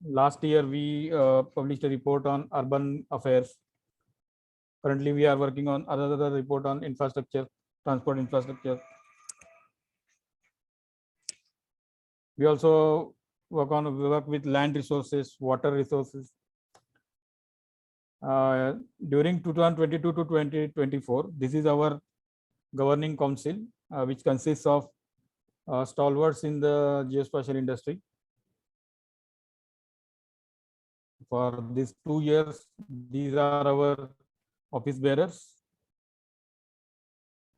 Last year, we published a report on urban affairs. Currently, we are working on another report on infrastructure, transport infrastructure. We also work with land resources, water resources. During 2022 to 2024, this is our governing council, which consists of stalwarts in the geospatial industry. For these 2 years, these are our office bearers.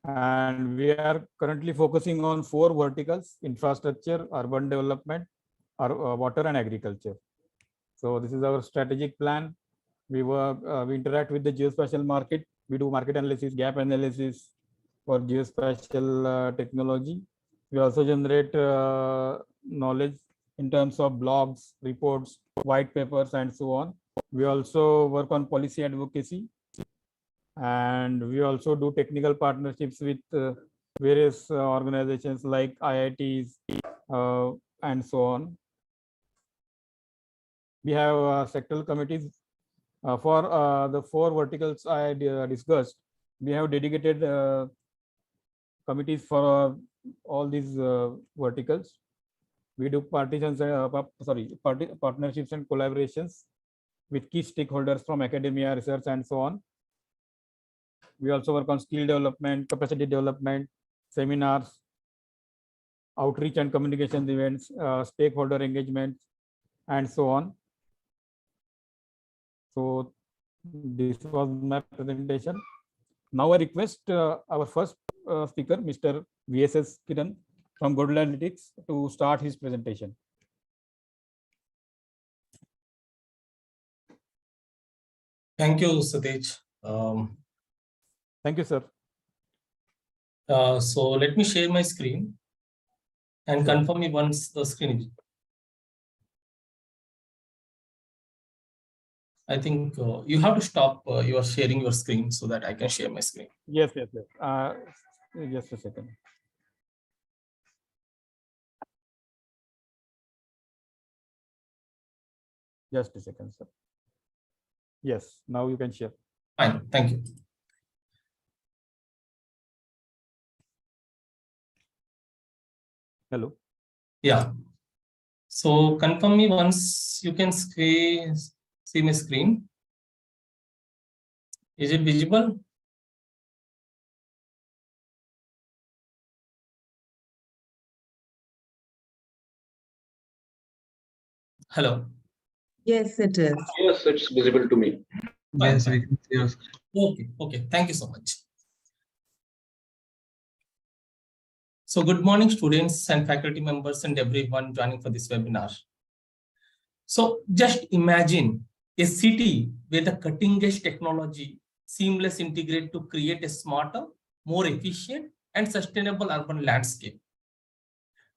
And we are currently focusing on 4 verticals: infrastructure, urban development, water and agriculture. So this is our strategic plan. We interact with the geospatial market. We do market analysis, gap analysis for geospatial technology. We also generate knowledge in terms of blogs, reports, white papers, and so on. We also work on policy advocacy, and we also do technical partnerships with various organizations like IITs and so on. We have sectoral committees for the 4 verticals I discussed. We have dedicated committees for all these verticals. We do partnerships and collaborations with key stakeholders from academia, research, and so on. We also work on skill development, capacity development, seminars, outreach and communication events, stakeholder engagement, and so on. So this was my presentation. Now I request our first speaker, Mr. VSS Kiran from Google Analytics, to start his presentation. Thank you, Satej. Thank you, sir. So let me share my screen and confirm me once the screen is. I think you have to stop your sharing your screen so that I can share my screen. Yes. Just a second. Just a second, sir. Yes, now you can share. Fine, thank you. Hello. Yeah. So confirm me once you can see my screen. Is it visible? Hello. Yes, it is. Yes, it's visible to me. Yes, we can see your screen. Okay. Thank you so much. So good morning, students and faculty members and everyone joining for this webinar. So just imagine a city where the cutting-edge technology seamless integrate to create a smarter, more efficient and sustainable urban landscape.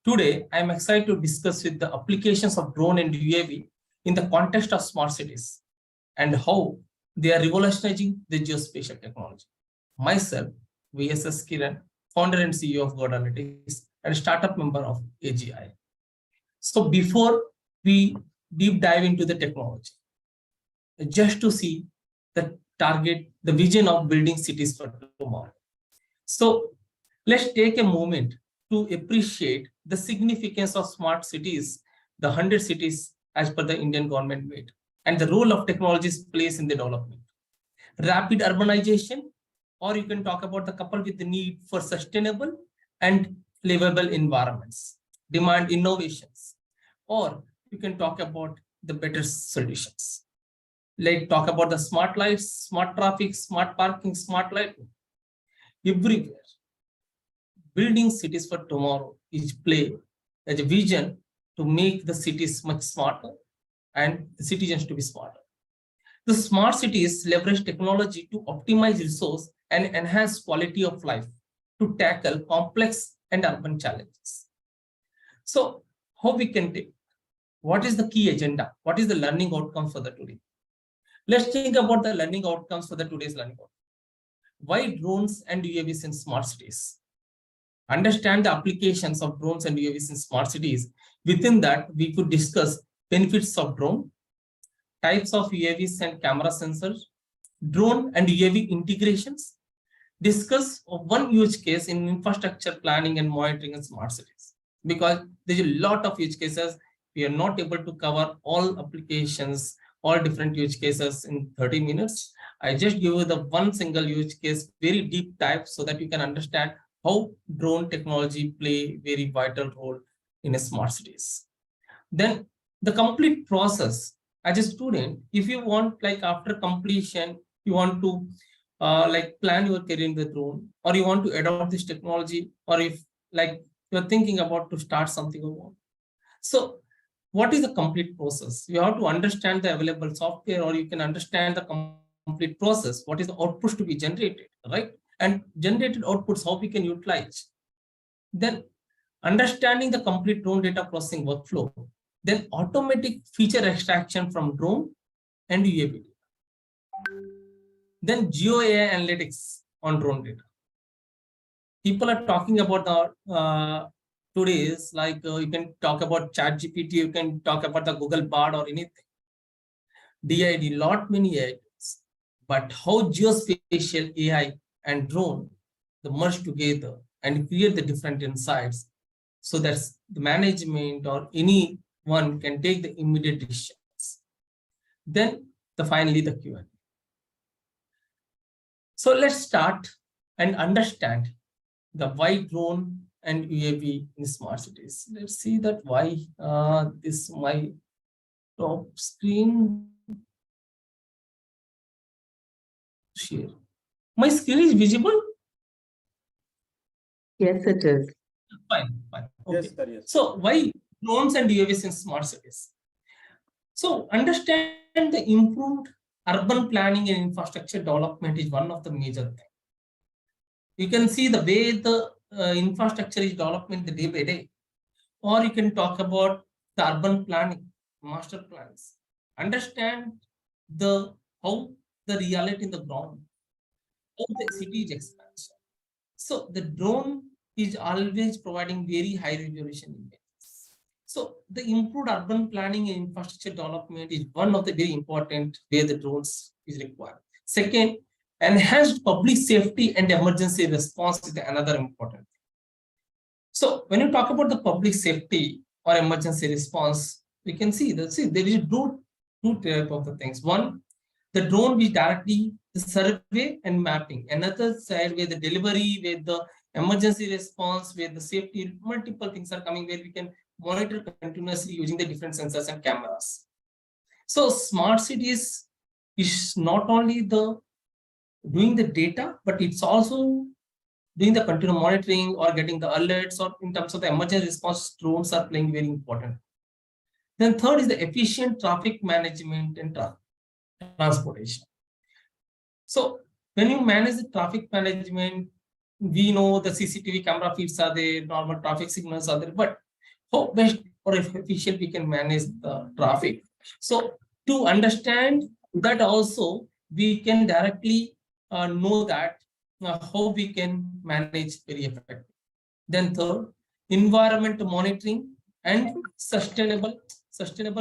Today, I am excited to discuss with the applications of drone and UAV in the context of smart cities and how they are revolutionizing the geospatial technology. Myself, VSS Kiran, founder and CEO of Google Analytics and startup member of AGI. So before we deep dive into the technology, just to see the target, the vision of building cities for tomorrow. So let's take a moment to appreciate the significance of smart cities, the 100 cities as per the Indian government made, and the role of technologies plays in the development. Rapid urbanization, or you can talk about the couple with the need for sustainable and livable environments, demand innovations, or you can talk about the better solutions. Like talk about the smart lights, smart traffic, smart parking, smart lighting. Everywhere, building cities for tomorrow is play as a vision to make the cities much smarter and the citizens to be smarter. The smart cities leverage technology to optimize resource and enhance quality of life to tackle complex and urban challenges. So how we can take? What is the key agenda? What is the learning outcomes for the today? Let's think about the learning outcomes for the today's learning outcomes. Why drones and UAVs in smart cities? Understand the applications of drones and UAVs in smart cities. Within that, we could discuss benefits of drone, types of UAVs and camera sensors, drone and UAV integrations, discuss one use case in infrastructure planning and monitoring in smart cities. Because there's a lot of use cases, we are not able to cover all applications, all different use cases in 30 minutes. I just give you the one single use case, very deep dive, so that you can understand how drone technology play very vital role in a smart cities. Then the complete process as a student, if you want, like after completion, you want to like plan your career in the drone, or you want to adopt this technology, or if like you're thinking about to start something or what. So what is the complete process? You have to understand the available software, or you can understand the complete process. What is the outputs to be generated, right? And generated outputs, how we can utilize. Then understanding the complete drone data processing workflow. Then automatic feature extraction from drone and UAV data. Then Geo AI analytics on drone data. People are talking about the today's, like you can talk about ChatGPT, you can talk about the Google Bard or anything. DID, lot many AIs, but how geospatial AI and drone the merge together and create the different insights, so that the management or anyone can take the immediate decisions. Then finally the Q&A. So let's start and understand the why drone and UAV in smart cities. Let's see that why this my top screen share. My screen is visible? Yes, it is. Fine. Okay. Yes, sir, yes. So why drones and UAVs in smart cities? So understand the improved urban planning and infrastructure development is one of the major things. You can see the way the infrastructure is development the day by day, or you can talk about the urban planning, master plans. Understand the how the reality in the ground, how the city is expansion. So the drone is always providing very high resolution images. So the improved urban planning and infrastructure development is one of the very important where the drones is required. Second, enhanced public safety and emergency response is another important thing. So when you talk about the public safety or emergency response, we can see that there is two type of the things. One, the drone which directly the survey and mapping. Another side where the delivery, where the emergency response, where the safety, multiple things are coming where we can monitor continuously using the different sensors and cameras. So smart cities is not only the doing the data, but it's also doing the continuous monitoring or getting the alerts, or in terms of the emergency response, drones are playing very important. Then third is the efficient traffic management and transportation. So when you manage the traffic management, we know the CCTV camera feeds are there, normal traffic signals are there, but how best or efficient we can manage the traffic. So to understand that also, we can directly know that how we can manage very effectively. Then third, environment monitoring and sustainable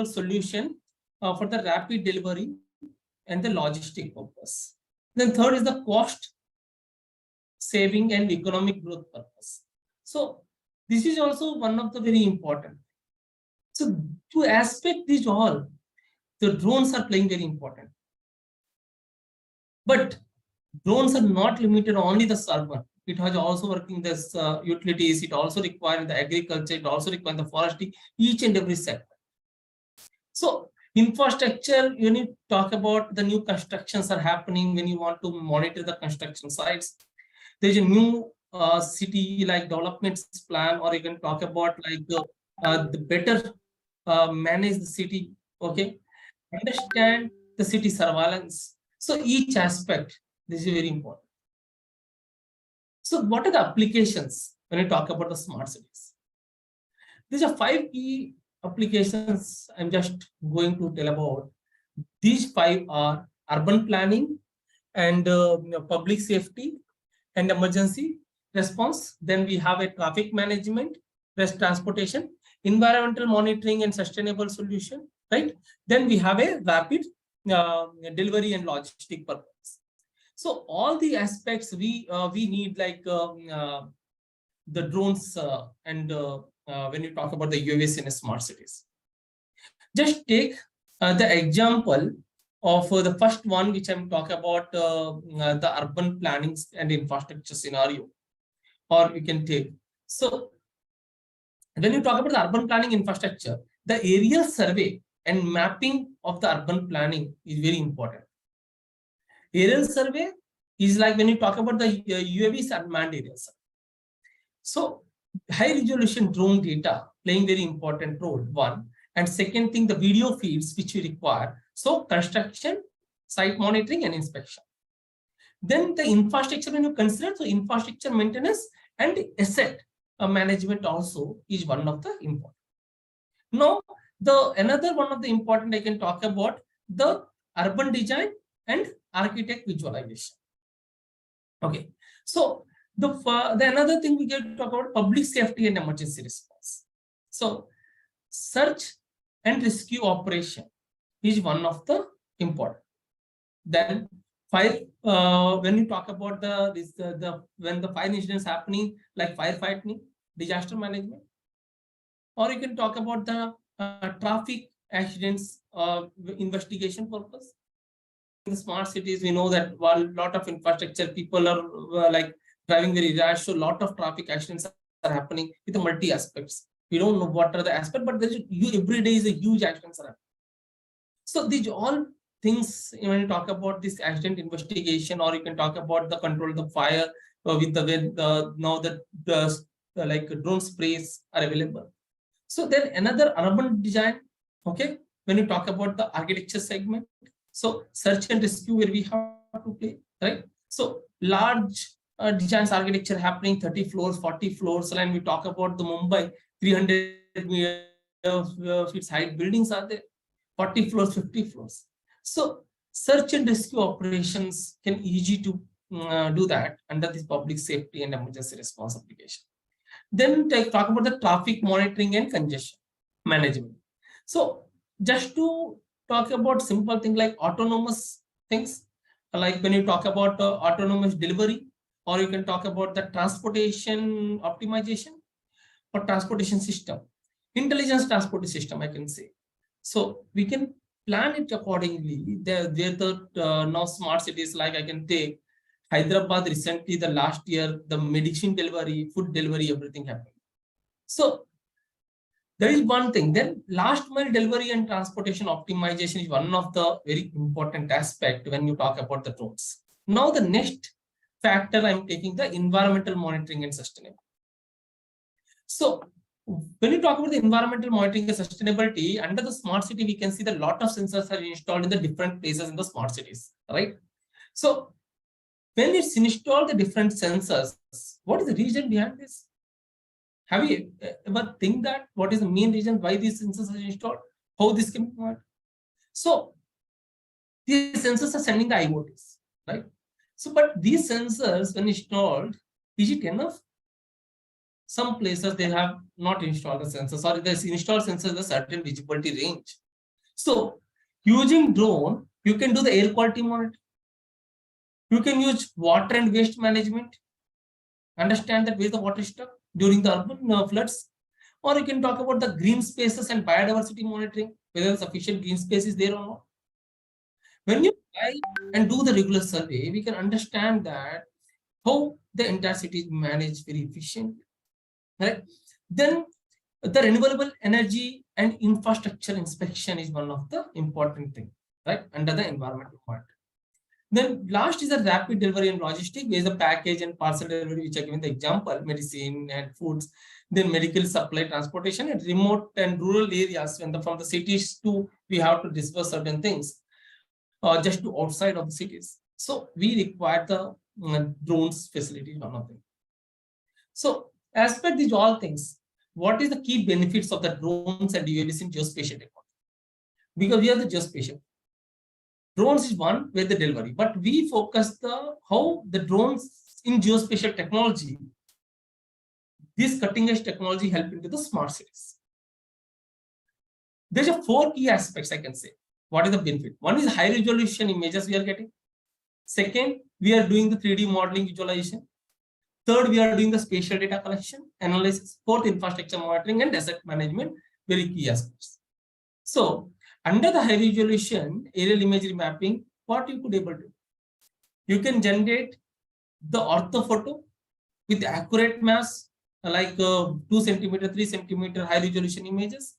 solution for the rapid delivery and the logistic purpose. Then third is the cost saving and economic growth purpose. So this is also one of the very important. So to aspect these all, the drones are playing very important. But drones are not limited only the urban. It has also working this utilities. It also requires the agriculture. It also requires the forestry, each and every sector. So infrastructure, you need to talk about the new constructions are happening when you want to monitor the construction sites. There's a new city like development plan, or you can talk about like the better manage the city. Okay, understand the city surveillance. So each aspect, this is very important. So what are the applications when you talk about the smart cities? These are 5 key applications I'm just going to tell about. These 5 are urban planning and public safety and emergency response. Then we have a traffic management, transportation, environmental monitoring and sustainable solution, right? Then we have a rapid delivery and logistic purpose. So all the aspects we need, like the drones and when you talk about the UAVs in smart cities. Just take the example of the first one, which I'm talking about, the urban planning and infrastructure scenario, or you can take. So when you talk about the urban planning infrastructure, the aerial survey and mapping of the urban planning is very important. Aerial survey is like when you talk about the UAVs unmanned aerial survey. So high resolution drone data playing very important role, one. And second thing, the video feeds which we require. So construction, site monitoring and inspection. Then the infrastructure, when you consider, so infrastructure maintenance and asset management also is one of the important. Now, the another one of the important I can talk about, the urban design and architect visualization. Okay, so the another thing we can talk about, public safety and emergency response. So search and rescue operation is one of the important. Then fire, when you talk about when the fire incidents happening, like firefighting, disaster management, or you can talk about the traffic accidents investigation purpose. In the smart cities, we know that while a lot of infrastructure, people are like driving very rash, so a lot of traffic accidents are happening with the multi aspects. We don't know what are the aspects, but every day is a huge accidents are happening. So these all things, when you talk about this accident investigation, or you can talk about the control of the fire with the now that the like drone sprays are available. So then another urban design, okay, when you talk about the architecture segment, so search and rescue where we have to play, right? So large designs architecture happening, 30 floors, 40 floors, and we talk about the Mumbai, 300 feet height buildings are there, 40 floors, 50 floors. So search and rescue operations can easy to do that under this public safety and emergency response application. Then talk about the traffic monitoring and congestion management. So just to talk about simple things like autonomous things, like when you talk about autonomous delivery, or you can talk about the transportation optimization or transportation system, intelligence transport system, I can say. So we can plan it accordingly. There the now smart cities, like I can take Hyderabad recently, the last year, the medicine delivery, food delivery, everything happened. So there is one thing. Then last mile delivery and transportation optimization is one of the very important aspect when you talk about the drones. Now the next factor I'm taking, the environmental monitoring and sustainability. So when you talk about the environmental monitoring and sustainability, under the smart city, we can see that a lot of sensors are installed in the different places in the smart cities, right? So when it's installed the different sensors, what is the reason behind this? Have you ever think that what is the main reason why these sensors are installed? How this can be work? So these sensors are sending the IoTs, right? So, but these sensors, when installed, is it enough? Some places they have not installed the sensors, or they install sensors a certain visibility range. So using drone, you can do the air quality monitoring. You can use water and waste management. Understand that where the water is stuck during the urban floods. Or you can talk about the green spaces and biodiversity monitoring, whether sufficient green space is there or not. When you try and do the regular survey, we can understand that how the entire city is managed very efficiently. Right? Then the renewable energy and infrastructure inspection is one of the important things, right? Under the environmental part. Then last is a rapid delivery and logistic, where is the package and parcel delivery, which I given the example, medicine and foods, then medical supply transportation, and remote and rural areas, when from the cities to we have to disperse certain things, just to outside of the cities. So we require the drones facility, one of them. So as per these all things, what is the key benefits of the drones and UAVs in geospatial technology? Because we are the geospatial. Drones is one where the delivery, but we focus the how the drones in geospatial technology, this cutting edge technology help into the smart cities. There's a 4 key aspects I can say. What is the benefit? One is high resolution images we are getting. Second, we are doing the 3D modeling visualization. Third, we are doing the spatial data collection, analysis. Fourth, infrastructure monitoring and asset management, very key aspects. So, under the high resolution aerial imagery mapping, what you could able to do? You can generate the orthophoto with accurate maps like 2 centimeter, 3 centimeter high resolution images.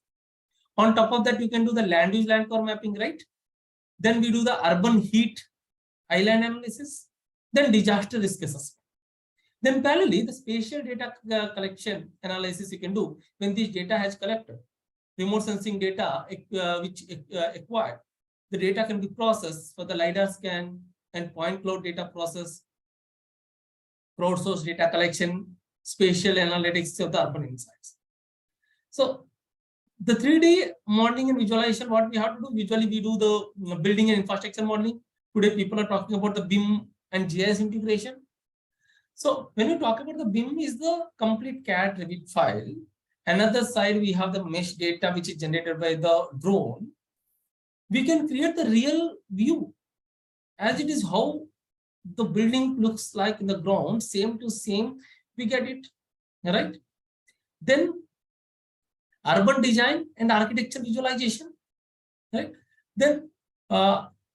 On top of that, you can do the land use land cover mapping, right? Then we do the urban heat island analysis, then disaster risk assessment. Then parallelly, the spatial data collection analysis you can do when this data has collected. Remote sensing data which acquired. The data can be processed for the LiDAR scan and point cloud data process, crowdsourced data collection, spatial analytics of the urban insights. So the 3D modeling and visualization, what we have to do, usually we do the building and infrastructure modeling. Today people are talking about the BIM and GIS integration. So when you talk about the BIM is the complete CAD Revit file. Another side, we have the mesh data, which is generated by the drone. We can create the real view as it is how the building looks like in the ground, same to same, we get it, right? Then urban design and architecture visualization, right? Then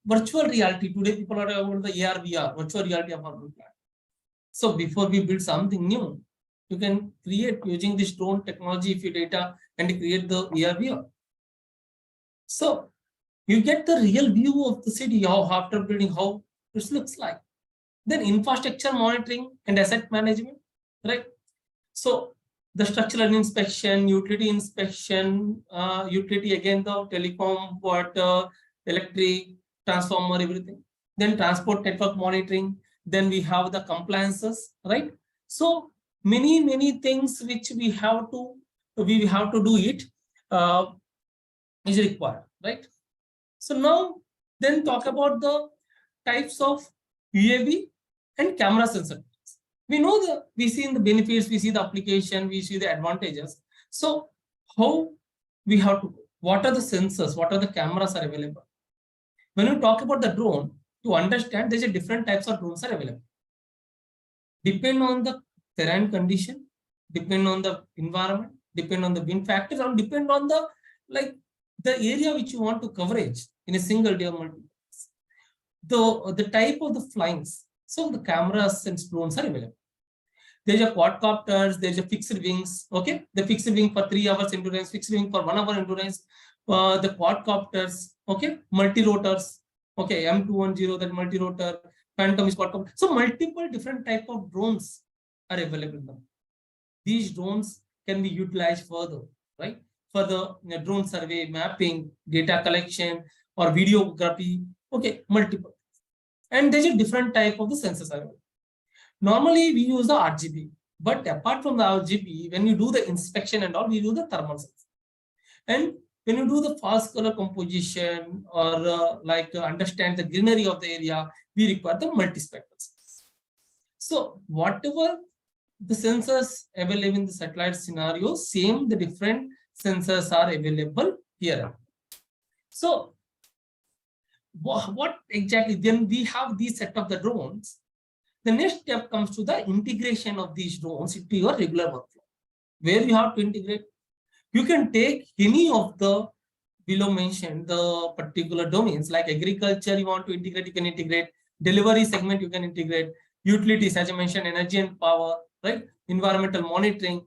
virtual reality. Today people are talking about the AR, VR, virtual reality of urban plan. So before we build something new, you can create using this drone technology, if you data, and create the AR, VR. So you get the real view of the city, how after building, how this looks like. Then infrastructure monitoring and asset management, right? So the structural inspection, utility inspection, utility again, the telecom, water, electric, transformer, everything. Then transport network monitoring. Then we have the compliances, right? So many things which we have to do it is required, right? So now then talk about the types of UAV and camera sensor. We know we see in the benefits, we see the application, we see the advantages. So how we have to, what are the sensors, what are the cameras are available? When you talk about the drone, to understand there's a different types of drones are available. Depend on the terrain condition, depend on the environment, depend on the wind factors, or depend on the the area which you want to coverage in a single day or multiple days. The type of the flyings. So the cameras and drones are available. There's a quadcopters, there's a fixed wings, okay? The fixed wing for 3 hours endurance, fixed wing for 1 hour endurance, the quadcopters, okay? Multi-rotors, okay? M210, that multi-rotor, Phantom is quadcopter. So multiple different type of drones are available now. These drones can be utilized further, right? For the drone survey, mapping, data collection, or videography, okay? Multiple. And there's a different type of the sensors available. Normally, we use the RGB, but apart from the RGB, when you do the inspection and all, we do the thermal sensor. And when you do the false color composition or understand the greenery of the area, we require the multispectral sensors. So whatever the sensors available in the satellite scenario, same the different sensors are available here. So what exactly, then we have these set of the drones. The next step comes to the integration of these drones into your regular workflow, where you have to integrate. You can take any of the below mentioned the particular domains, like agriculture you want to integrate, you can integrate, delivery segment you can integrate, utilities, as I mentioned, energy and power, right? Environmental monitoring,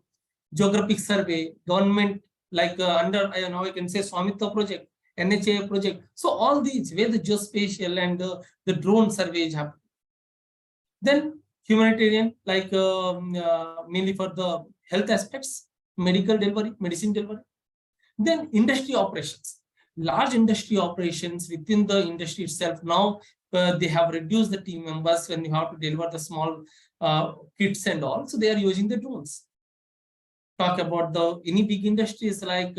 geographic survey, government, under now I can say Swamitva project, NHA project. So all these where the geospatial and the drone surveys happen. Then humanitarian, mainly for the health aspects, medical delivery, medicine delivery. Then industry operations, large industry operations within the industry itself. Now they have reduced the team members when you have to deliver the small kits and all. So they are using the drones. Talk about any big industries like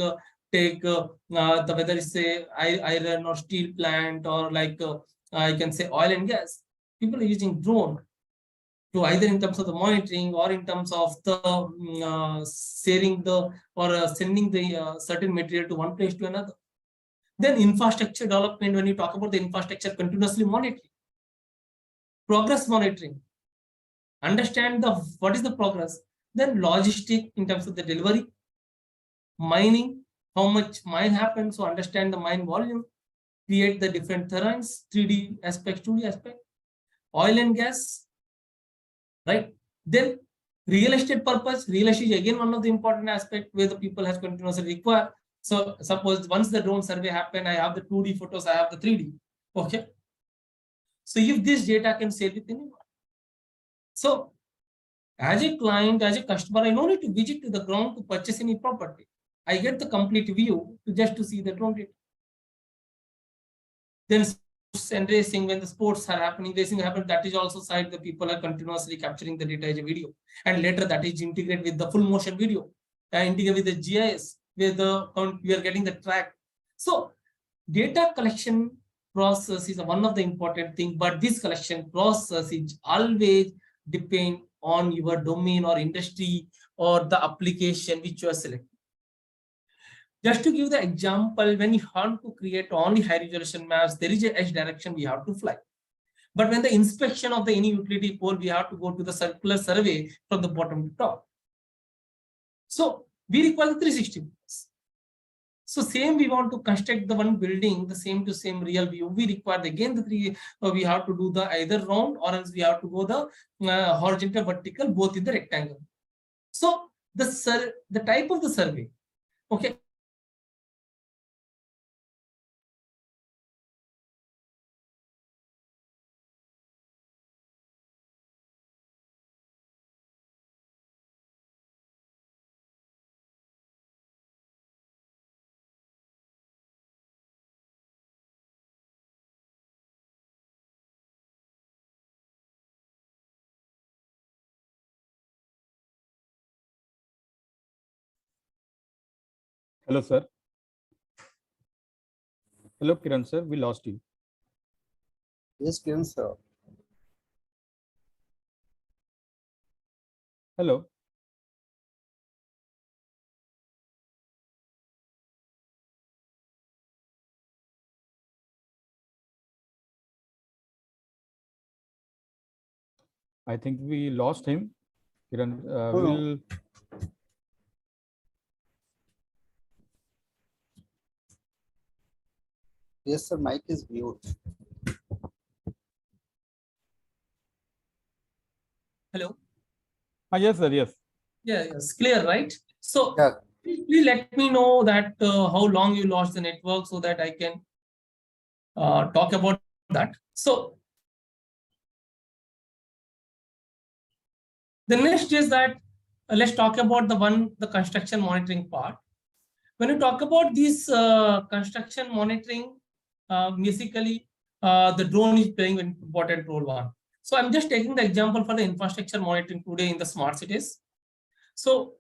take whether it's a iron or steel plant or I can say oil and gas. People are using drone to either in terms of the monitoring or in terms of the sharing the or sending the certain material to one place to another. Then infrastructure development, when you talk about the infrastructure, continuously monitoring, progress monitoring, understand what is the progress. Then logistic in terms of the delivery, mining, how much mine happens, so understand the mine volume, create the different terrains, 3D aspect, 2D aspect, oil and gas, right? Then real estate purpose, real estate is again one of the important aspects where the people has continuously require. So suppose once the drone survey happen, I have the 2D photos, I have the 3D. Okay. So if this data can share with anyone. So as a client, as a customer, I don't need to visit to the ground to purchase any property. I get the complete view to see the drone data. Then sports and racing, when the sports are happening, racing happens, that is also side the people are continuously capturing the data as a video. And later that is integrated with the full motion video, integrated with the GIS, where we are getting the track. So data collection process is one of the important things, but this collection process is always depend on your domain or industry or the application which you are selecting. Just to give the example, when you want to create only high resolution maps, there is a edge direction we have to fly. But when the inspection of the any utility pole, we have to go to the circular survey from the bottom to top. So we require the 360 views. So same we want to construct the one building, the same to same real view. We require again the three. We have to do the either round or else we have to go the horizontal, vertical, both in the rectangle. So the type of the survey, okay. Hello, sir. Hello, Kiran, sir. We lost you. Yes, Kiran, sir. Hello. I think we lost him. Kiran, will. Yes, sir. Mic is mute. Hello. Yes, sir. Yes. Yeah, yes, clear, right? So Yeah. please let me know that how long you lost the network so that I can talk about that. So the next is that let's talk about the construction monitoring part. When you talk about this construction monitoring, basically the drone is playing an important role one. So I'm just taking the example for the infrastructure monitoring today in the smart cities. So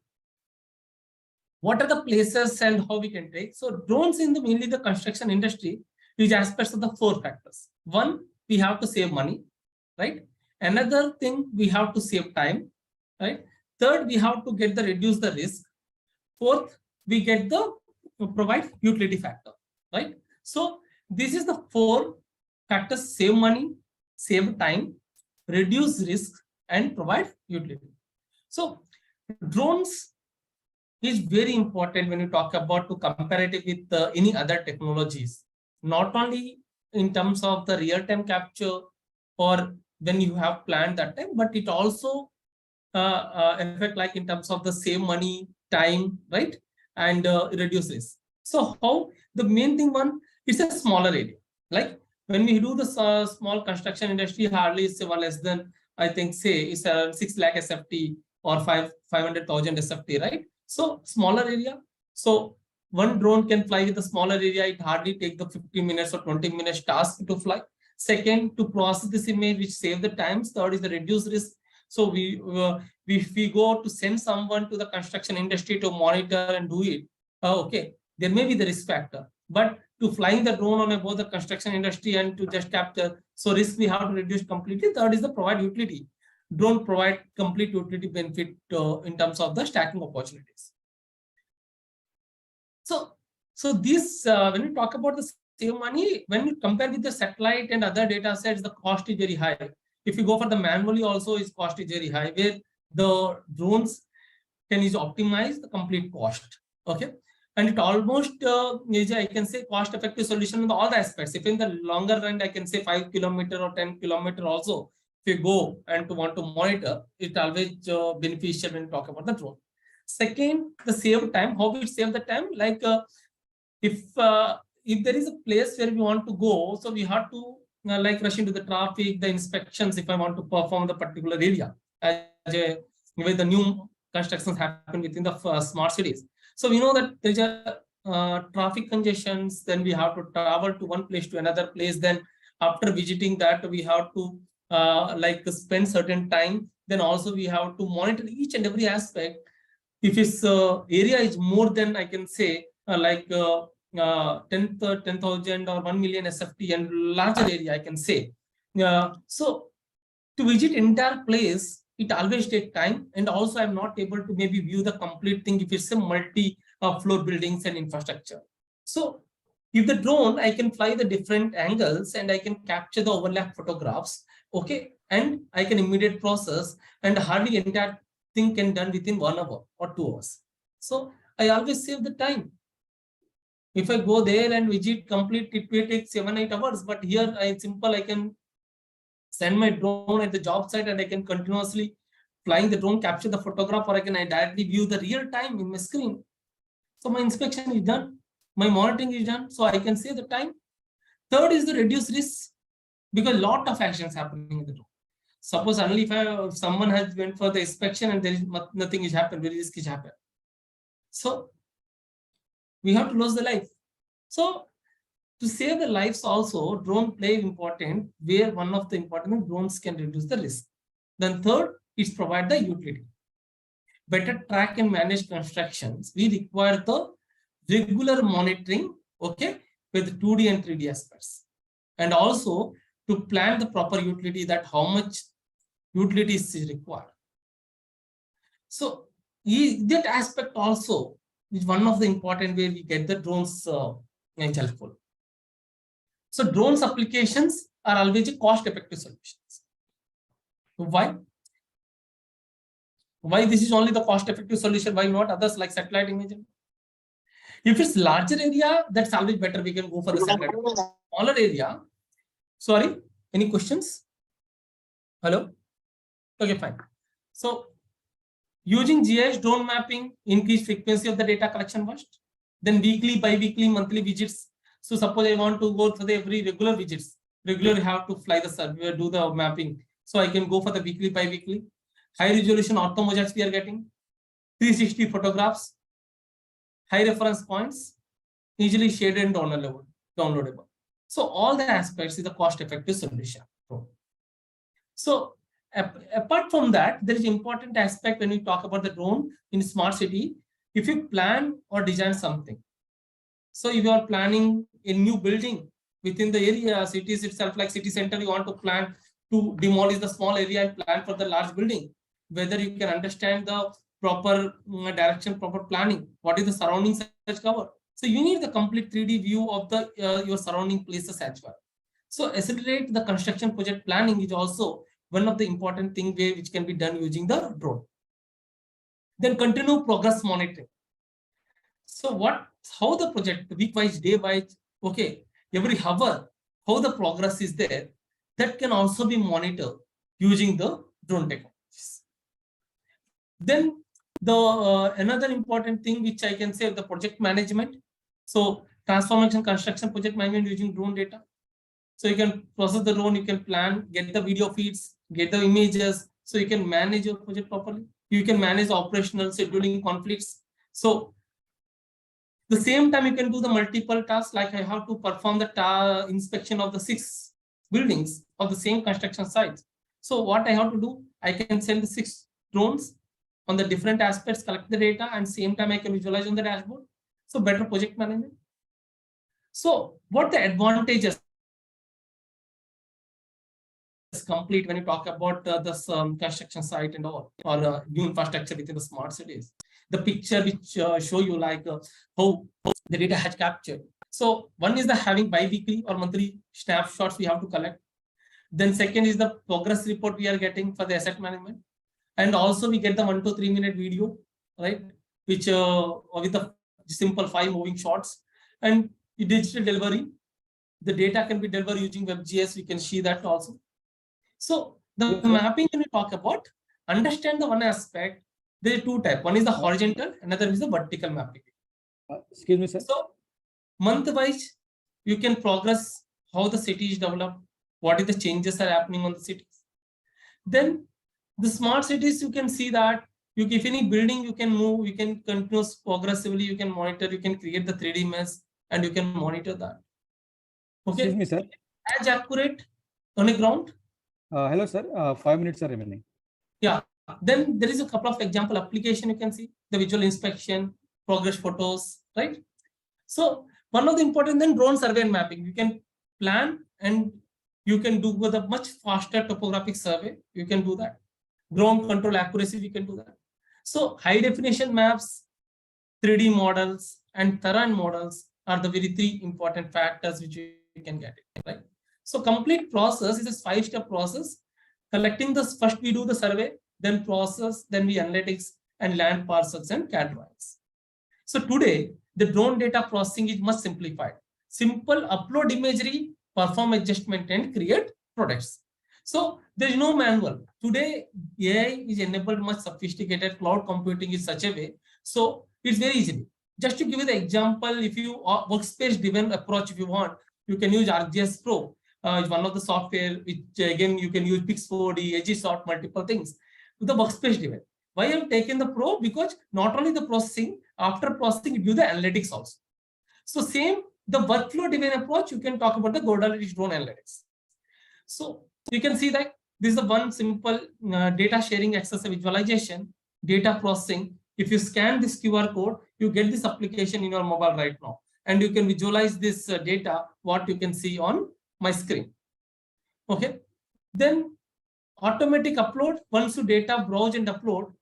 what are the places and how we can take? So drones in mainly the construction industry is aspects of the 4 factors. One, we have to save money, right? Another thing, we have to save time, right? Third, we have to reduce the risk. Fourth, we get the provide utility factor, right? So this is the 4 factors: save money, save time, reduce risk, and provide utility. So drones is very important when you talk about to comparative with any other technologies, not only in terms of the real-time capture or when you have planned that time, but it also affect like in terms of the save money, time, right? And reduce risk. So how the main thing one, it's a smaller area. Like when we do the small construction industry, hardly is less than, I think, say it's around 6 lakh SFT or 500,000 SFT, right? So smaller area. So one drone can fly with a smaller area. It hardly take the 15 minutes or 20 minutes task to fly. Second, to process this image, which save the times. Third is the reduce risk. So if we go to send someone to the construction industry to monitor and do it, okay, there may be the risk factor. But to flying the drone on both the construction industry and to just capture, so risk we have to reduce completely. Third is the provide utility. drone provide complete utility benefit in terms of the stacking opportunities. So this, when we talk about the save money, when you compare with the satellite and other data sets, the cost is very high. If you go for the manually also, its cost is very high, where the drones can is optimize the complete cost. Okay. And it almost is, I can say, cost-effective solution in all the aspects. If in the longer run, I can say 5 kilometer or 10 kilometer also, if you go and to want to monitor, it always beneficial when you talk about the drone. Second, the save time. How we save the time? Like if there is a place where we want to go, so we have to like rush into the traffic, the inspections. If I want to perform the particular area, with the new constructions happen within the smart cities. So we know that there's a traffic congestions, then we have to travel to one place to another place. Then after visiting that, we have to like spend certain time. Then also we have to monitor each and every aspect. If its area is more than, I can say, like 10,000 or 1 million SFT and larger area, I can say. So to visit entire place, it always takes time, and also I'm not able to maybe view the complete thing if it's a multi-floor buildings and infrastructure. So if the drone, I can fly the different angles and I can capture the overlap photographs, okay, and I can immediate process, and hardly entire thing can done within 1 hour or 2 hours. So I always save the time. If I go there and visit complete, it will take 7-8 hours, but here it's simple. I can send my drone at the job site and I can continuously flying the drone, capture the photograph, or I can directly view the real time in my screen. So my inspection is done, my monitoring is done, so I can save the time. Third is the reduced risk, because a lot of actions happening in the drone. Suppose only if someone has went for the inspection and there is nothing is happened, very risk is happened. So we have to lose the life. So to save the lives also, drone play important, where one of the important drones can reduce the risk. Then third is provide the utility. Better track and manage constructions. We require the regular monitoring, okay, with 2D and 3D aspects. And also to plan the proper utility, that how much utilities is required. So that aspect also is one of the important where we get the drones helpful. So drones applications are always cost-effective solutions. Why? Why this is only the cost-effective solution? Why not others like satellite imaging? If it's larger area, that's always better. We can go for the satellite. Smaller area. Sorry, any questions? Hello? Okay, fine. So using GIS drone mapping, increase frequency of the data collection first. Then weekly, bi-weekly, monthly visits. So suppose I want to go for the every regular visits, regularly have to fly the survey, do the mapping. So I can go for the weekly, bi-weekly. High resolution orthomosaics we are getting, 360 photographs, high reference points, easily shaded and downloadable. So all the aspects is a cost-effective solution. So apart from that, there is important aspect when we talk about the drone in smart city. If you plan or design something, so if you are planning a new building within the area, cities itself, like city center, you want to plan to demolish the small area and plan for the large building, whether you can understand the proper direction, proper planning, what is the surroundings such cover. So you need the complete 3D view of the your surrounding places as well. So accelerate the construction project planning is also one of the important things which can be done using the drone. Then continue progress monitoring. So how the project, week-wise, day-wise, okay, every hour, how the progress is there, that can also be monitored using the drone technologies. Then the another important thing which I can say, the project management. So transformation construction project management using drone data. So you can process the drone, you can plan, get the video feeds, get the images, so you can manage your project properly. You can manage operational scheduling conflicts. So the same time you can do the multiple tasks, like I have to perform the inspection of the 6 buildings of the same construction sites. So what I have to do, I can send the 6 drones on the different aspects, collect the data, and same time I can visualize on the dashboard. So better project management. So what the advantages complete when you talk about this construction site and all, or new infrastructure within the smart cities. The picture which show you like how the data has captured. So one is the having bi-weekly or monthly snapshots we have to collect. Then second is the progress report we are getting for the asset management. And also we get the 1 to 3 minute video, right? Which with the simple 5 moving shots and digital delivery. The data can be delivered using WebGS. We can see that also. So the mapping when we talk about, understand the one aspect, there are two types. One is the horizontal, another is the vertical mapping. Excuse me, sir. So month-wise, you can progress how the city is developed, what is the changes are happening on the cities. Then the smart cities, you can see that if any building you can move, you can continue progressively, you can monitor, you can create the 3D mesh and you can monitor that. Okay. Excuse me, sir. As accurate on the ground. Hello, sir. 5 minutes are remaining. Yeah. Then there is a couple of example application you can see, the visual inspection, progress photos, right? So one of the important then drone survey and mapping. You can plan and you can do with a much faster topographic survey. You can do that. Ground control accuracy, we can do that. So high definition maps, 3D models, and terrain models are the very 3 important factors which you can get it, right? So complete process is a 5-step process. Collecting this, first we do the survey, then process, then we analytics and land parcels and CAD drawings. So today, the drone data processing is much simplified. Simple upload imagery, perform adjustment and create products. So there is no manual. Today, AI is enabled much sophisticated, cloud computing is such a way. So it's very easy. Just to give you the example, if you workspace driven approach, if you want, you can use ArcGIS Pro. It's one of the software which again you can use Pix4D, AgSort, multiple things with the workspace driven. Why I have taken the Pro? Because not only the processing, after processing, you do the analytics also. So same, the workflow driven approach, you can talk about the Analytics drone analytics. So you can see that this is the one simple data sharing exercise visualization, data processing. If you scan this QR code, you get this application in your mobile right now. And you can visualize this data, what you can see on my screen. Okay. Then automatic upload, once you data browse and upload,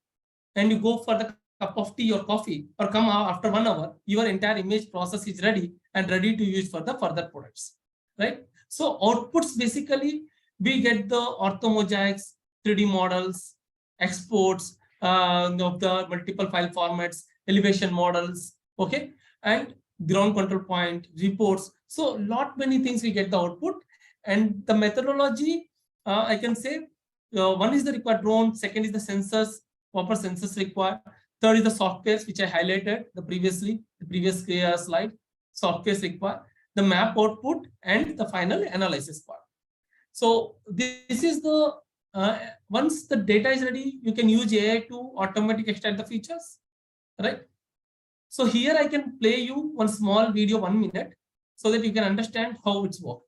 and you go for the cup of tea or coffee, or come out after 1 hour, your entire image process is ready and ready to use for the further products, right? So outputs, basically, we get the orthomosaics, 3D models, exports of the multiple file formats, elevation models, okay, and ground control point, reports. So many things we get the output. And the methodology, I can say, one is the required drone, second is the sensors, proper sensors required, third is the softwares, which I highlighted the previous slide, softwares required, the map output, and the final analysis part. So this is the, once the data is ready, you can use AI to automatically extract the features, right? So here I can play you one small video, 1 minute, so that you can understand how it's work.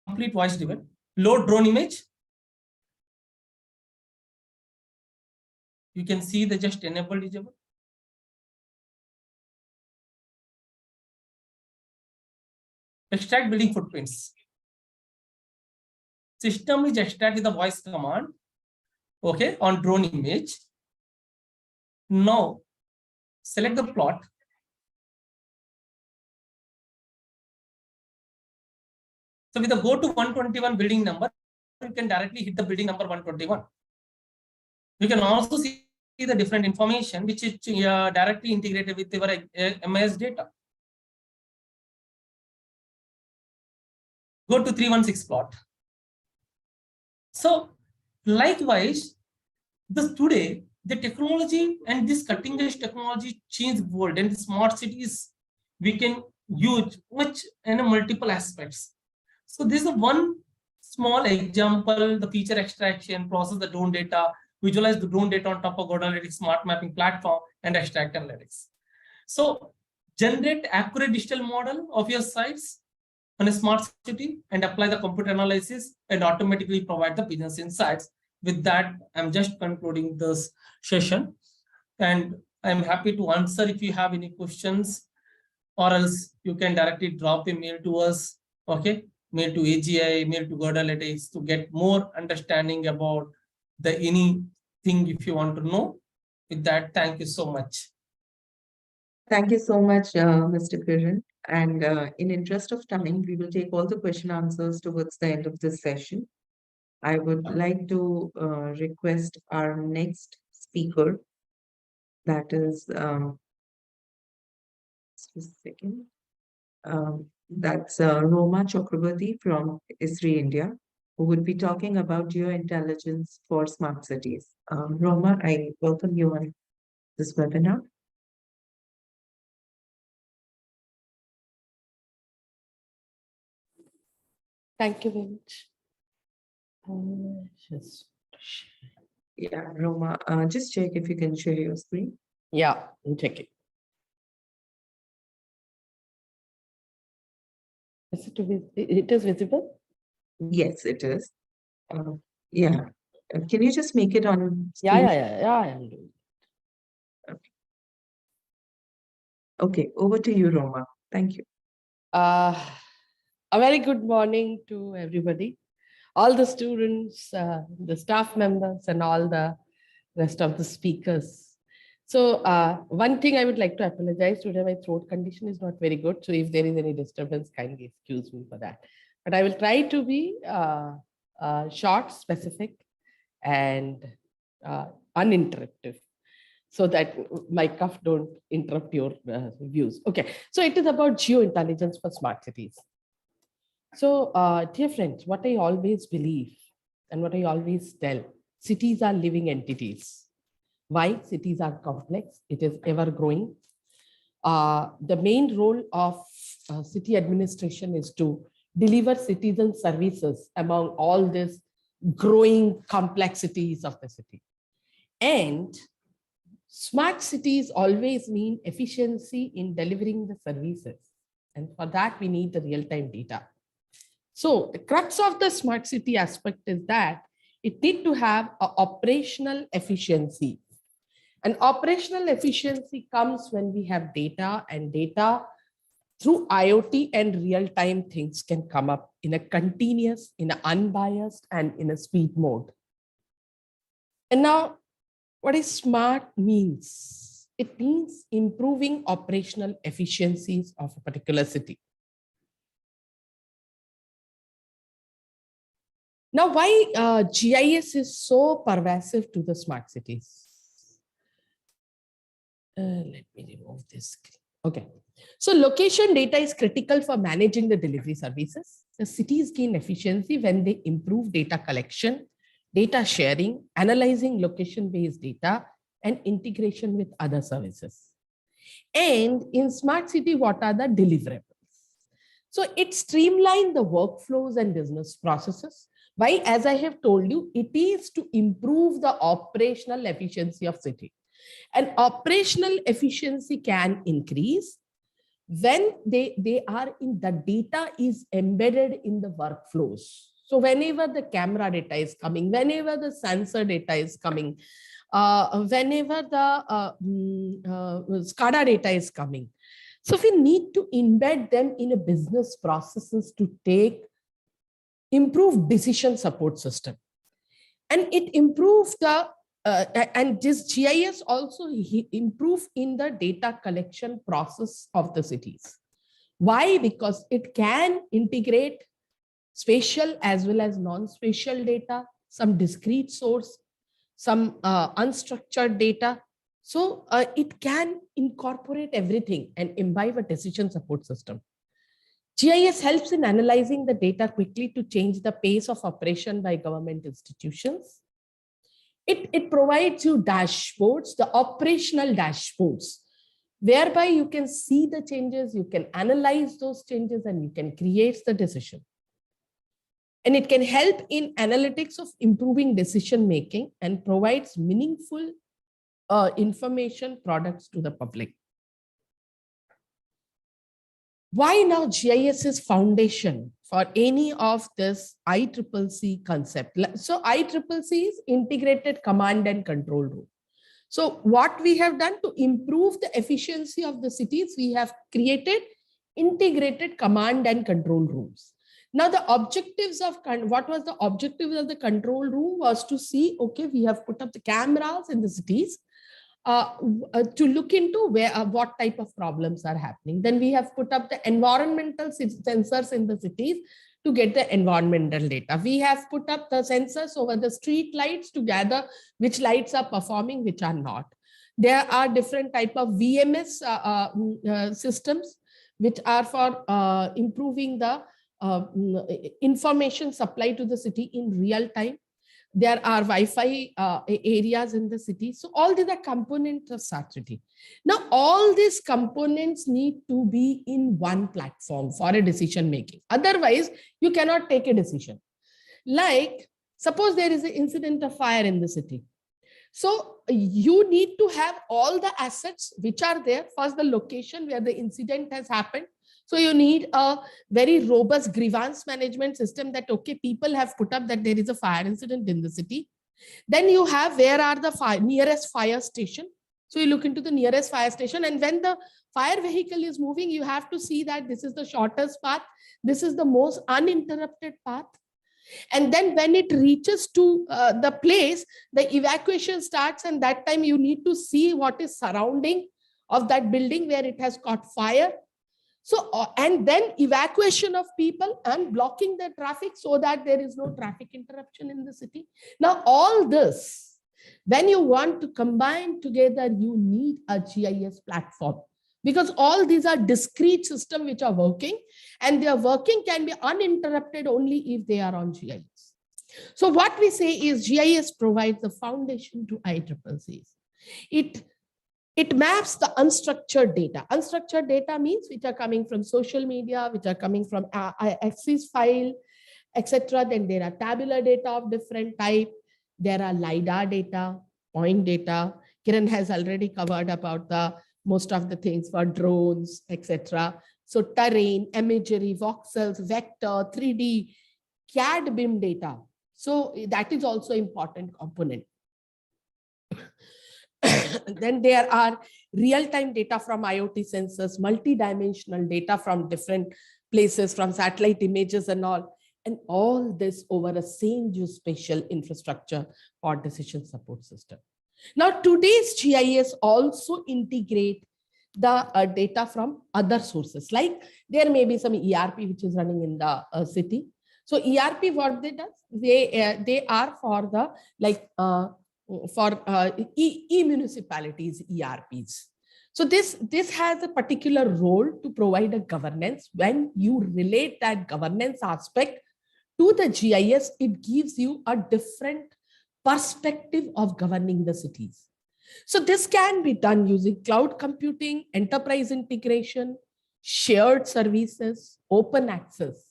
Complete voice driven. Load drone image. You can see the just enabled disable. Extract building footprints. System is extracted the voice command, okay, on drone image. Now select the plot. So with the go to 121 building number, you can directly hit the building number 121. You can also see the different information which is directly integrated with your MIS data. Go to 316 plot. So likewise, today the technology and this cutting edge technology changed the world, and the smart cities we can use much in multiple aspects. So this is one small example, the feature extraction, process the drone data, visualize the drone data on top of Analytics smart mapping platform, and extract analytics. So generate accurate digital model of your sites on a smart city and apply the computer analysis and automatically provide the business insights. With that, I'm just concluding this session. And I'm happy to answer if you have any questions, or else you can directly drop a mail to us. Okay, mail to AGI, mail to Godalities to get more understanding about the anything if you want to know. With that, thank you so much. Thank you so much, Mr. Kiran. And in interest of time, we will take all the question answers towards the end of this session. I would like to request our next speaker, that is, just a second. That's Roma Chakrabarti from ISRI India, who would be talking about geointelligence for smart cities. Roma, I welcome you on this webinar. Thank you very much. Yeah, Roma, just check if you can share your screen. Yeah, I'm checking. It is visible? Yes, it is. Yeah. Can you just make it on Yeah, screen? yeah. I'm doing. Okay, over to you, Roma. Thank you. A very good morning to everybody, all the students, the staff members, and all the rest of the speakers. So one thing I would like to apologize today, my throat condition is not very good. So if there is any disturbance, kindly excuse me for that. But I will try to be short, specific, and uninterruptive, so that my cough don't interrupt your views. Okay, so it is about geointelligence for smart cities. So dear friends, what I always believe and what I always tell, cities are living entities. Why? Cities are complex, it is ever growing. The main role of city administration is to deliver citizen services among all these growing complexities of the city. And smart cities always mean efficiency in delivering the services. And for that, we need the real-time data. So the crux of the smart city aspect is that it needs to have an operational efficiency. And operational efficiency comes when we have data, and data through IoT and real-time things can come up in a continuous, in an unbiased, and in a speed mode. And now, what is smart means? It means improving operational efficiencies of a particular city. Now, why GIS is so pervasive to the smart cities? Let me remove this screen. Okay. So location data is critical for managing the delivery services. The cities gain efficiency when they improve data collection, data sharing, analyzing location-based data, and integration with other services. And in smart city, what are the deliverables? So it streamlines the workflows and business processes. Why? As I have told you, it is to improve the operational efficiency of city. And operational efficiency can increase when they are in the data is embedded in the workflows. So whenever the camera data is coming, whenever the sensor data is coming, whenever the SCADA data is coming. So we need to embed them in a business processes to take improved decision support system. And it improves the and this GIS also improve in the data collection process of the cities. Why? Because it can integrate spatial as well as non-spatial data, some discrete source, some unstructured data. So it can incorporate everything and imbibe a decision support system. GIS helps in analyzing the data quickly to change the pace of operation by government institutions. It provides you dashboards, the operational dashboards, whereby you can see the changes, you can analyze those changes, and you can create the decision. And it can help in analytics of improving decision making and provides meaningful information products to the public. Why now GIS is foundation for any of this ICCC concept? So ICCC is integrated command and control room. So what we have done to improve the efficiency of the cities, we have created integrated command and control rooms. Now the objectives of, what was the objectives of the control room was to see, okay, we have put up the cameras in the cities to look into where, what type of problems are happening. Then we have put up the environmental sensors in the cities to get the environmental data. We have put up the sensors over the street lights to gather which lights are performing, which are not. There are different type of VMS systems, which are for improving the information supply to the city in real time. There are Wi-Fi areas in the city. So all these are components of smart city. Now, all these components need to be in one platform for a decision making. Otherwise, you cannot take a decision. Like, suppose there is an incident of fire in the city. So you need to have all the assets which are there. First, the location where the incident has happened. So you need a very robust grievance management system that, okay, people have put up that there is a fire incident in the city. Then you have where are the nearest fire station. So you look into the nearest fire station, and when the fire vehicle is moving, you have to see that this is the shortest path. This is the most uninterrupted path. And then when it reaches to the place, the evacuation starts, and that time you need to see what is surrounding of that building where it has caught fire. So, and then evacuation of people and blocking the traffic so that there is no traffic interruption in the city. Now, all this, when you want to combine together, you need a GIS platform, because all these are discrete systems which are working, and their working can be uninterrupted only if they are on GIS. So what we say is GIS provides the foundation to ICCCs. It maps the unstructured data. Unstructured data means which are coming from social media, which are coming from Axis file, etc. Then there are tabular data of different type. There are LiDAR data, point data. Kiran has already covered about the most of the things for drones, etc. So terrain, imagery, voxels, vector, 3D, CAD BIM data. So that is also important component. Then there are real-time data from IoT sensors, multi-dimensional data from different places, from satellite images and all this over a same geospatial infrastructure or decision support system. Now, today's GIS also integrate the data from other sources, like there may be some ERP which is running in the city. So ERP, what they does, they are for the e-municipalities, ERPs. So this has a particular role to provide a governance. When you relate that governance aspect to the GIS, it gives you a different perspective of governing the cities. So this can be done using cloud computing, enterprise integration, shared services, open access.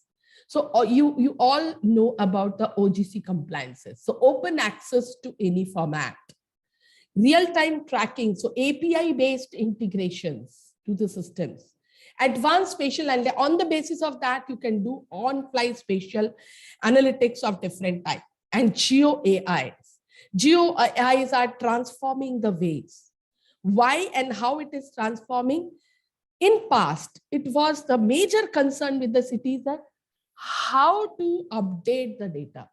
So you all know about the OGC compliances. So open access to any format, real-time tracking, so API-based integrations to the systems, advanced spatial, and on the basis of that, you can do on-fly spatial analytics of different types, and Geo AIs. Geo AIs are transforming the ways. Why and how it is transforming? In past, it was the major concern with the cities that how to update the data.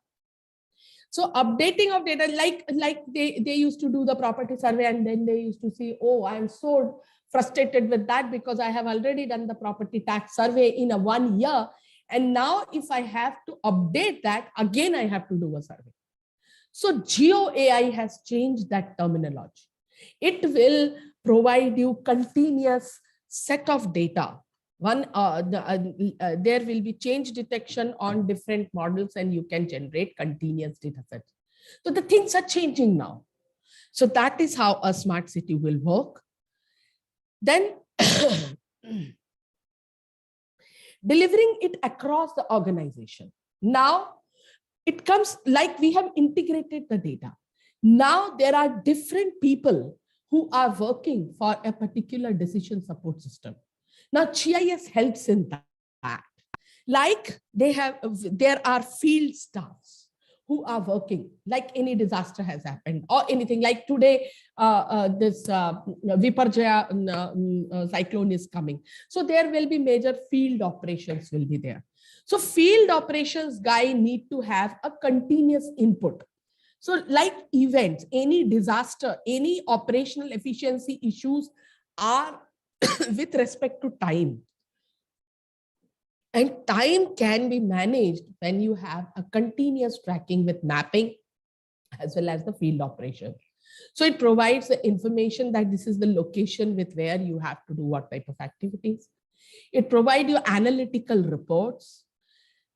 So updating of data, like they used to do the property survey, and then they used to say, oh, I'm so frustrated with that because I have already done the property tax survey in a 1 year. And now if I have to update that, again, I have to do a survey. So Geo AI has changed that terminology. It will provide you continuous set of data. There will be change detection on different models, and you can generate continuous data sets. So the things are changing now. So that is how a smart city will work. Then delivering it across the organization. Now it comes like we have integrated the data. Now there are different people who are working for a particular decision support system. Now, GIS helps in that. Like there are field staffs who are working, like any disaster has happened or anything like today, this Viparjaya cyclone is coming. So there will be major field operations will be there. So field operations guy need to have a continuous input. So like events, any disaster, any operational efficiency issues are with respect to time. And time can be managed when you have a continuous tracking with mapping as well as the field operation. So it provides the information that this is the location with where you have to do what type of activities. It provides you analytical reports.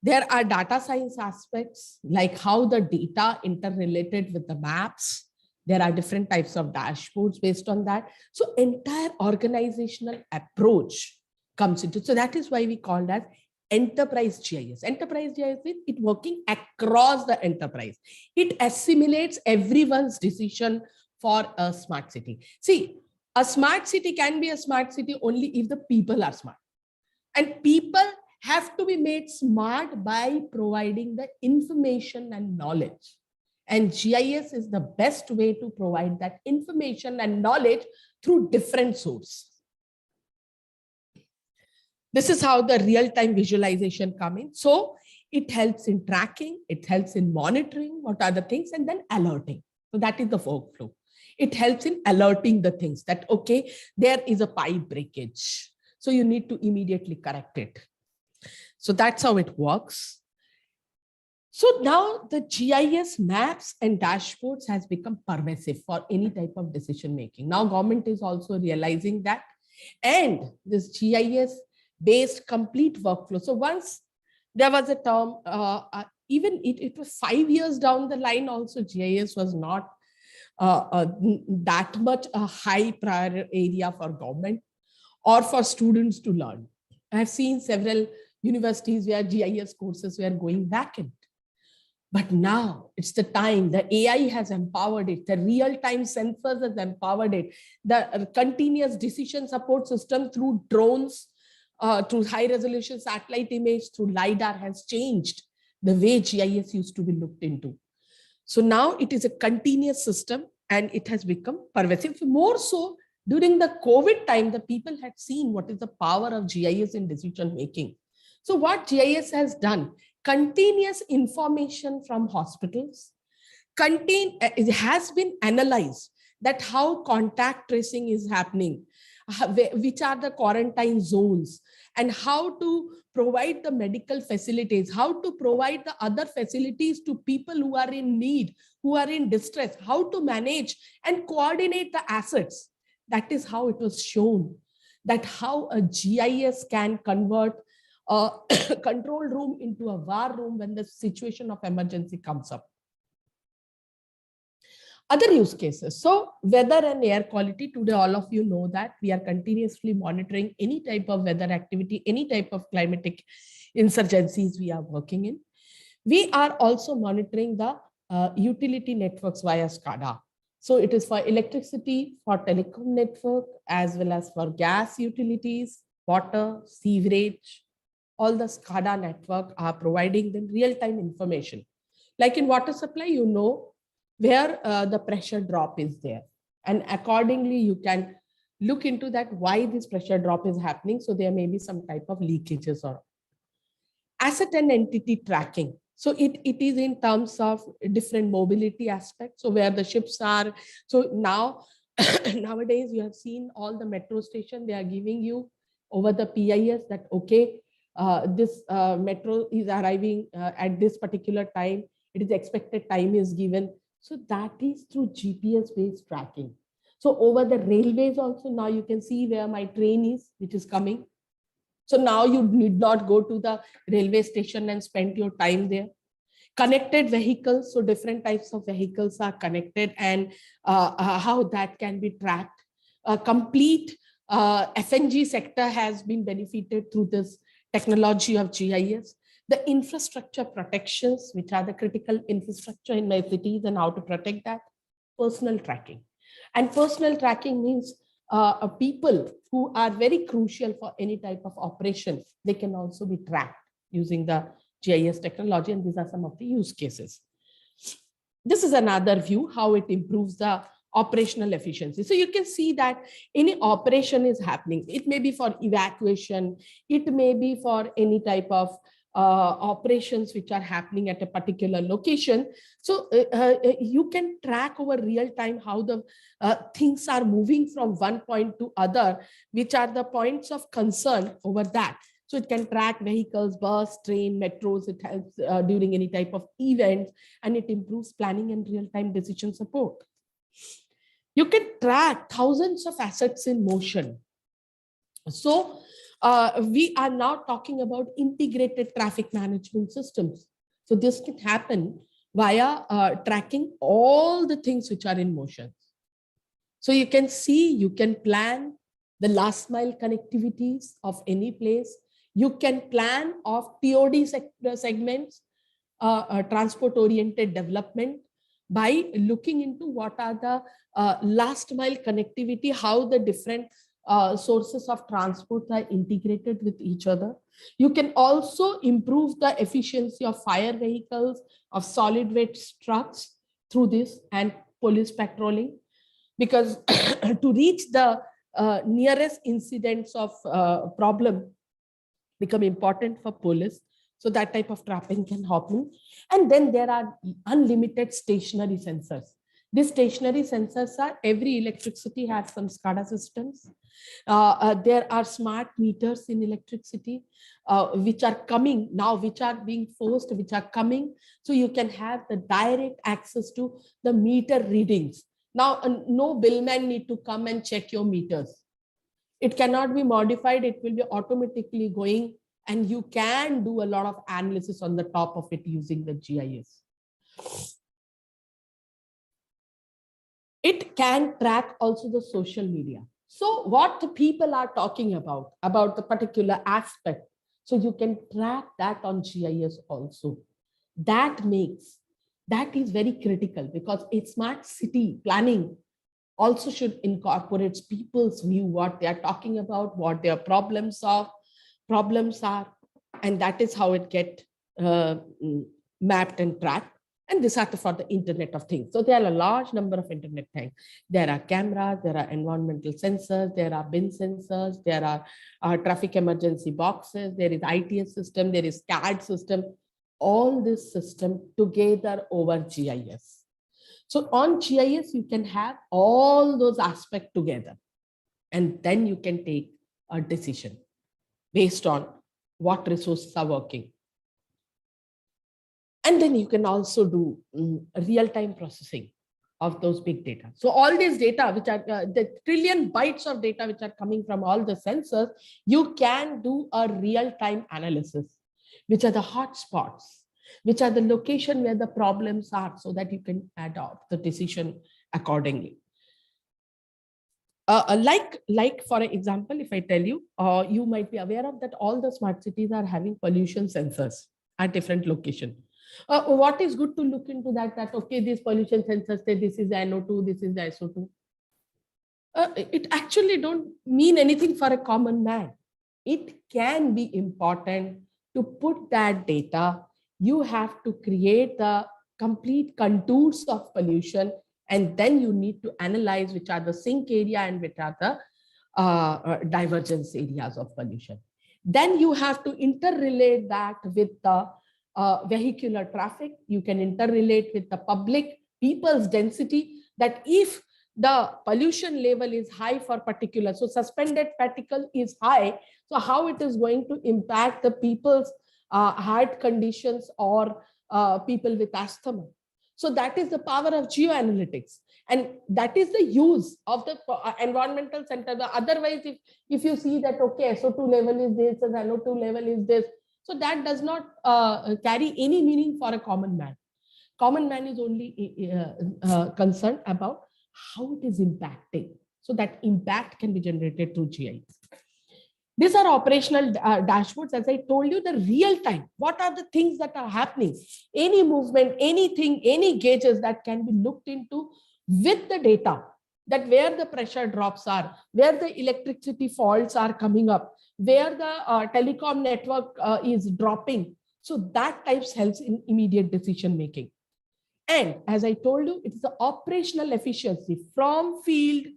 There are data science aspects like how the data interrelated with the maps. There are different types of dashboards based on that. So entire organizational approach comes into. So that is why we call that enterprise GIS. Enterprise GIS is it working across the enterprise. It assimilates everyone's decision for a smart city. See, a smart city can be a smart city only if the people are smart. And people have to be made smart by providing the information and knowledge. And GIS is the best way to provide that information and knowledge through different sources. This is how the real-time visualization comes in. So it helps in tracking, it helps in monitoring what are the things, and then alerting. So that is the workflow. It helps in alerting the things that, okay, there is a pipe breakage. So you need to immediately correct it. So that's how it works. So now the GIS maps and dashboards has become pervasive for any type of decision making. Now government is also realizing that, and this GIS based complete workflow. So once there was a term, even it was 5 years down the line also, GIS was not that much a high prior area for government or for students to learn. I have seen several universities where GIS courses were going vacant. But now it's the time, the AI has empowered it, the real-time sensors has empowered it, the continuous decision support system through drones, through high-resolution satellite image, through LiDAR has changed the way GIS used to be looked into. So now it is a continuous system and it has become pervasive. More so during the COVID time, the people had seen what is the power of GIS in decision making. So what GIS has done, continuous information from hospitals, it has been analyzed that how contact tracing is happening, which are the quarantine zones, and how to provide the medical facilities, how to provide the other facilities to people who are in need, who are in distress, how to manage and coordinate the assets. That is how it was shown that how a GIS can convert a control room into a war room when the situation of emergency comes up. Other use cases. So weather and air quality, today all of you know that we are continuously monitoring any type of weather activity, any type of climatic insurgencies we are working in. We are also monitoring the utility networks via SCADA. So it is for electricity, for telecom network, as well as for gas utilities, water, sewerage. All the SCADA network are providing them real-time information. Like in water supply, you know where the pressure drop is there. And accordingly, you can look into that, why this pressure drop is happening. So there may be some type of leakages or asset and entity tracking. So it is in terms of different mobility aspects. So where the ships are. So now, nowadays, you have seen all the metro stations, they are giving you over the PIS that, okay, this metro is arriving at this particular time. It is expected time is given. So that is through GPS based tracking. So over the railways also, now you can see where my train is, which is coming. So now you need not go to the railway station and spend your time there. Connected vehicles, so different types of vehicles are connected and how that can be tracked. A complete FNG sector has been benefited through this technology of GIS. The infrastructure protections, which are the critical infrastructure in my cities and how to protect that. Personal tracking. And personal tracking means people who are very crucial for any type of operation, they can also be tracked using the GIS technology, and these are some of the use cases. This is another view, how it improves the operational efficiency. So you can see that any operation is happening. It may be for evacuation, it may be for any type of operations which are happening at a particular location. So you can track over real time how the things are moving from one point to other, which are the points of concern over that. So it can track vehicles, bus, train, metros. It helps during any type of events, and it improves planning and real-time decision support. You can track thousands of assets in motion. So we are now talking about integrated traffic management systems. So this can happen via tracking all the things which are in motion. So you can see, you can plan the last mile connectivities of any place. You can plan of TOD segments, transport-oriented development, by looking into what are the last mile connectivity, how the different sources of transport are integrated with each other. You can also improve the efficiency of fire vehicles, of solid waste trucks through this, and police patrolling, because to reach the nearest incidents of problem become important for police. So that type of tracking can happen. And then there are unlimited stationary sensors. These stationary sensors are, every electricity has some SCADA systems. There are smart meters in electricity, which are coming now, which are being forced, which are coming. So you can have the direct access to the meter readings. Now, no billman need to come and check your meters. It cannot be modified. It will be automatically going, and you can do a lot of analysis on the top of it using the GIS. It can track also the social media. So what the people are talking about the particular aspect. So you can track that on GIS also. That is very critical, because a smart city planning also should incorporate people's view, what they are talking about, what their problems are, and that is how it get mapped and tracked. And these are for the Internet of Things. So there are a large number of Internet things. There are cameras, there are environmental sensors, there are bin sensors, there are traffic emergency boxes, there is ITS system, there is CAD system, all this system together over GIS. So on GIS, you can have all those aspects together, and then you can take a decision based on what resources are working. And then you can also do real-time processing of those big data. So all these data, which are the trillion bytes of data which are coming from all the sensors, you can do a real-time analysis, which are the hotspots, which are the location where the problems are, so that you can adopt the decision accordingly. Like for example, if I tell you, you might be aware of that all the smart cities are having pollution sensors at different locations. What is good to look into that okay, these pollution sensors say this is the NO2, this is the SO2. It actually don't mean anything for a common man. It can be important to put that data. You have to create the complete contours of pollution, and then you need to analyze which are the sink area and which are the divergence areas of pollution. Then you have to interrelate that with the vehicular traffic. You can interrelate with the people's density, that if the pollution level is high for particular, so suspended particle is high, so how it is going to impact the people's heart conditions or people with asthma. So that is the power of geoanalytics, and that is the use of the environmental center. Otherwise, if you see that okay, SO2 level is this and NO2 level is this, so that does not carry any meaning for a common man. Common man is only concerned about how it is impacting. So that impact can be generated through GIS. These are operational dashboards. As I told you, the real time, what are the things that are happening? Any movement, anything, any gauges that can be looked into with the data, that where the pressure drops are, where the electricity faults are coming up, where the telecom network is dropping. So that types helps in immediate decision making. And as I told you, it's the operational efficiency from field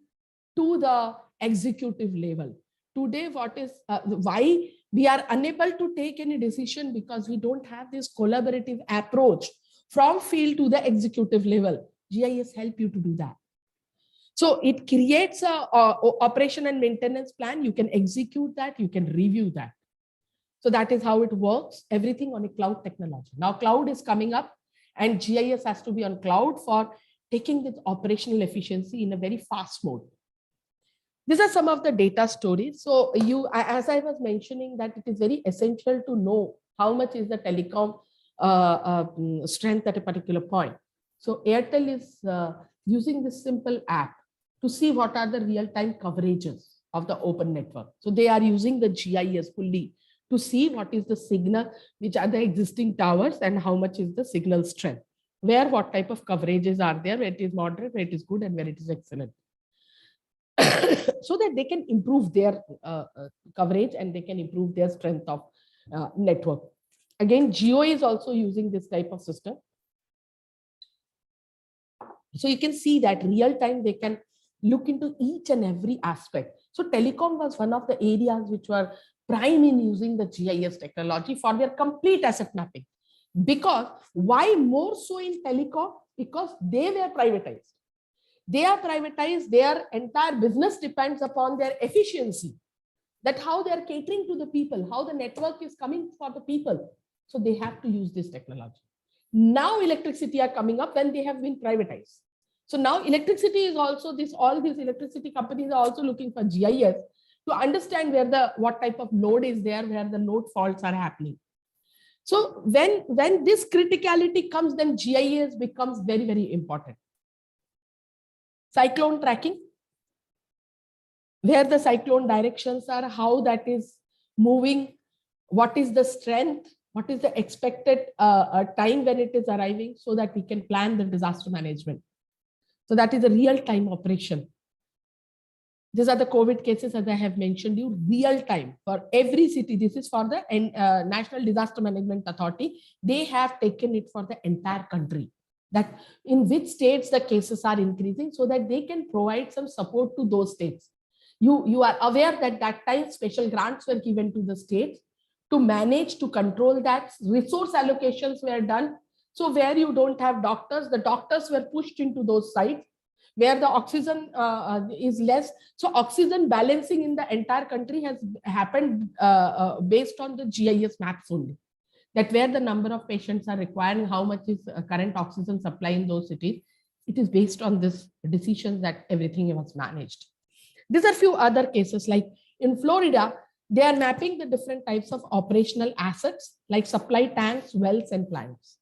to the executive level. Today, why we are unable to take any decision? Because we don't have this collaborative approach from field to the executive level. GIS help you to do that. So it creates a operation and maintenance plan. You can execute that, you can review that. So that is how it works, everything on a cloud technology. Now cloud is coming up and GIS has to be on cloud for taking this operational efficiency in a very fast mode. These are some of the data stories. So as I was mentioning, that it is very essential to know how much is the telecom strength at a particular point. So Airtel is using this simple app to see what are the real-time coverages of the open network. So they are using the GIS fully to see what is the signal, which are the existing towers and how much is the signal strength, where what type of coverages are there, where it is moderate, where it is good, and where it is excellent. So that they can improve their coverage and they can improve their strength of network. Again, Geo is also using this type of system. So you can see that real time they can look into each and every aspect. So telecom was one of the areas which were prime in using the GIS technology for their complete asset mapping. Because why more so in telecom? Because they were privatized. They are privatized, their entire business depends upon their efficiency, that how they are catering to the people, how the network is coming for the people. So they have to use this technology. Now electricity are coming up when they have been privatized. So now electricity is also all these electricity companies are also looking for GIS to understand where what type of load is there, where the load faults are happening. So when this criticality comes, then GIS becomes very, very important. Cyclone tracking, where the cyclone directions are, how that is moving, what is the strength, what is the expected time when it is arriving, so that we can plan the disaster management. So that is a real-time operation. These are the COVID cases, as I have mentioned you, real time for every city. This is for the National Disaster Management Authority. They have taken it for the entire country, that in which states the cases are increasing, so that they can provide some support to those states. You are aware that that time special grants were given to the states to manage, to control that. Resource allocations were done. So where you don't have doctors, the doctors were pushed into those sites. Where the oxygen is less. So oxygen balancing in the entire country has happened based on the GIS maps only. That where the number of patients are requiring, how much is current oxygen supply in those cities. It is based on this decisions that everything was managed. These are few other cases, like in Florida, they are mapping the different types of operational assets like supply tanks, wells, and plants,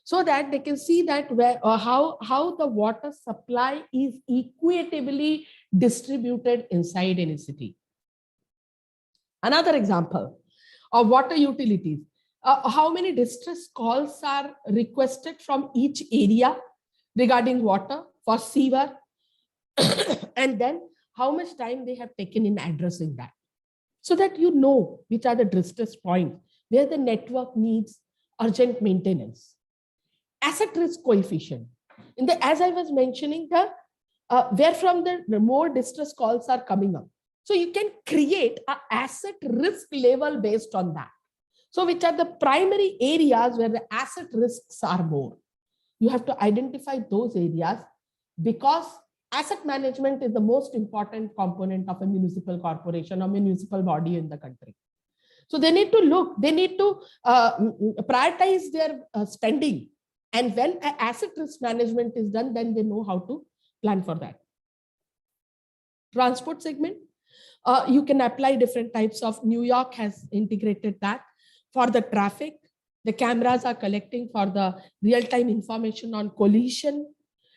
so that they can see that how the water supply is equitably distributed inside any city. Another example of water utilities, how many distress calls are requested from each area regarding water for sewer, and then how much time they have taken in addressing that, so that you know which are the distress points where the network needs urgent maintenance. Asset risk coefficient, as I was mentioning, where from the more distress calls are coming up. So you can create an asset risk level based on that. So which are the primary areas where the asset risks are more. You have to identify those areas, because asset management is the most important component of a municipal corporation or municipal body in the country. So they need to look, they need to prioritize their spending. And when asset risk management is done, then they know how to plan for that. Transport segment, you can apply different types of. New York has integrated that for the traffic. The cameras are collecting for the real-time information on collision,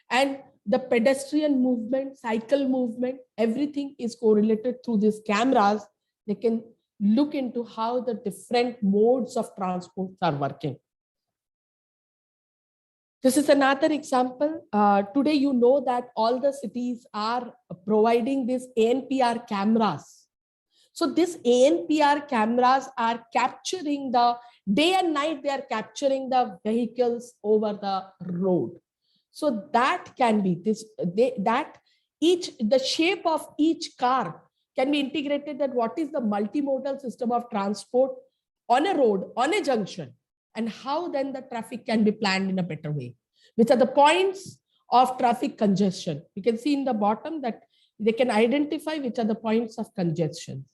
and the pedestrian movement, cycle movement, everything is correlated through these cameras. They can look into how the different modes of transport are working. This is another example. Today, you know that all the cities are providing these ANPR cameras. So these ANPR cameras are capturing the day and night, they are capturing the vehicles over the road. So that can be this, the shape of each car can be integrated, that what is the multimodal system of transport on a road, on a junction, and how then the traffic can be planned in a better way, which are the points of traffic congestion. You can see in the bottom that they can identify which are the points of congestion,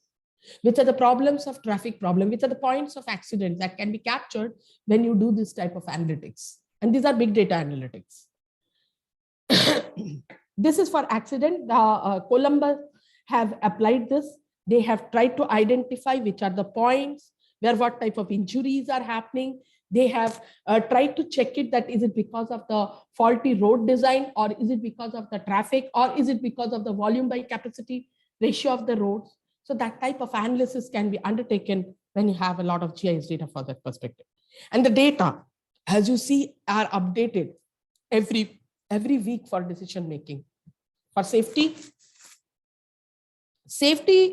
which are the problems of traffic problem, which are the points of accidents that can be captured when you do this type of analytics. And these are big data analytics. This is for accident. Columbus have applied this. They have tried to identify which are the points where what type of injuries are happening. They have tried to check it, that is it because of the faulty road design, or is it because of the traffic, or is it because of the volume by capacity ratio of the roads. So that type of analysis can be undertaken when you have a lot of GIS data for that perspective. And the data, as you see, are updated every week for decision making. For safety,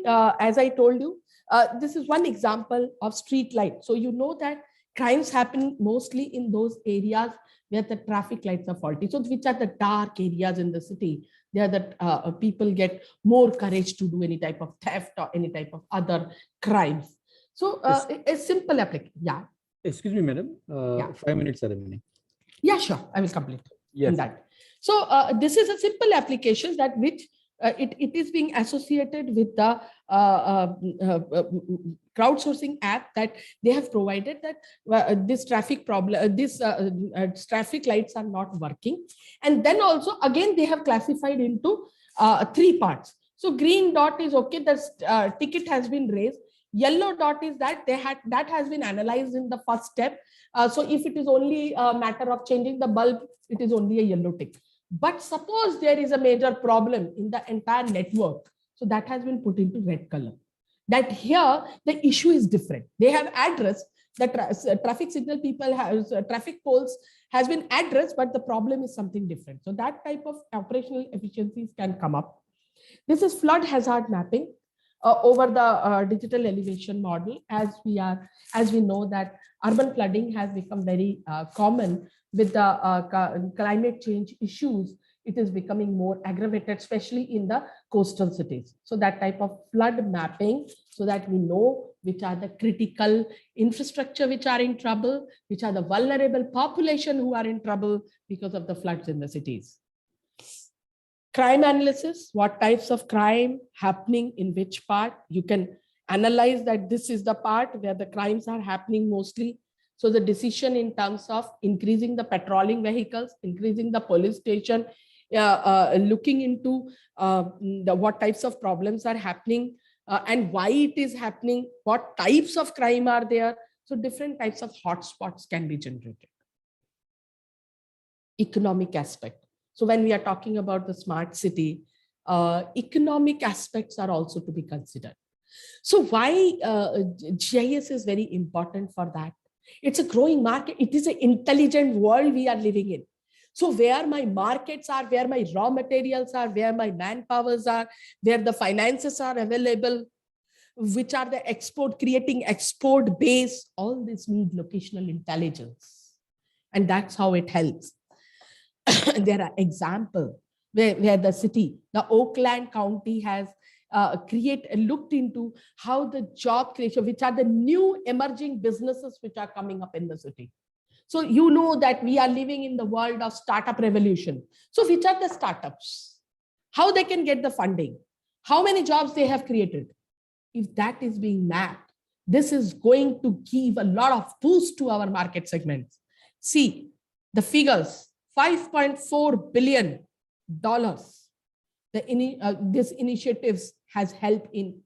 as I told you, this is one example of street light. So you know that crimes happen mostly in those areas where the traffic lights are faulty. So which are the dark areas in the city, there that people get more courage to do any type of theft or any type of other crimes. So a simple application. Yeah. Excuse me, madam. Yeah. 5 minutes are remaining. Yeah, sure. I will complete Yes. in that. So this is a simple application that which it is being associated with the crowdsourcing app that they have provided, that this traffic problem, traffic lights are not working. And then also again they have classified into 3 parts. So green dot is okay, the ticket has been raised. Yellow dot is that that has been analyzed in the first step. So if it is only a matter of changing the bulb, it is only a yellow tick. But suppose there is a major problem in the entire network, so that has been put into red color. That here the issue is different. They have addressed the traffic signal people has traffic poles has been addressed, but the problem is something different. So that type of operational efficiencies can come up. This is flood hazard mapping over the digital elevation model. As we know that urban flooding has become very common with the climate change issues. It is becoming more aggravated, especially in the coastal cities. So that type of flood mapping, so that we know which are the critical infrastructure which are in trouble, which are the vulnerable population who are in trouble because of the floods in the cities. Crime analysis, what types of crime happening in which part. You can analyze that this is the part where the crimes are happening mostly. So the decision in terms of increasing the patrolling vehicles, increasing the police station, looking into what types of problems are happening and why it is happening, what types of crime are there. So different types of hotspots can be generated. Economic aspect. So when we are talking about the smart city, economic aspects are also to be considered. So why GIS is very important for that? It's a growing market. It is an intelligent world we are living in. So where my markets are, where my raw materials are, where my manpowers are, where the finances are available, which are the creating export base, all this need locational intelligence. And that's how it helps. There are examples where the city, the Oakland County has looked into how the job creation, which are the new emerging businesses which are coming up in the city. So you know that we are living in the world of startup revolution. So which are the startups? How they can get the funding? How many jobs they have created? If that is being mapped, this is going to give a lot of boost to our market segments. See the figures, $5.4 billion. This initiatives has helped in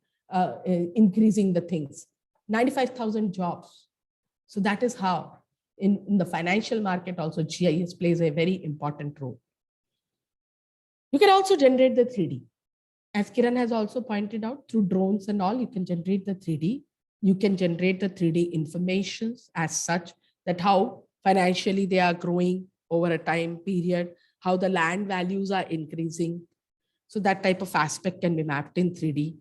increasing the things. 95,000 jobs. So that is how in the financial market also GIS plays a very important role. You can also generate the 3D. As Kiran has also pointed out, through drones and all, you can generate the 3D. You can generate the 3D informations as such, that how financially they are growing over a time period, how the land values are increasing. So that type of aspect can be mapped in 3D.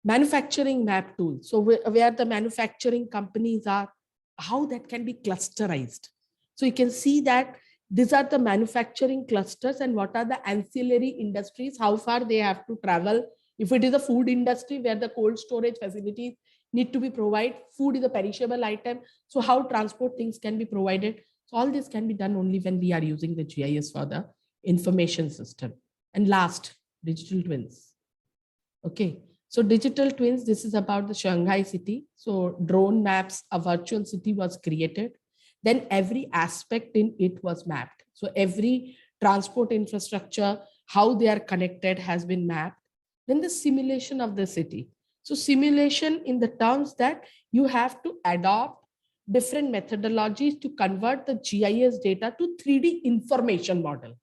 Manufacturing map tools. So where the manufacturing companies are, how that can be clusterized. So you can see that These are the manufacturing clusters and what are the ancillary industries, how far they have to travel. If it is a food industry where the cold storage facilities need to be provided, food is a perishable item. So how transport things can be provided. So all this can be done only when we are using the GIS for the information system. And last, digital twins. Okay, so digital twins, this is about the Shanghai city. So drone maps, a virtual city was created. Then every aspect in it was mapped. So every transport infrastructure, how they are connected has been mapped. Then the simulation of the city. So simulation in the terms that you have to adopt different methodologies to convert the GIS data to 3D information model.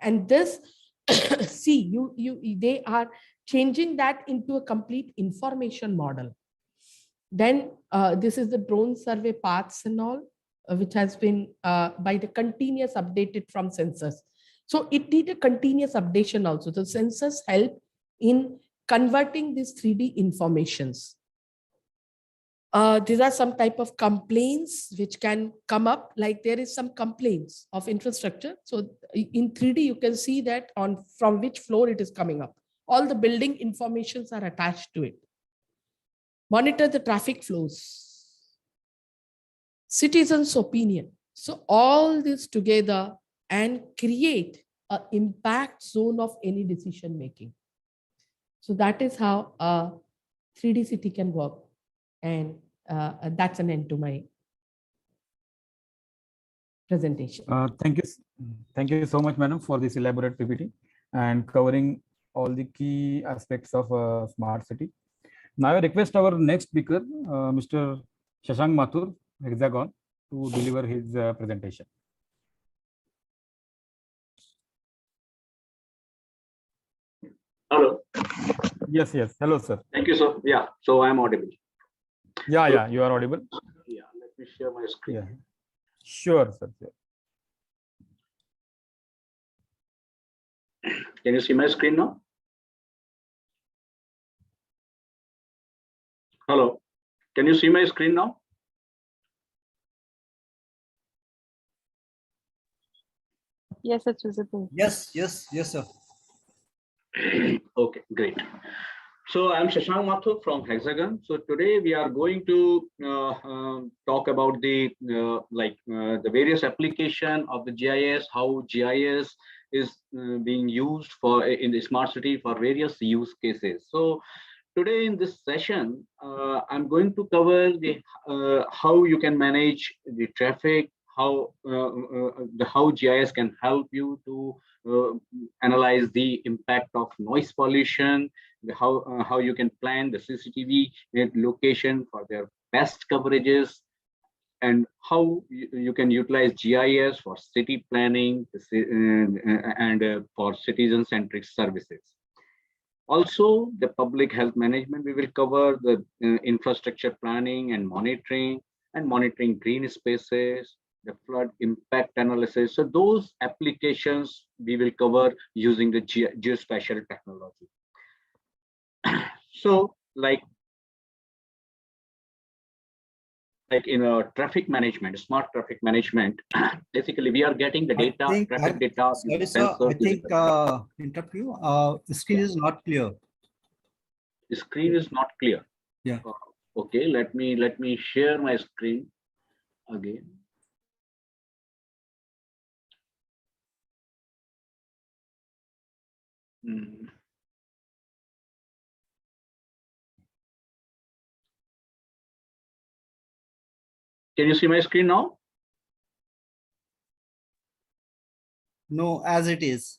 And this, see, they are changing that into a complete information model. Then this is the drone survey paths and all, which has been by the continuous updated from sensors. So it need a continuous updation also. The sensors help in converting these 3D informations. These are some type of complaints which can come up, like there is some complaints of infrastructure. So in 3D, you can see that from which floor it is coming up. All the building informations are attached to it. Monitor the traffic flows. Citizens' opinion. So all this together and create an impact zone of any decision making. So that is how a 3D city can work. And that's an end to my presentation. Thank you so much, madam, for this elaborate PPT and covering all the key aspects of a smart city. Now I request our next speaker, Mr. Shashank Mathur, Hexagon, to deliver his presentation. Hello. Yes. Hello, sir. Thank you, sir. Yeah. So I'm audible. Yeah, you are audible. Yeah. Let me share my screen. Yeah. Sure, sir. Sure. Can you see my screen now? Hello. Can you see my screen now? Yes, it's visible. Yes, sir. Okay, great. So I'm Shashank Mathur from Hexagon. So today we are going to talk about the various application of the GIS, how GIS is being used in the smart city for various use cases. So today in this session, I'm going to cover the how you can manage the traffic, how GIS can help you to analyze the impact of noise pollution, how you can plan the CCTV location for their best coverages, and how you can utilize GIS for city planning and for citizen-centric services. Also, the public health management, we will cover the infrastructure planning and monitoring green spaces, the flood impact analysis. So those applications we will cover using the geospatial technology. So like in traffic management, smart traffic management, basically we are getting the data, traffic data. Sorry, sir, I think interrupt you. The screen is not clear. The screen is not clear. Yeah. Okay, let me share my screen again. Can you see my screen now? No, as it is.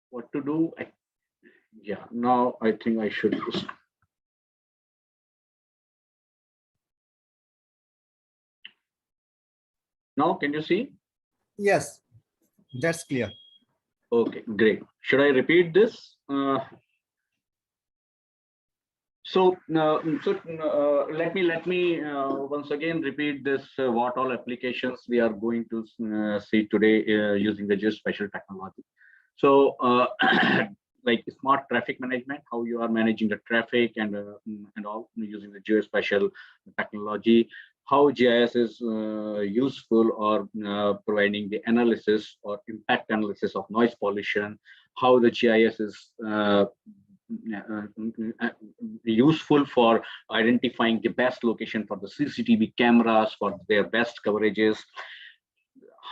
What to do? Yeah, now I think I should. Now, can you see? Yes, that's clear. Okay, great. Should I repeat this? Let me once again repeat this. What all applications we are going to see today using the geospatial technology. So, like smart traffic management, how you are managing the traffic and all using the geospatial technology. how GIS is useful or providing the analysis or impact analysis of noise pollution, how the GIS is useful for identifying the best location for the CCTV cameras for their best coverages,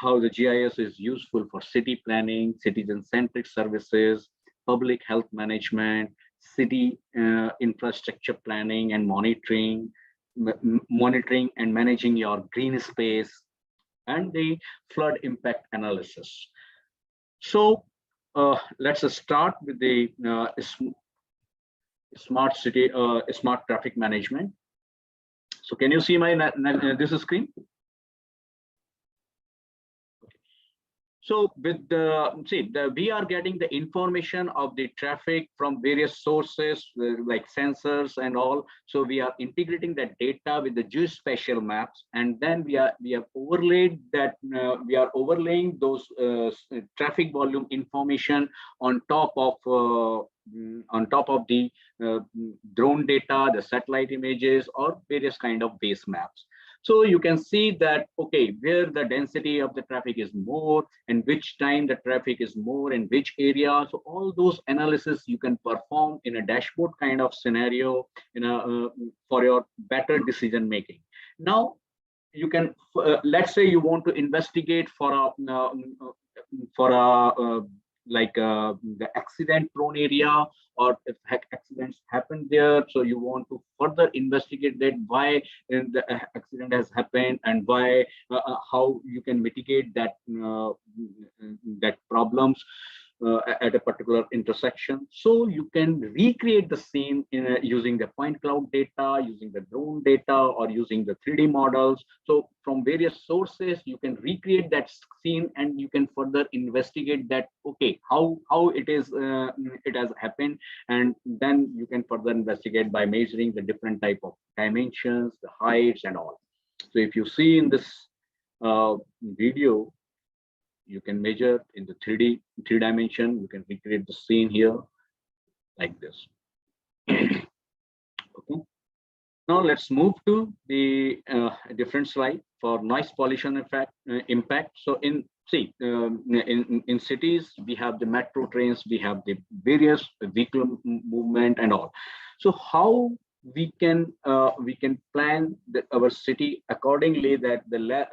how the GIS is useful for city planning, citizen-centric services, public health management, city infrastructure planning and monitoring, monitoring and managing your green space, and the flood impact analysis. So let's start with the smart city, smart traffic management. So can you see my this screen? So with we are getting the information of the traffic from various sources like sensors and all. So we are integrating that data with the geospatial maps, and then we have overlaid that we are overlaying those traffic volume information on top of the drone data, the satellite images, or various kind of base maps. So you can see that, okay, where the density of the traffic is more and which time the traffic is more in which area. So all those analysis you can perform in a dashboard kind of scenario for your better decision making. Now, you can, let's say you want to investigate for the accident prone area, or if accidents happen there, so you want to further investigate that why the accident has happened and why how you can mitigate that that problems at a particular intersection. So you can recreate the scene using the point cloud data, using the drone data, or using the 3D models. So from various sources, you can recreate that scene, and you can further investigate that, okay, how it is it has happened, and then you can further investigate by measuring the different type of dimensions, the heights, and all. So if you see in this video, you can measure in the 3 dimension. You can recreate the scene here like this. Okay. Now let's move to the different slide for noise pollution impact. So in cities, we have the metro trains, we have the various vehicle movement and all. So how we can plan our city accordingly, that the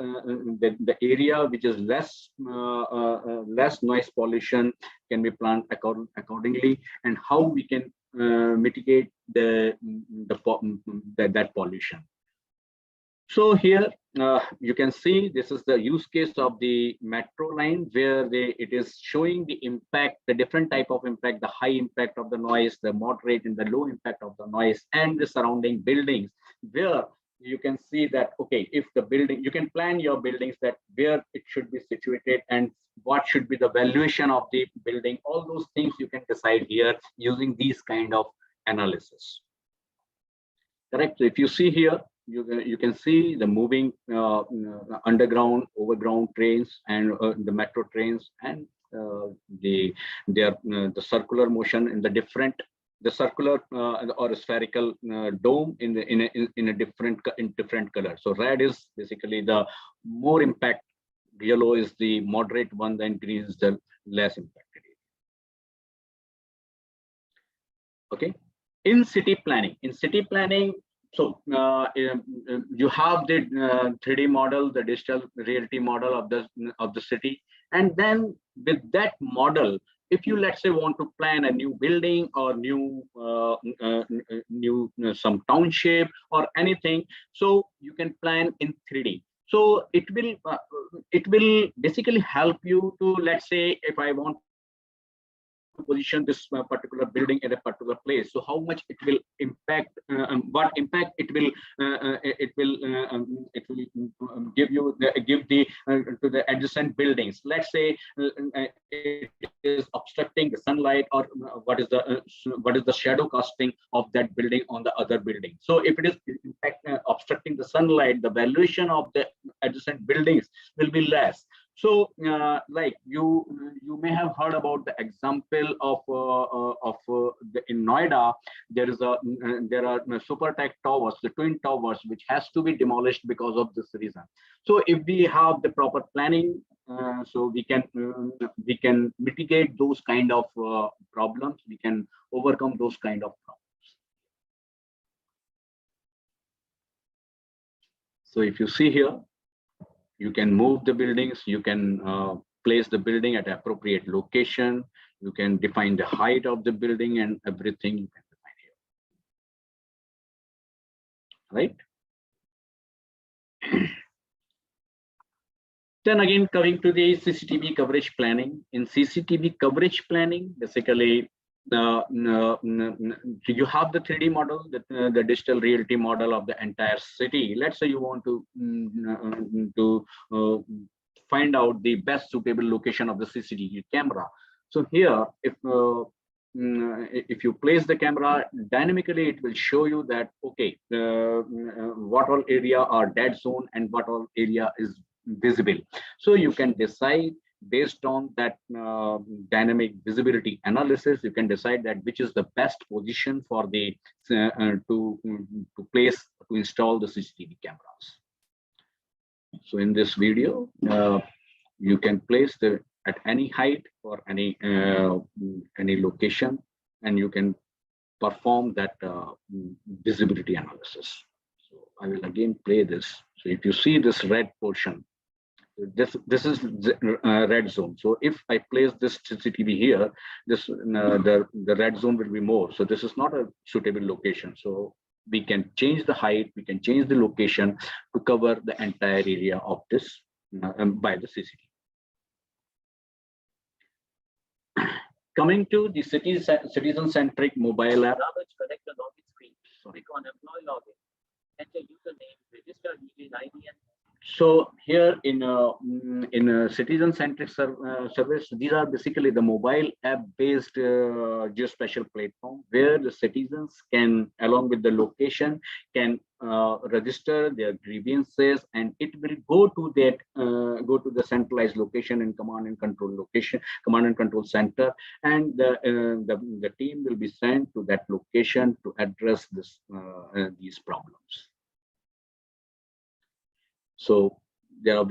area which is less noise pollution can be planned accordingly, and how we can mitigate that pollution. So here you can see this is the use case of the metro line, where it is showing the impact, the different type of impact, the high impact of the noise, the moderate and the low impact of the noise, and the surrounding buildings, where you can see that, okay, if the building, you can plan your buildings that where it should be situated and what should be the valuation of the building. All those things you can decide here using these kind of analysis. Correct. So if you see here, you can see the moving underground, overground trains, and the metro trains, and the circular motion in the circular or a spherical dome in a different color. So red is basically the more impact, yellow is the moderate one, then green is the less impacted. Okay. In city planning, so you have the 3D model, the digital reality model of the city, and then with that model, if you, let's say, want to plan a new building or some township or anything, so you can plan in 3D. So it will basically help you to, let's say, if I want to position this particular building at a particular place, so how much it will impact, what impact it will give to the adjacent buildings. Let's say it is obstructing the sunlight, or what is the shadow casting of that building on the other building. So if it is obstructing the sunlight, the valuation of the adjacent buildings will be less. So, like you may have heard about the example of in Noida, there are super tech towers, the twin towers, which has to be demolished because of this reason. So, if we have the proper planning, so we can mitigate those kind of problems. We can overcome those kind of problems. So, if you see here, you can move the buildings, you can place the building at appropriate location, you can define the height of the building and everything you can define here, right? Then again, coming to the CCTV coverage planning. In CCTV coverage planning, basically, you have the 3D model, the digital reality model of the entire city. Let's say you want to find out the best suitable location of the CCTV camera. So here, if you place the camera dynamically, it will show you that, okay, what all area are dead zone and what all area is visible. So you can decide based on that dynamic visibility analysis, you can decide that which is the best position for the to install the CCTV cameras. So in this video, you can place at any height or any location, and you can perform that visibility analysis. So I will again play this. So if you see this red portion, this is red zone. So if I place this CCTV here, this the red zone will be more. So this is not a suitable location. So we can change the height, we can change the location to cover the entire area of this by the CCTV. Coming to the citizen-centric mobile app. Select the login screen. Click on employee login. Enter username, register email ID, and so here in a citizen-centric service, these are basically the mobile app-based geospatial platform where the citizens can, along with the location, can register their grievances, and it will go to the centralized location and command and control center, and the team will be sent to that location to address these problems. So there are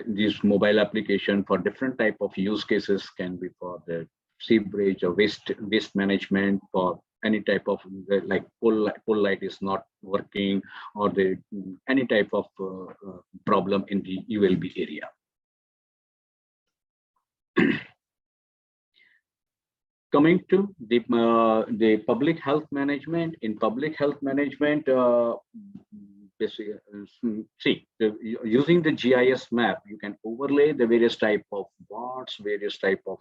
these mobile application for different type of use cases, can be for the sewerage or waste management, for any type of like pole light is not working, or any type of problem in the ULB area. Coming to the public health management. In public health management, using the GIS map, you can overlay the various type of wards, various type of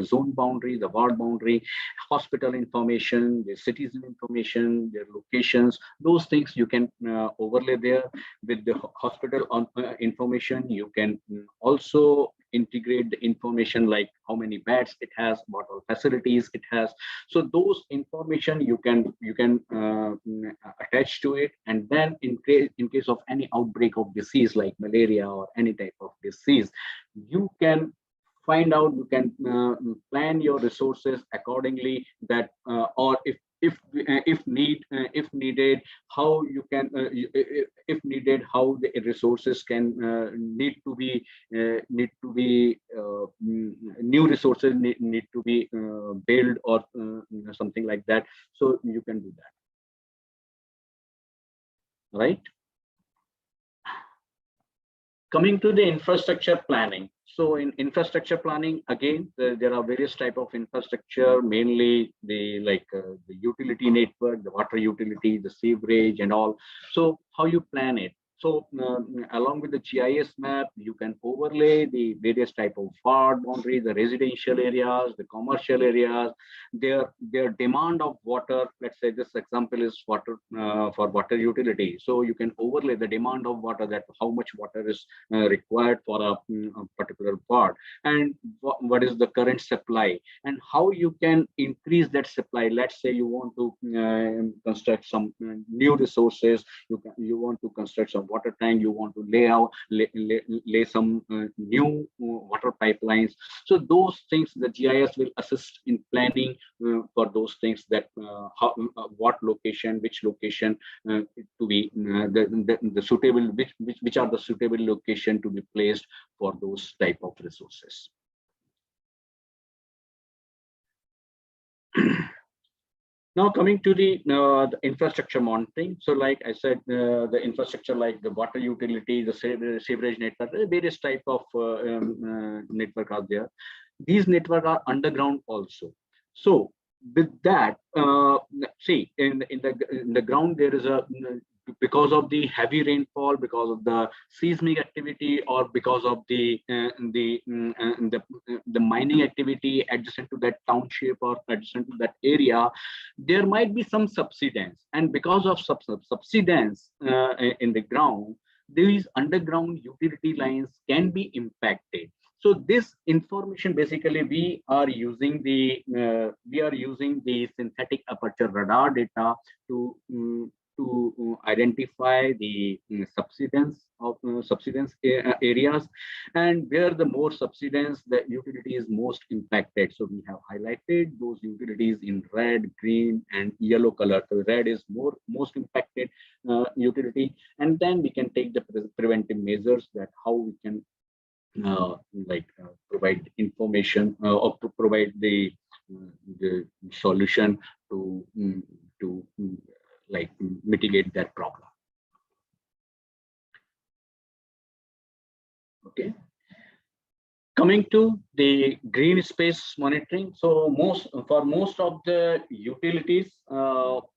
zone boundary, the ward boundary, hospital information, the citizen information, their locations, those things you can overlay there. With the hospital information, you can also integrate the information like how many beds it has, what all facilities it has. So those information you can attach to it, and then in case of any outbreak of disease like malaria or any type of disease, you can find out, you can plan your resources accordingly, that or if needed, how you can if needed, how the resources can need to be new resources need to be built, or something like that. So you can do that, right? Coming to the infrastructure planning. So in infrastructure planning, again, there are various type of infrastructure, mainly the utility network, the water utility, the sewerage and all. So how you plan it? So along with the GIS map, you can overlay the various type of ward boundary, the residential areas, the commercial areas, their demand of water. Let's say this example is water for water utility. So you can overlay the demand of water, that how much water is required for a particular ward, and what is the current supply, and how you can increase that supply. Let's say you want to construct some new resources, you want to construct some water tank, you want to lay some new water pipelines. So those things the GIS will assist in planning for those things, that what location, which location to be the suitable, which are the suitable location to be placed for those type of resources. Now coming to the infrastructure monitoring. So like I said, the infrastructure like the water utility, the sewerage network, various type of network are there. These networks are underground also. So with that, see in the ground there is a, because of the heavy rainfall, because of the seismic activity, or because of the mining activity adjacent to that township or adjacent to that area, there might be some subsidence, and because of subsidence in the ground, these underground utility lines can be impacted. So this information, basically we are using the synthetic aperture radar data to identify the subsidence of subsidence areas, and where the more subsidence, the utility is most impacted. So we have highlighted those utilities in red, green, and yellow color. So red is most impacted utility, and then we can take the preventive measures, that how we can provide information or to provide the solution to mitigate that problem. Okay. Coming to the green space monitoring, so for most of the utilities,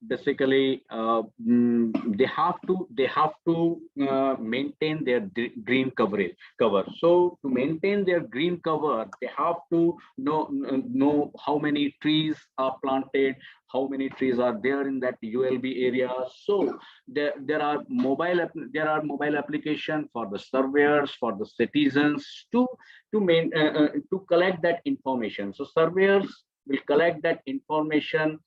basically they have to maintain their green cover. So to maintain their green cover, they have to know how many trees are planted, how many trees are there in that ULB area. So there are mobile application for the surveyors, for the citizens to collect that information. So surveyors will collect that information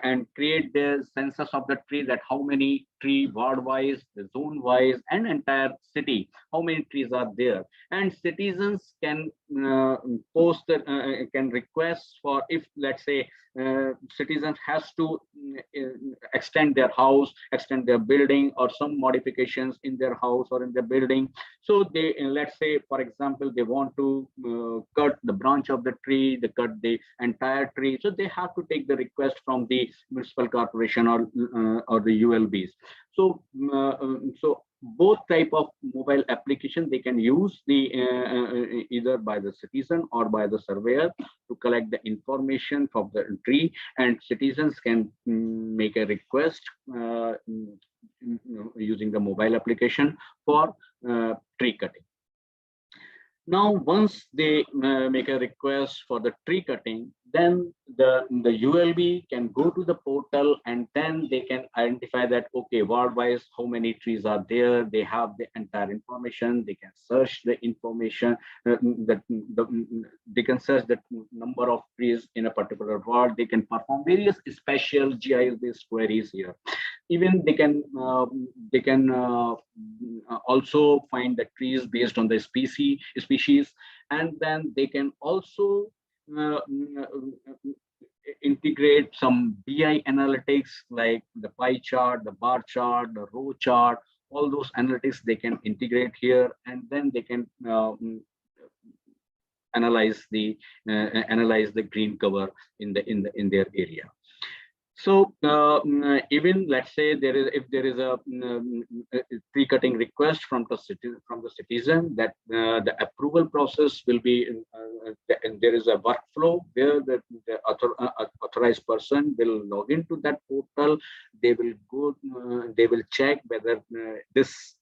and create the census of the tree, that how many tree ward wise, the zone wise, and entire city, how many trees are there. And citizens can can request for, if let's say citizens has to extend their house, extend their building, or some modifications in their house or in their building. So they, let's say for example, they want to cut the branch of the tree, they cut the entire tree. So they have to take the request from the municipal corporation or the ULBs. So both type of mobile application they can use, the either by the citizen or by the surveyor, to collect the information from the tree, and citizens can make a request using the mobile application for tree cutting. Now, once they make a request for the tree cutting, then the ULB can go to the portal, and then they can identify that, okay, ward wise, how many trees are there. They have the entire information. They can search the information, they can search the number of trees in a particular ward. They can perform various special GIS-based queries here. Even they can also find the trees based on the species, and then they can also integrate some BI analytics, like the pie chart, the bar chart, the row chart. All those analytics they can integrate here, and then they can analyze the green cover in their area. So even let's say if there is a tree cutting request from the citizen, that the approval process will be and there is a workflow where the authorized person will log into that portal. They will go, they will check whether this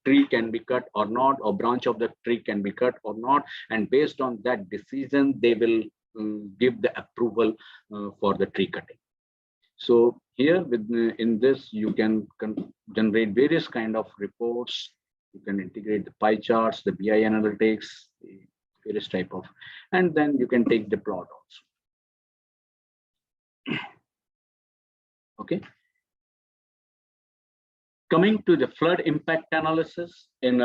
tree can be cut or not, or branch of the tree can be cut or not, and based on that decision they will give the approval for the tree cutting. So here in this you can generate various kind of reports. You can integrate the pie charts, the BI analytics, the various type of, and then you can take the plot also. Okay. Coming to the flood impact analysis, in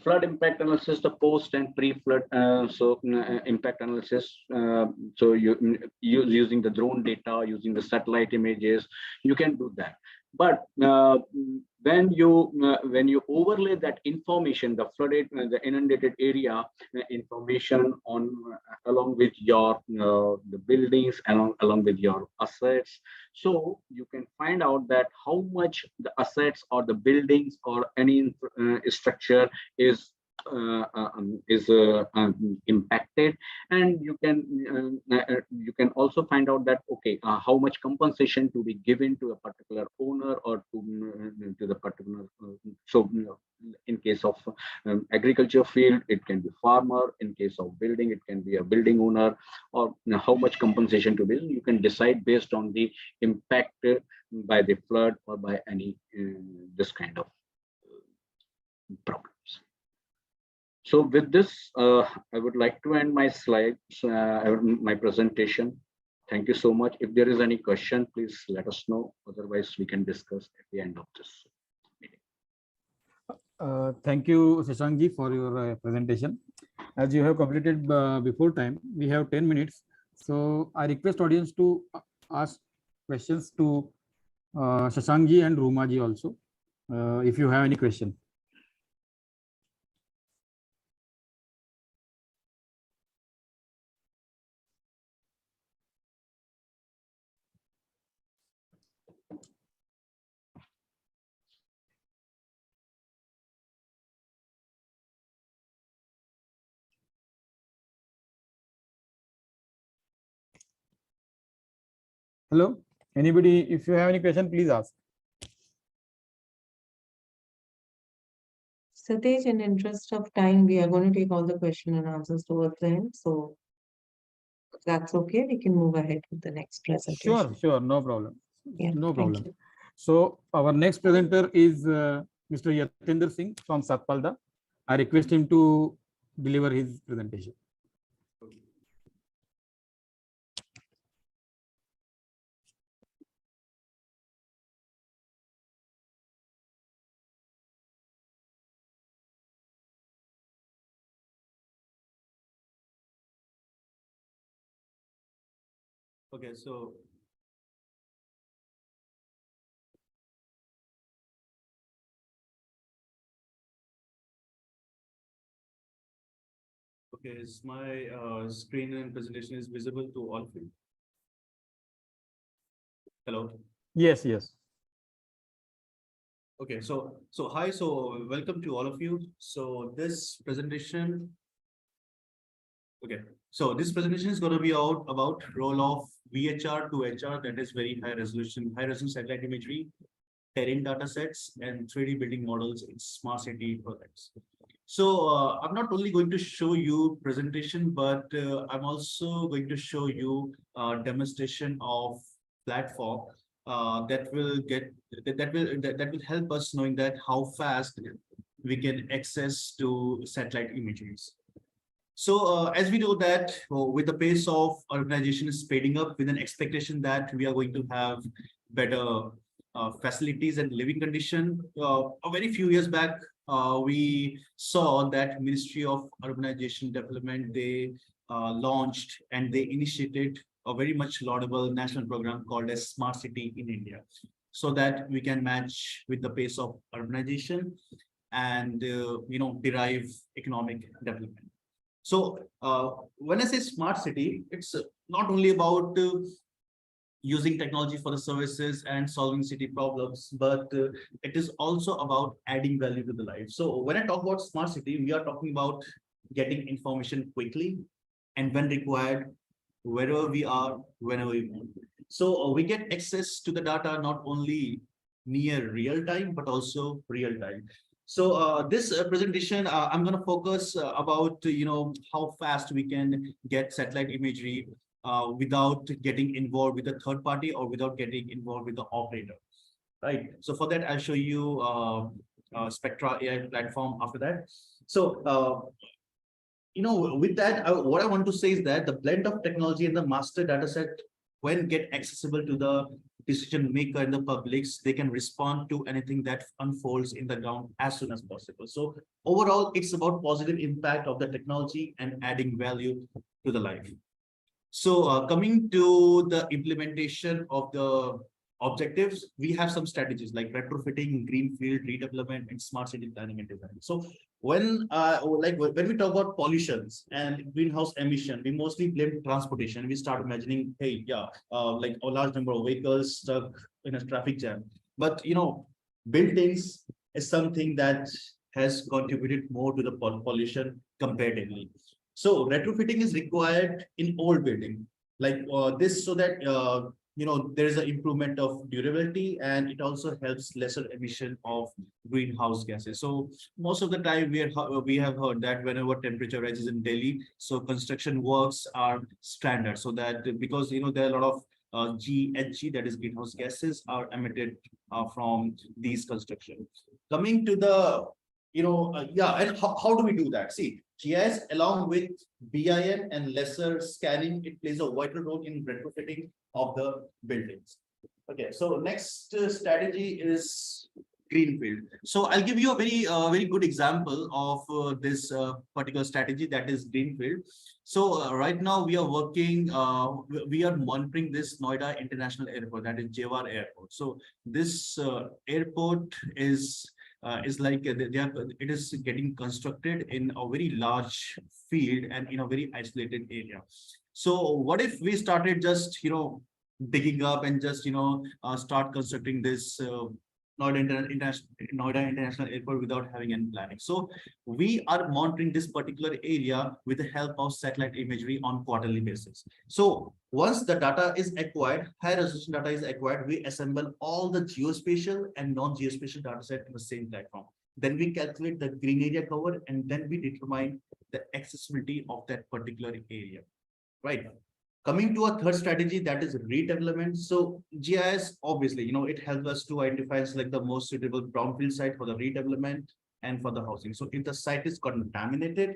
flood impact analysis, the post and pre-flood impact analysis. So you using the drone data, using the satellite images, you can do that. But when you overlay that information, the flooded, the inundated area information on along with your the buildings, along with your assets, so you can find out that how much the assets or the buildings or any structure is impacted, and you can also find out that okay, how much compensation to be given to a particular owner or to the particular in case of agriculture field, it can be farmer. In case of building, it can be a building owner, or how much compensation to be. You can decide based on the impact by the flood or by any this kind of problems. So with this, I would like to end my slides, my presentation. Thank you so much. If there is any question, please let us know. Otherwise, we can discuss at the end of this meeting. Thank you, Shashankji, for your presentation. As you have completed before time, we have 10 minutes. So I request audience to ask questions to Shashankji and Rumaji also, if you have any question. Hello, anybody, if you have any question, please ask. Satej, in interest of time, we are going to take all the question and answers towards the end. So if that's okay, we can move ahead with the next presentation. Sure, no problem. Yeah, no problem. you. So our next presenter is Mr. Yatendra Singh from Satpalda. I request him to deliver his presentation. Okay, so is my screen and presentation is visible to all of you? Hello. Yes. Okay, so hi, so welcome to all of you. So this presentation. Okay, so this presentation is going to be about role of VHR to HR, that is very high resolution satellite imagery, terrain data sets, and 3D building models in smart city projects. So I'm not only going to show you presentation, but I'm also going to show you a demonstration of platform that will help us knowing that how fast we can access to satellite images. So as we know that with the pace of urbanization speeding up, with an expectation that we are going to have better facilities and living condition. A very few years back, we saw that Ministry of Urbanization Development, they launched and they initiated a very much laudable national program called as Smart City in India, so that we can match with the pace of urbanization and derive economic development. So when I say smart city, it's not only about using technology for the services and solving city problems, but it is also about adding value to the life. So when I talk about smart city, we are talking about getting information quickly and when required, wherever we are, whenever we want. So we get access to the data not only near real time, but also real time. So this presentation, I'm going to focus about how fast we can get satellite imagery without getting involved with a third party or without getting involved with the operator, right? So for that, I'll show you Spectra AI platform after that. So with that, what I want to say is that the blend of technology and the master data set when get accessible to the decision maker in the publics, they can respond to anything that unfolds in the ground as soon as possible. So overall, it's about positive impact of the technology and adding value to the life. So coming to the implementation of the objectives, we have some strategies like retrofitting, greenfield, redevelopment, and smart city planning and design. So when we talk about pollutions and greenhouse emission, we mostly blame transportation. We start imagining, hey, yeah, like a large number of vehicles stuck in a traffic jam. But buildings is something that has contributed more to the pollution comparatively. So retrofitting is required in old building like this, so that there is an improvement of durability, and it also helps lesser emission of greenhouse gases. So most of the time we have heard that whenever temperature rises in Delhi, so construction works are standard, so that because there are a lot of GHG, that is greenhouse gases, are emitted from these constructions. Coming to the and how do we do that? See, GIS along with BIM and lesser scanning, it plays a vital role in retrofitting of the buildings. Okay, so next strategy is greenfield. So I'll give you a very good example of this particular strategy, that is greenfield. So right now we are working, we are monitoring this Noida International Airport, that is JWAR Airport. So this airport is like it is getting constructed in a very large field and in a very isolated area. So what if we started just digging up and just start constructing this Noida International Airport without having any planning? So we are monitoring this particular area with the help of satellite imagery on quarterly basis. So once the data is acquired, high resolution data is acquired, we assemble all the geospatial and non-geospatial data set in the same platform. Then we calculate the green area covered, and then we determine the accessibility of that particular area, right? Coming to a third strategy, that is redevelopment. So GIS, obviously, it helps us to identify like the most suitable brownfield site for the redevelopment and for the housing. So if the site is contaminated,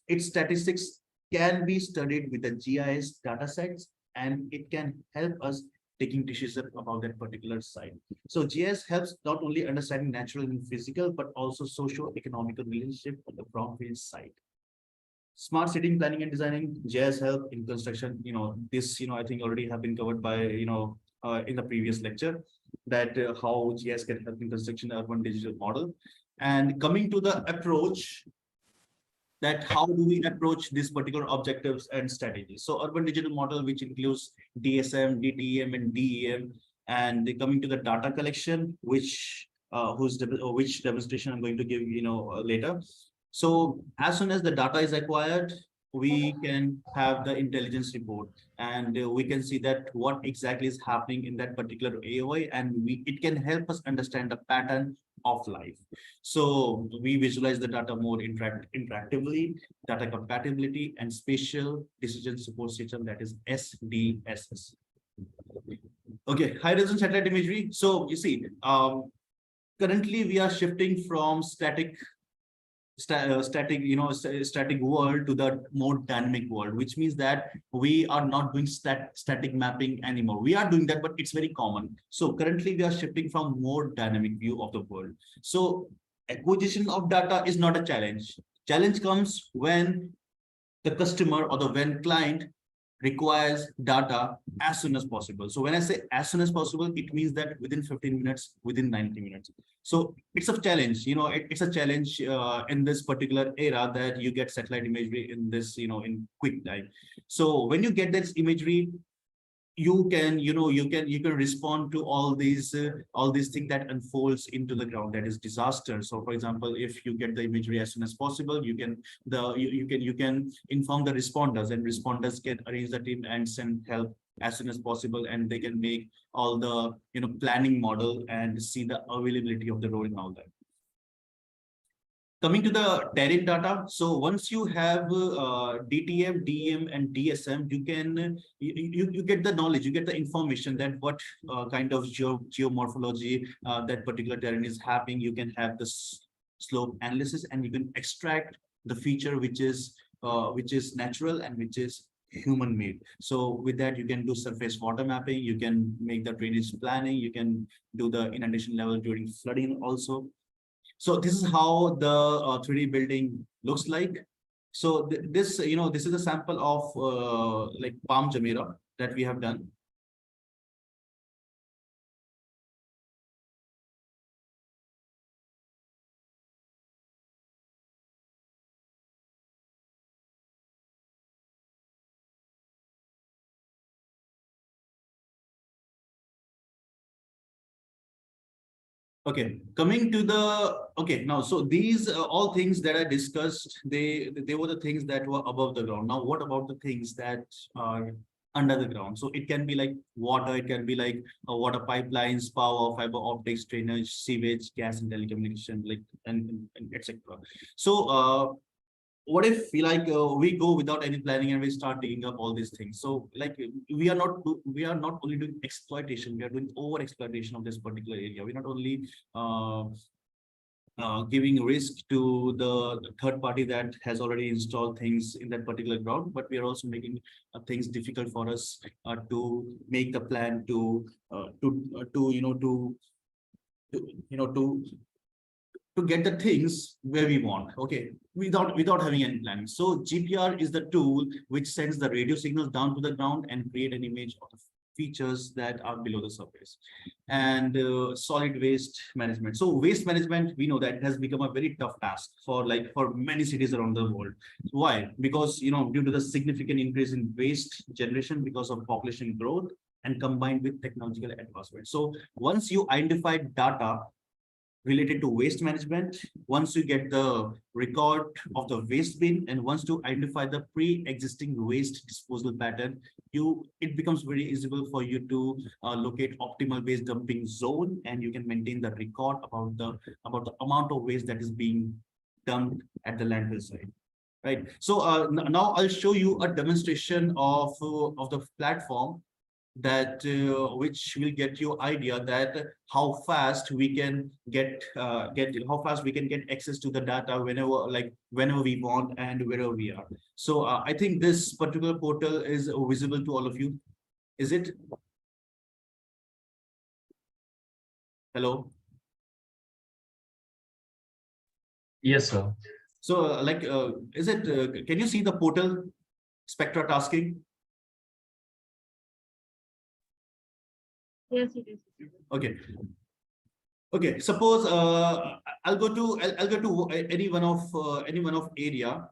its statistics can be studied with the GIS data sets, and it can help us taking decisions about that particular site. So GIS helps not only understanding natural and physical, but also socio-economical relationship of the brownfield site. Smart city planning and designing, GIS help in construction. This I think already have been covered by in the previous lecture, that how GIS can help in construction urban digital model. And coming to the approach, that how do we approach these particular objectives and strategies? So urban digital model, which includes DSM, DTEM, and DEM, and coming to the data collection, which demonstration I'm going to give later. So as soon as the data is acquired, we can have the intelligence report, and we can see that what exactly is happening in that particular AOI, and it can help us understand the pattern of life. So we visualize the data more interactively, data compatibility, and spatial decision support system, that is SDSS. Okay, high resolution satellite imagery. So you see, currently we are shifting from static world to the more dynamic world, which means that we are not doing static mapping anymore. We are doing that, but it's very common. So currently we are shifting from more dynamic view of the world. So acquisition of data is not a challenge. Challenge comes when the customer or when client requires data as soon as possible. So when I say as soon as possible, it means that within 15 minutes, within 90 minutes. So it's a challenge, it's a challenge in this particular era, that you get satellite imagery in this, in quick time. So when you get this imagery, you can respond to all these things that unfolds into the ground, that is disaster. So for example, if you get the imagery as soon as possible, you can inform the responders, and responders can arrange the team and send help as soon as possible, and they can make all the planning model and see the availability of the road and all that. Coming to the terrain data, so once you have DTM, DEM, and DSM, you can you get the knowledge, you get the information that what kind of geomorphology that particular terrain is having. You can have this slope analysis, and you can extract the feature which is natural and which is human made. So with that, you can do surface water mapping, you can make the drainage planning, you can do the inundation level during flooding also. So this is how the 3D building looks like. So this, this is a sample of like Palm Jumeirah that we have done. Okay, coming to the, okay, now, so these all things that I discussed, they were the things that were above the ground. Now, what about the things that are under the ground? So it can be like water, it can be like water pipelines, power, fiber optics, drainage, sewage, gas and telecommunication, like, and etc. So, what if we go without any planning and we start digging up all these things? So like we are not only doing exploitation, we are doing over exploitation of this particular area. We're not only giving risk to the third party that has already installed things in that particular ground, but we are also making things difficult for us to make the plan to get the things where we want, okay, without having any planning. So GPR is the tool which sends the radio signals down to the ground and create an image of the features that are below the surface. And solid waste management. So waste management, we know that it has become a very tough task for many cities around the world. Why? Because due to the significant increase in waste generation because of population growth and combined with technological advancement. So once you identify data related to waste management, once you get the record of the waste bin, and once you identify the pre-existing waste disposal pattern, it becomes very easy for you to locate optimal waste dumping zone, and you can maintain the record about the amount of waste that is being dumped at the landfill site. Right. So now I'll show you a demonstration of the platform that which will get you idea that how fast we can get access to the data whenever we want and wherever we are. So I think this particular portal is visible to all of you. Is it? Hello? Yes, sir. So is it, can you see the portal Spectra tasking? Yes, it is. Okay. Okay. Suppose I'll go to any one of area.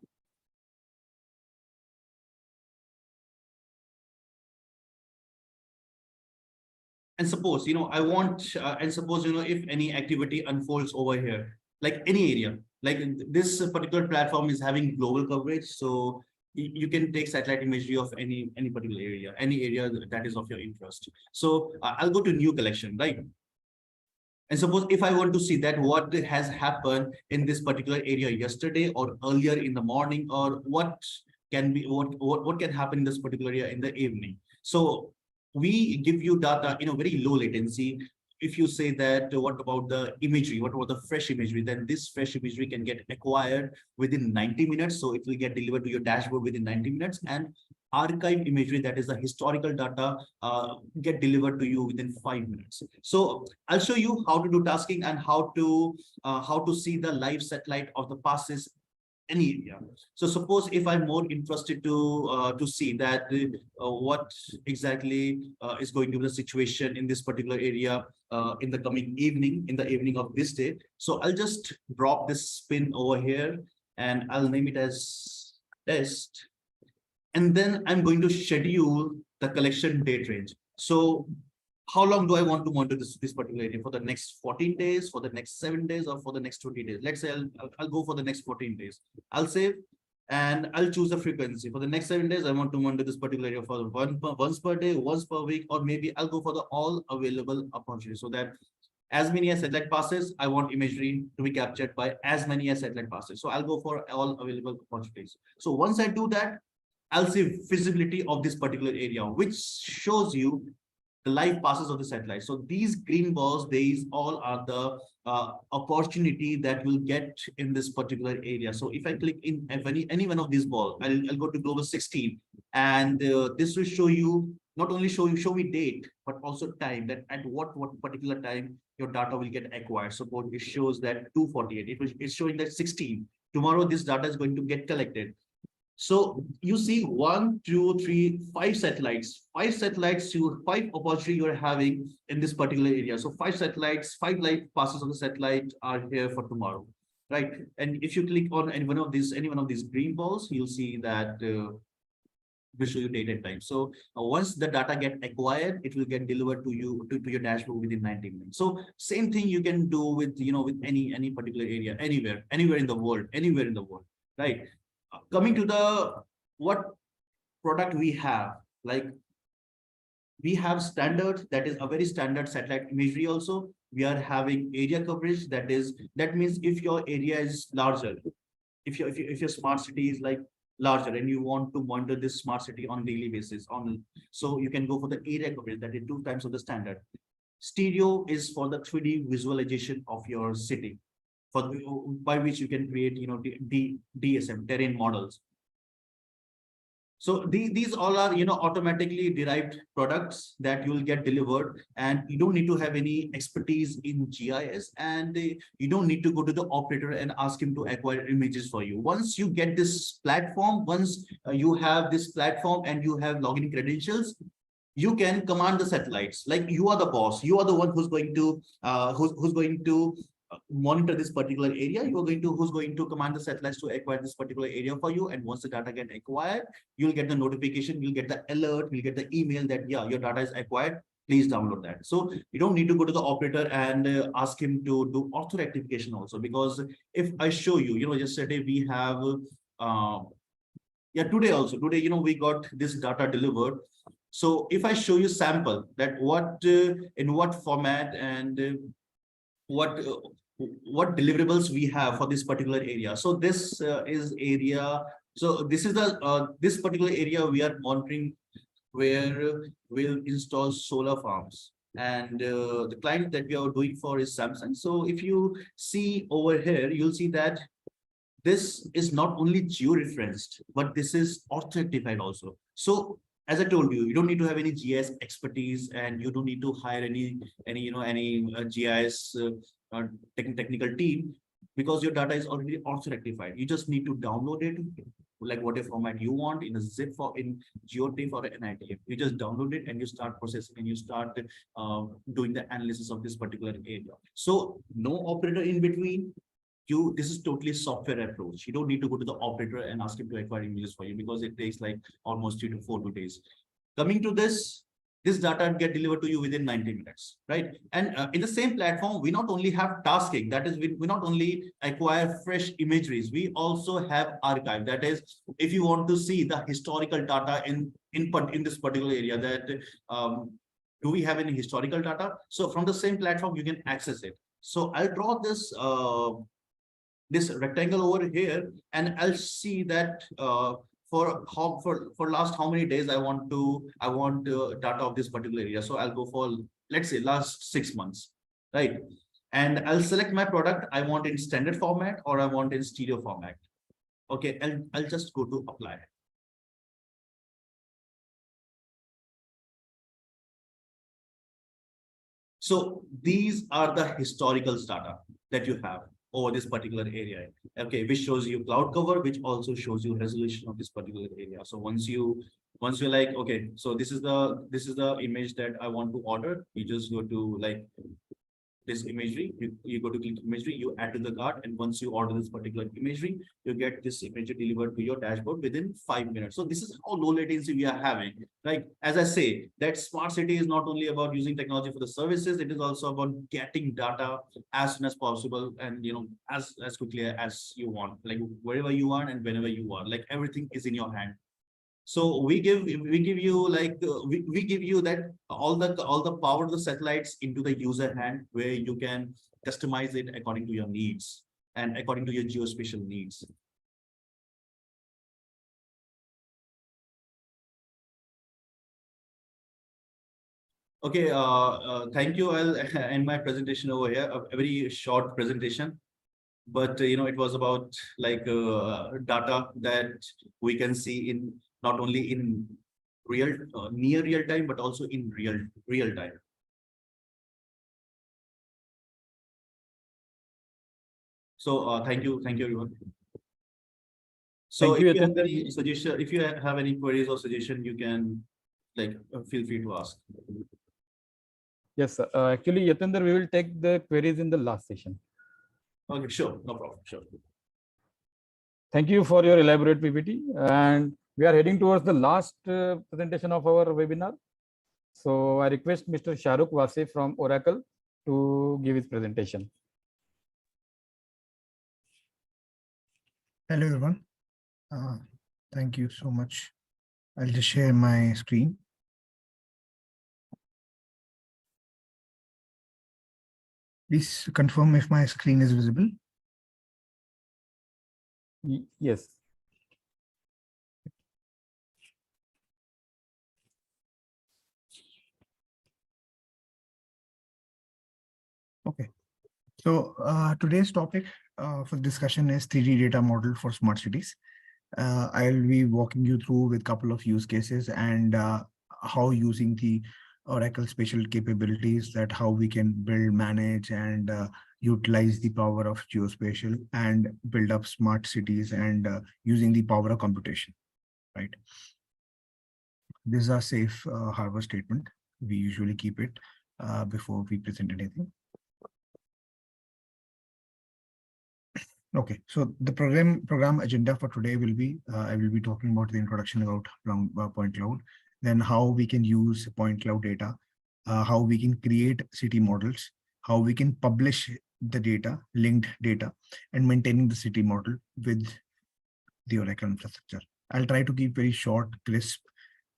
And suppose I want and suppose if any activity unfolds over here, like any area, like this particular platform is having global coverage, so you can take satellite imagery of any particular area, any area that is of your interest. So I'll go to new collection, right? And suppose if I want to see that what has happened in this particular area yesterday or earlier in the morning, or what can happen in this particular area in the evening. So we give you data in a very low latency. If you say that what about the imagery, what about the fresh imagery, then this fresh imagery can get acquired within 90 minutes. So it will get delivered to your dashboard within 90 minutes, and archive imagery, that is the historical data, get delivered to you within 5 minutes. So I'll show you how to do tasking and how to see the live satellite of the passes any area. So suppose if I'm more interested to see that what exactly is going to be the situation in this particular area in the coming evening, in the evening of this day. So I'll just drop this pin over here and I'll name it as test. And then I'm going to schedule the collection date range. So how long do I want to monitor this particular area? For the next 14 days, for the next 7 days, or for the next 20 days? Let's say I'll go for the next 14 days. I'll save and I'll choose a frequency. For the next 7 days, I want to monitor this particular area for once per day, once per week, or maybe I'll go for the all available opportunities, so that as many as satellite passes, I want imagery to be captured by as many as satellite passes. So I'll go for all available opportunities. So once I do that, I'll see visibility of this particular area, which shows you the life passes of the satellite. So these green balls, these all are the opportunity that will get in this particular area. So if I click in any one of these balls, I'll go to global 16, and this will show you, not only show me date, but also time, that at what particular time your data will get acquired. Suppose it shows that 2:48, it's showing that 16. Tomorrow this data is going to get collected. So you see 1, 2, 3, 5 satellites, 5 satellites, 5 opportunity you're having in this particular area. So 5 satellites, 5 light passes of the satellite are here for tomorrow, right? And if you click on any one of these green balls, you'll see that will show you date and time. So once the data get acquired, it will get delivered to you to your dashboard within 90 minutes. So same thing you can do with with any particular area, anywhere in the world, right? Coming to the what product we have, like we have standard, that is a very standard satellite imagery. Also we are having area coverage, that means if your area is larger, if your smart city is like larger and you want to monitor this smart city on daily basis, so you can go for the area coverage, that is 2 times of the standard. Stereo is for the 3D visualization of your city, by which you can create DSM, terrain models. So these all are automatically derived products that you will get delivered, and you don't need to have any expertise in GIS, and you don't need to go to the operator and ask him to acquire images for you. Once you get this platform, once you have this platform and you have login credentials, you can command the satellites. Like you are the boss, you are the one who's going to monitor this particular area. Who's going to command the satellites to acquire this particular area for you. And once the data get acquired, you'll get the notification, you'll get the alert, you'll get the email that yeah, your data is acquired, please download that. So you don't need to go to the operator and ask him to do auto rectification also, because if I show you, yesterday we have today we got this data delivered. So if I show you sample that in what format and what deliverables we have for this particular area. So this is area. So this is the this particular area we are monitoring, where we'll install solar farms, and the client that we are doing for is Samsung. So if you see over here, you'll see that this is not only geo-referenced, but this is auto-rectified also. So as I told you, you don't need to have any GIS expertise, and you don't need to hire any GIS technical team, because your data is already auto-rectified. You just need to download it, like whatever format you want, in a zip for in GeoTIFF or an ITF. You just download it and you start processing, and you start doing the analysis of this particular area. So no operator in between. This is totally software approach. You don't need to go to the operator and ask him to acquire images for you, because it takes like almost 3 to 4 days. Coming to this data get delivered to you within 90 minutes, right? And in the same platform, we not only have tasking, that is, we not only acquire fresh imageries, we also have archive. That is, if you want to see the historical data in this particular area, that do we have any historical data? So from the same platform, you can access it. So I'll draw this rectangle over here, and I'll see that for last how many days I want data of this particular area. So I'll go for, let's say, last 6 months, right? And I'll select my product. I want in standard format or I want in stereo format. Okay, and I'll just go to apply. So these are the historical data that you have over this particular area, okay, which shows you cloud cover, which also shows you resolution of this particular area. So once you're like, okay, so this is the image that I want to order, you just go to like this imagery, you go to click imagery, you add to the cart, and once you order this particular imagery, you get this imagery delivered to your dashboard within 5 minutes. So this is how low latency we are having. Like, as I say, that smart city is not only about using technology for the services, it is also about getting data as soon as possible, and as quickly as you want, like wherever you want and whenever you want, like everything is in your hand. So we give you like we give you that all the power of the satellites into the user hand, where you can customize it according to your needs and according to your geospatial needs. Okay, thank you. I'll end my presentation over here, a very short presentation. But it was about like data that we can see in not only in real near real time, but also in real time. So thank you everyone. So Thank you, if you have Yatindra. any suggestion, if you have any queries or suggestion, you can like feel free to ask. Yes, actually, Yatindra, we will take the queries in the last session. Okay, sure, no problem, sure. Thank you for your elaborate PPT. And we are heading towards the last presentation of our webinar. So I request Mr. Shahrukh Wase from Oracle to give his presentation. Hello, everyone. Thank you so much. I'll just share my screen. Please confirm if my screen is visible. Yes. Okay. So today's topic for discussion is 3D data model for smart cities. I'll be walking you through with a couple of use cases and how using the Oracle spatial capabilities, that how we can build, manage, and utilize the power of geospatial and build up smart cities and using the power of computation, right? This is a safe harbor statement. We usually keep it before we present anything. Okay, so the program agenda for today will be, I will be talking about the introduction about point cloud, then how we can use point cloud data, how we can create city models, how we can publish the data, linked data, and maintaining the city model with the Oracle infrastructure. I'll try to keep very short, crisp,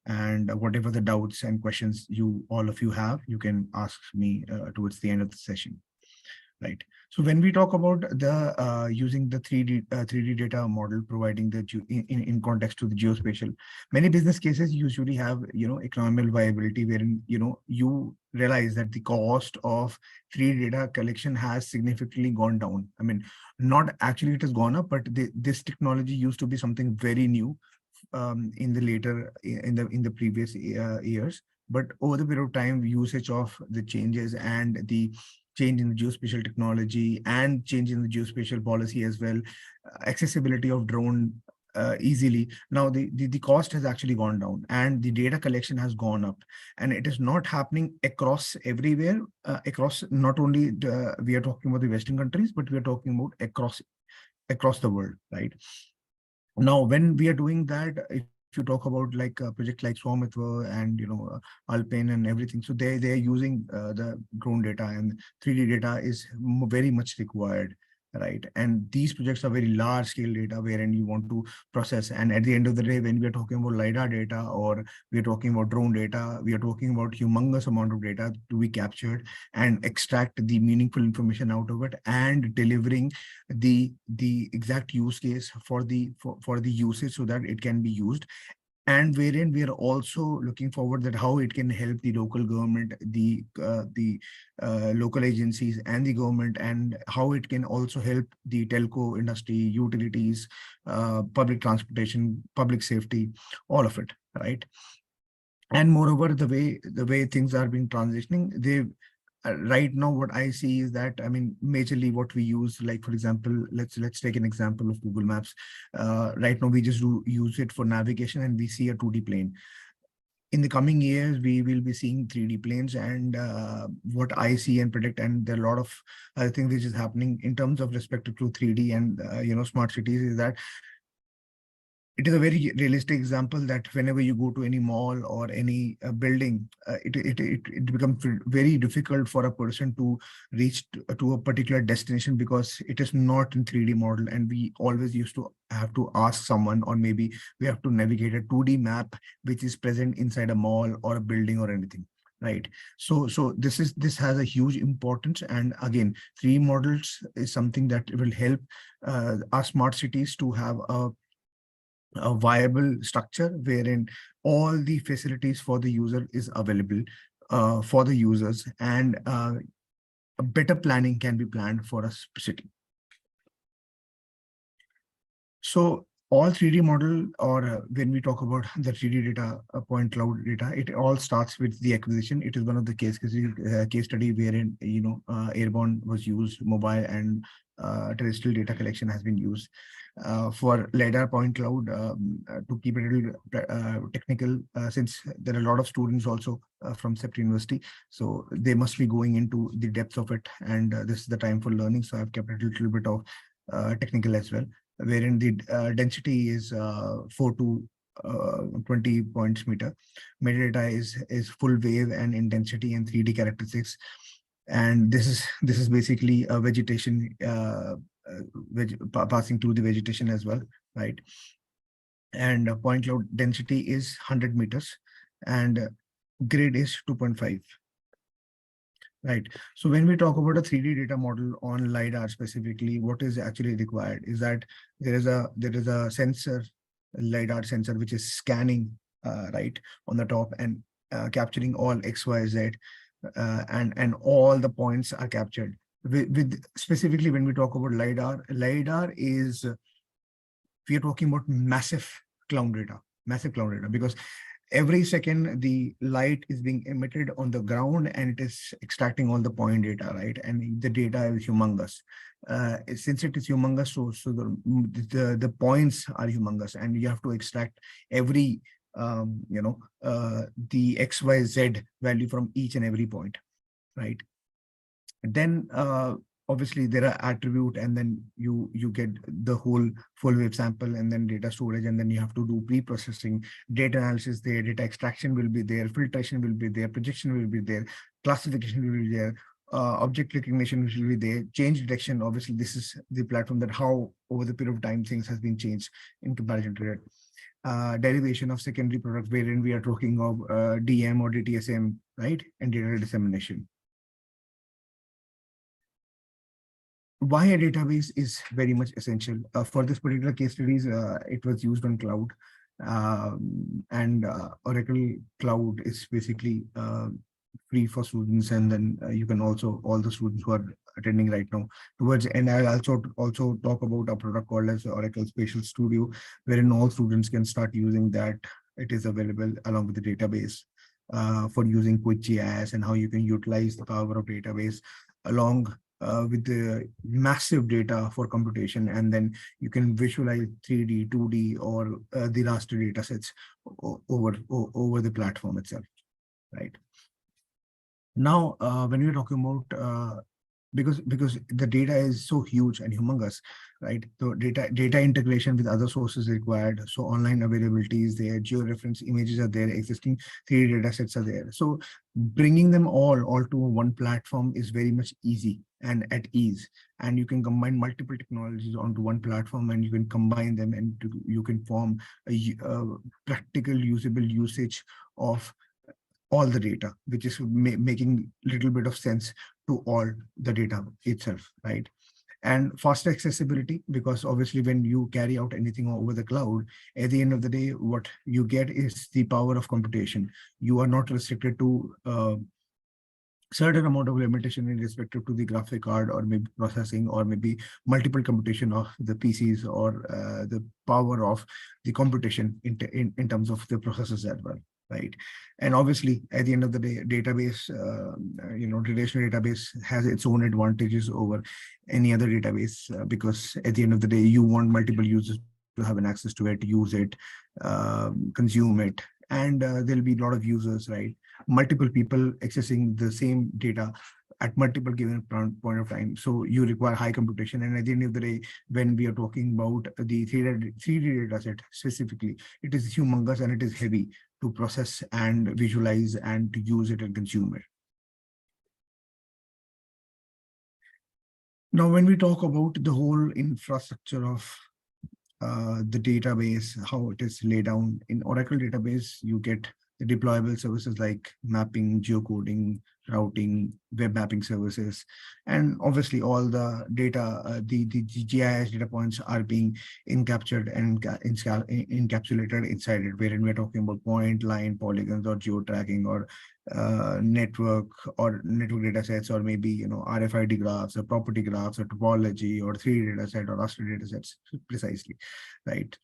and whatever the doubts and questions all of you have, you can ask me towards the end of the session. Right. So when we talk about the using the 3D data model, providing the in context to the geospatial, many business cases usually have economic viability, wherein you realize that the cost of 3D data collection has significantly gone down. I mean, not actually it has gone up, but this technology used to be something very new in the previous years. But over the period of time, usage of the changes and the change in the geospatial technology and change in the geospatial policy as well, accessibility of drone easily. Now the cost has actually gone down and the data collection has gone up, and it is not happening across everywhere, across not only we are talking about the Western countries, but we are talking about across the world, right? Now, when we are doing that, if you talk about like a project like Swamitva and Alpine and everything, so they're using the drone data, and 3D data is very much required, right? And these projects are very large scale data wherein you want to process. And at the end of the day, when we are talking about LiDAR data or we are talking about drone data, we are talking about humongous amount of data to be captured and extract the meaningful information out of it and delivering the exact use case for the usage so that it can be used. And wherein we are also looking forward that how it can help the local government, the local agencies and the government, and how it can also help the telco industry, utilities, public transportation, public safety, all of it, right? And moreover, the way things are being transitioning, right now what I see is that, I mean, majorly what we use, like for example, let's take an example of Google Maps. Right now we just use it for navigation and we see a 2D plane. In the coming years, we will be seeing 3D planes, and what I see and predict, and there are a lot of other things which is happening in terms of respect to 3D and smart cities, is that it is a very realistic example that whenever you go to any mall or any building, it becomes very difficult for a person to reach to a particular destination because it is not in 3D model, and we always used to have to ask someone, or maybe we have to navigate a 2D map which is present inside a mall or a building or anything. Right. So this has a huge importance. And again, 3D models is something that will help our smart cities to have a viable structure wherein all the facilities for the user is available for the users, and a better planning can be planned for a city. So all 3D model, or when we talk about the 3D data, point cloud data, it all starts with the acquisition. It is one of the case study wherein, airborne was used, mobile and terrestrial data collection has been used. For LiDAR point cloud, to keep it a little technical, since there are a lot of students also from CEPT University, so they must be going into the depths of it, and this is the time for learning. So I've kept it a little bit of technical as well, wherein the density is 4 to 20 points meter. Metadata is full wave and intensity and 3D characteristics, and this is basically a vegetation passing through the vegetation as well, right? And point cloud density is 100 meters, and grid is 2.5. Right. So when we talk about a 3D data model on LiDAR specifically, what is actually required is that there is a sensor, LiDAR sensor, which is scanning right on the top and capturing all X, Y, Z, and all the points are captured. With specifically when we talk about LiDAR is, we are talking about massive cloud data, because every second the light is being emitted on the ground and it is extracting all the point data, right? And the data is humongous. Since it is humongous, so the points are humongous, and you have to extract every the XYZ value from each and every point, right? Then obviously there are attribute, and then you get the whole full wave sample, and then data storage, and then you have to do pre-processing, data analysis there, data extraction will be there, filtration will be there, projection will be there, classification will be there, object recognition will be there, change detection. Obviously this is the platform that how over the period of time things has been changed in comparison to that. Derivation of secondary product, wherein we are talking of DM or DTSM, right? And data dissemination. Why a database is very much essential. For this particular case studies, it was used on cloud, and Oracle Cloud is basically free for students, and then you can also, all the students who are attending right now towards, and I'll also talk about a product called as Oracle Spatial Studio, wherein all students can start using that. It is available along with the database for using QuickGIS, and how you can utilize the power of database along with the massive data for computation, and then you can visualize 3D, 2D, or the raster data sets over the platform itself, right? Now, when we're talking about because the data is so huge and humongous, right? So data integration with other sources required. So online availability is there, georeference images are there, existing 3D data sets are there. So bringing them all to one platform is very much easy and at ease. And you can combine multiple technologies onto one platform, and you can combine them, and you can form a practical usable usage of all the data, which is making little bit of sense to all the data itself, right? And faster accessibility, because obviously when you carry out anything over the cloud, at the end of the day, what you get is the power of computation. You are not restricted to certain amount of limitation in respect to the graphic card, or maybe processing, or maybe multiple computation of the PCs, or the power of the computation in terms of the processes as well, right? And obviously at the end of the day, database, relational database has its own advantages over any other database, because at the end of the day, you want multiple users to have an access to it, use it, consume it, and there'll be a lot of users, right? Multiple people accessing the same data at multiple given point of time. So you require high computation. And at the end of the day, when we are talking about the 3D data set specifically, it is humongous and it is heavy to process and visualize and to use it and consume it. Now, when we talk about the whole infrastructure of the database, how it is laid down in Oracle database, you get the deployable services like mapping, geocoding, routing, web mapping services, and obviously all the data, the GIS data points are being encaptured and encapsulated inside it, wherein we're talking about point, line, polygons, or geo tracking, or network data sets, or maybe, you know, RFID graphs, or property graphs, or topology, or 3D data set, or raster data sets, precisely, right?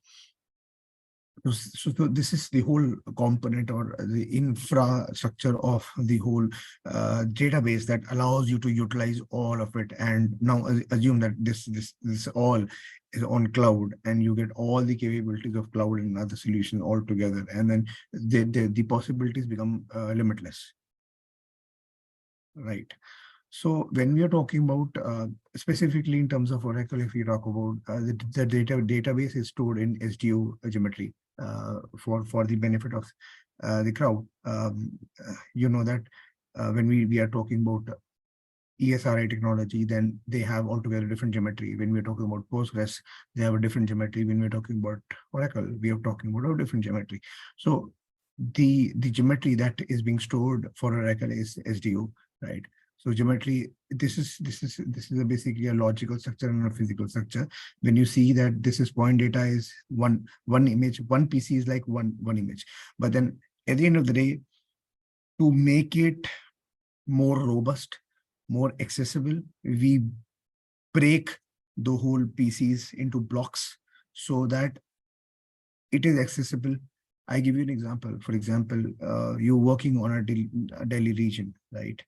So this is the whole component or the infrastructure of the whole database that allows you to utilize all of it. And now assume that this all is on cloud, and you get all the capabilities of cloud and other solution all together, and then the possibilities become limitless, right? So when we are talking about specifically in terms of Oracle, if we talk about the database is stored in SDO geometry for the benefit of the crowd. You know that when we are talking about ESRI technology, then they have altogether different geometry. When we're talking about Postgres, they have a different geometry. When we're talking about Oracle, we are talking about a different geometry. So the geometry that is being stored for Oracle is SDO, right? So geometry, this is basically a logical structure and a physical structure. When you see that this is point data is one image, one PC is like one image. But then at the end of the day, to make it more robust, more accessible, we break the whole PCs into blocks so that it is accessible. I give you an example. For example, you're working on a Delhi region, right?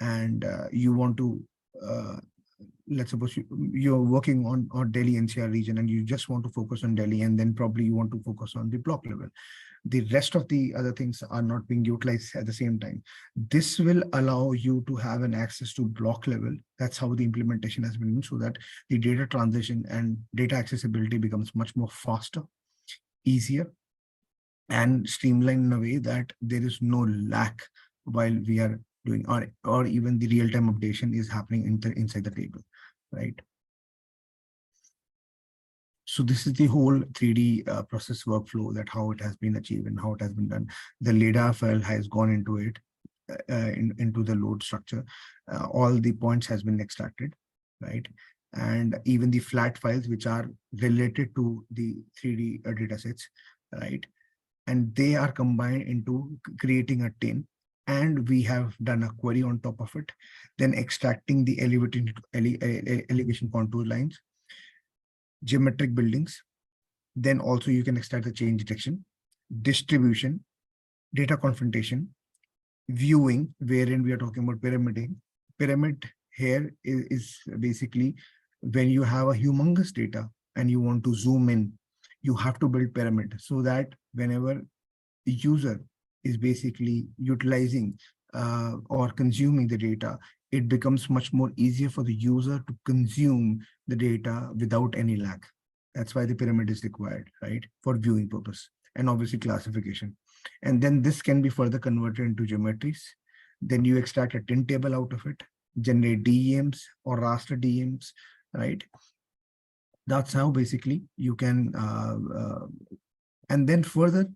And you want to, let's suppose you're working on Delhi NCR region, and you just want to focus on Delhi, and then probably you want to focus on the block level. The rest of the other things are not being utilized at the same time. This will allow you to have an access to block level. That's how the implementation has been, so that the data transition and data accessibility becomes much more faster, easier, and streamlined in a way that there is no lack while we are doing, or even the real-time updation is happening inside the table, right? So this is the whole 3D process workflow, that how it has been achieved and how it has been done. The LiDAR file has gone into it, into the load structure. All the points has been extracted, right? And even the flat files which are related to the 3D data sets, right? And they are combined into creating a tin. And we have done a query on top of it, then extracting the elevation contour lines, geometric buildings. Then also you can extract the change detection, distribution, data confrontation, viewing, wherein we are talking about pyramiding. Pyramid here is basically when you have a humongous data and you want to zoom in, you have to build pyramid, so that whenever the user is basically utilizing or consuming the data, it becomes much more easier for the user to consume the data without any lag. That's why the pyramid is required, right? For viewing purpose, and obviously classification. And then this can be further converted into geometries. Then you extract a tin table out of it, generate DEMs or raster DEMs, right? That's how basically you can, and then further,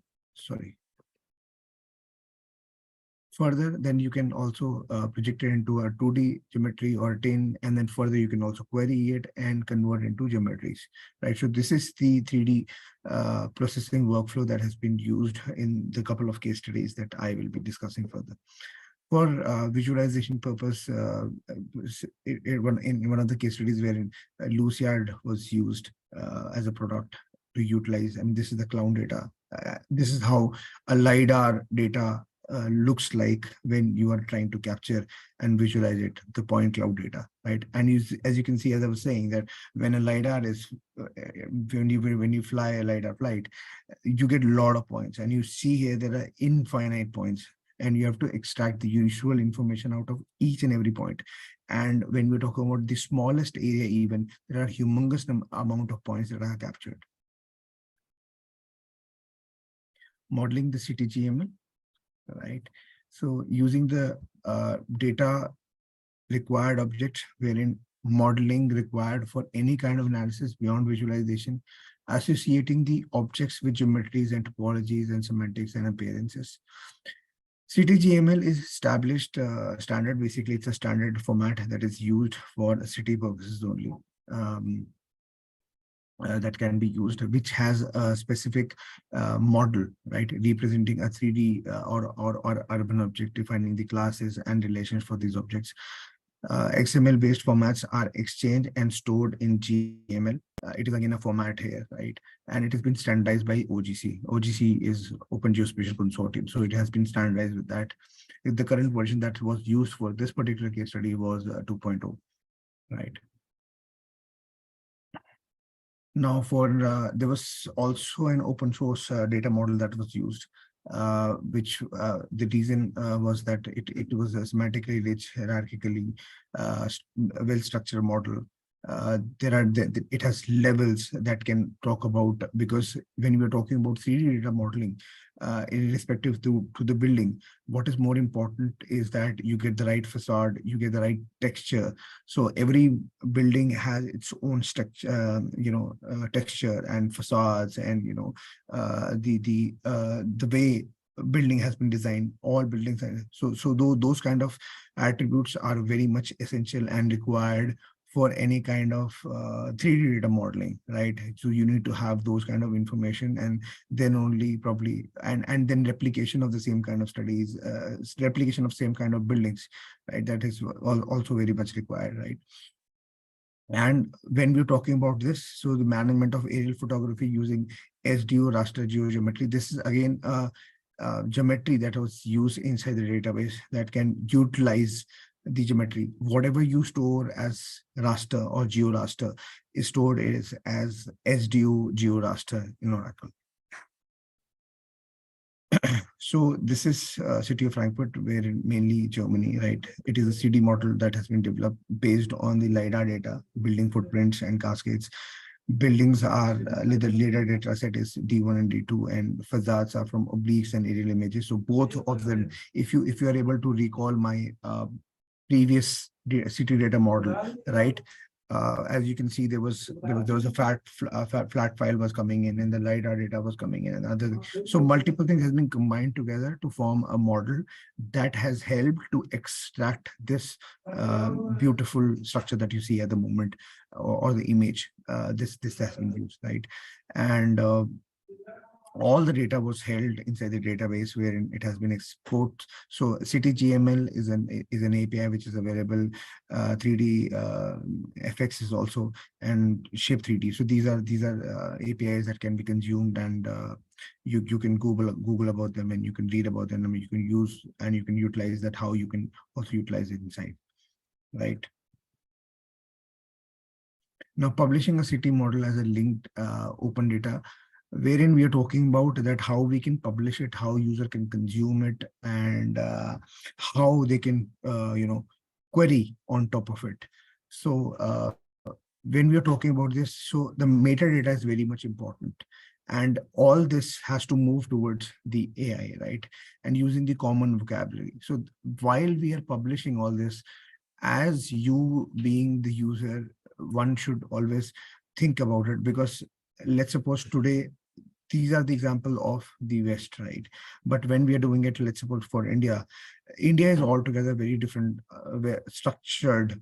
then you can also project it into a 2D geometry or tin, and then further you can also query it and convert into geometries, right? So this is the 3D processing workflow that has been used in the couple of case studies that I will be discussing further. For visualization purpose, in one of the case studies wherein Luciad was used as a product to utilize, I mean, this is the cloud data. This is how a LiDAR data looks like when you are trying to capture and visualize it, the point cloud data, right? And as you can see, as I was saying, that when a LiDAR is, when you fly a LiDAR flight, you get a lot of points, and you see here there are infinite points, and you have to extract the usual information out of each and every point. And when we're talking about the smallest area, even there are humongous amount of points that are captured. Modeling the CTGML, right? So using the data required object, wherein modeling required for any kind of analysis beyond visualization, associating the objects with geometries and topologies and semantics and appearances. CTGML is established standard. Basically, it's a standard format that is used for city purposes only. That can be used, which has a specific model, right, representing a 3D or urban object, defining the classes and relations for these objects. XML-based formats are exchanged and stored in GML. It is again a format here, right? And it has been standardized by OGC. OGC is Open Geospatial Consortium, so it has been standardized with that. The current version that was used for this particular case study was 2.0, right? Now, there was also an open source data model that was used, which the reason was that it was a semantically rich, hierarchically well-structured model. It has levels that can talk about, because when we are talking about 3D data modeling, irrespective to the building, what is more important is that you get the right facade, you get the right texture. So every building has its own structure, texture and facades, and the way building has been designed. All buildings are, so those kind of attributes are very much essential and required for any kind of 3D data modeling, right? So you need to have those kind of information, and then only probably, and then replication of the same kind of studies, replication of same kind of buildings, right? That is also very much required, right? And when we're talking about this, so the management of aerial photography using SDO raster geometry, this is again geometry that was used inside the database that can utilize the geometry. Whatever you store as raster or georaster is stored as SDO georaster in Oracle. So this is city of Frankfurt, where mainly Germany, right? It is a CD model that has been developed based on the LiDAR data, building footprints and cascades. Buildings are the LiDAR data set is D1 and D2, and facades are from obliques and aerial images. So both of them, if you are able to recall my previous city data model, right? As you can see, there was a flat file was coming in, and the LiDAR data was coming in, and other things. So multiple things has been combined together to form a model that has helped to extract this beautiful structure that you see at the moment, or the image. This has been used, right? And all the data was held inside the database wherein it has been exported. So CityGML is an API which is available. 3D FX is also, and Shape 3D. So these are APIs that can be consumed, and you can Google about them, and you can read about them, and you can use, and you can utilize that, how you can also utilize it inside, right? Now, publishing a city model as a linked open data, wherein we are talking about that how we can publish it, how user can consume it, and how they can query on top of it. So when we are talking about this, so the metadata is very much important, and all this has to move towards the AI, right? And using the common vocabulary. So while we are publishing all this, as you being the user, one should always think about it, because let's suppose today, these are the example of the West, right? But when we are doing it, let's suppose for India is altogether very different, structured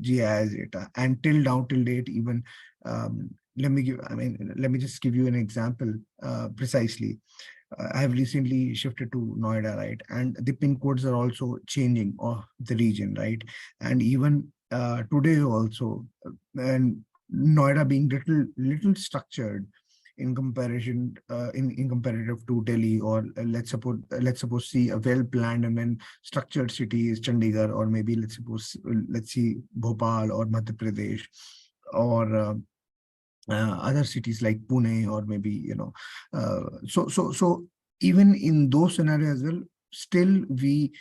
GIS data, and till date, even let me just give you an example precisely. I have recently shifted to Noida, right? And the pin codes are also changing of the region, right? And even today also, and Noida being little structured in comparison, in comparative to Delhi, or let's suppose see a well-planned and then structured city is Chandigarh, or maybe let's see Bhopal or Madhya Pradesh, or other cities like Pune, or maybe so even in those scenarios as well, still we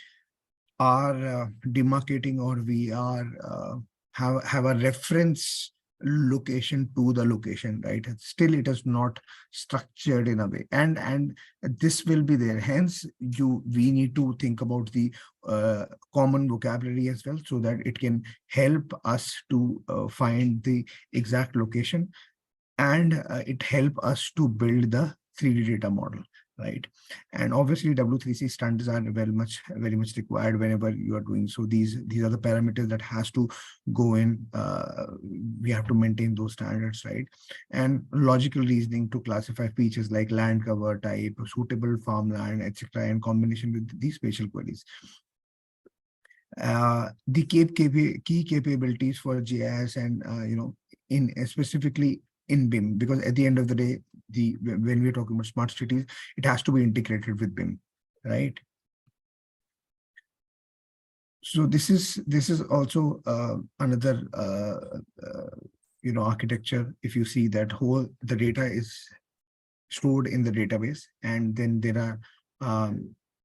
are demarcating, or we are have a reference location to the location, right? Still it is not structured in a way, and this will be there. Hence we need to think about the common vocabulary as well, so that it can help us to find the exact location. and it help us to build the 3D data model, right? And obviously W3C standards are very much required whenever you are doing. So these are the parameters that has to go in. We have to maintain those standards, right? And logical reasoning to classify features like land cover type, suitable farmland, etc., in combination with these spatial queries. The key capabilities for GIS and in specifically in BIM, because at the end of the day, when we're talking about smart cities, it has to be integrated with BIM, right? So this is also another architecture. If you see that the data is stored in the database, and then there are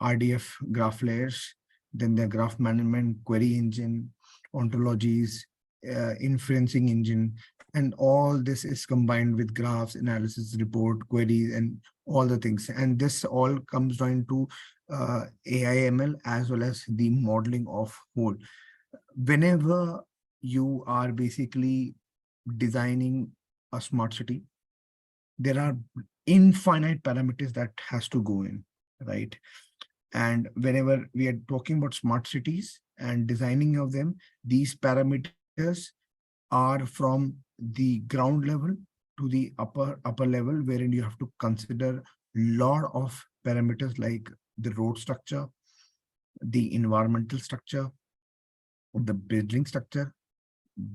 RDF graph layers, then the graph management, query engine, ontologies, inferencing engine, and all this is combined with graphs, analysis, report, queries, and all the things. And this all comes down to AI/ML as well as the modeling of whole. Whenever you are basically designing a smart city, there are infinite parameters that has to go in, right? And whenever we are talking about smart cities and designing of them, these parameters are from the ground level to the upper level, wherein you have to consider a lot of parameters like the road structure, the environmental structure, the building structure,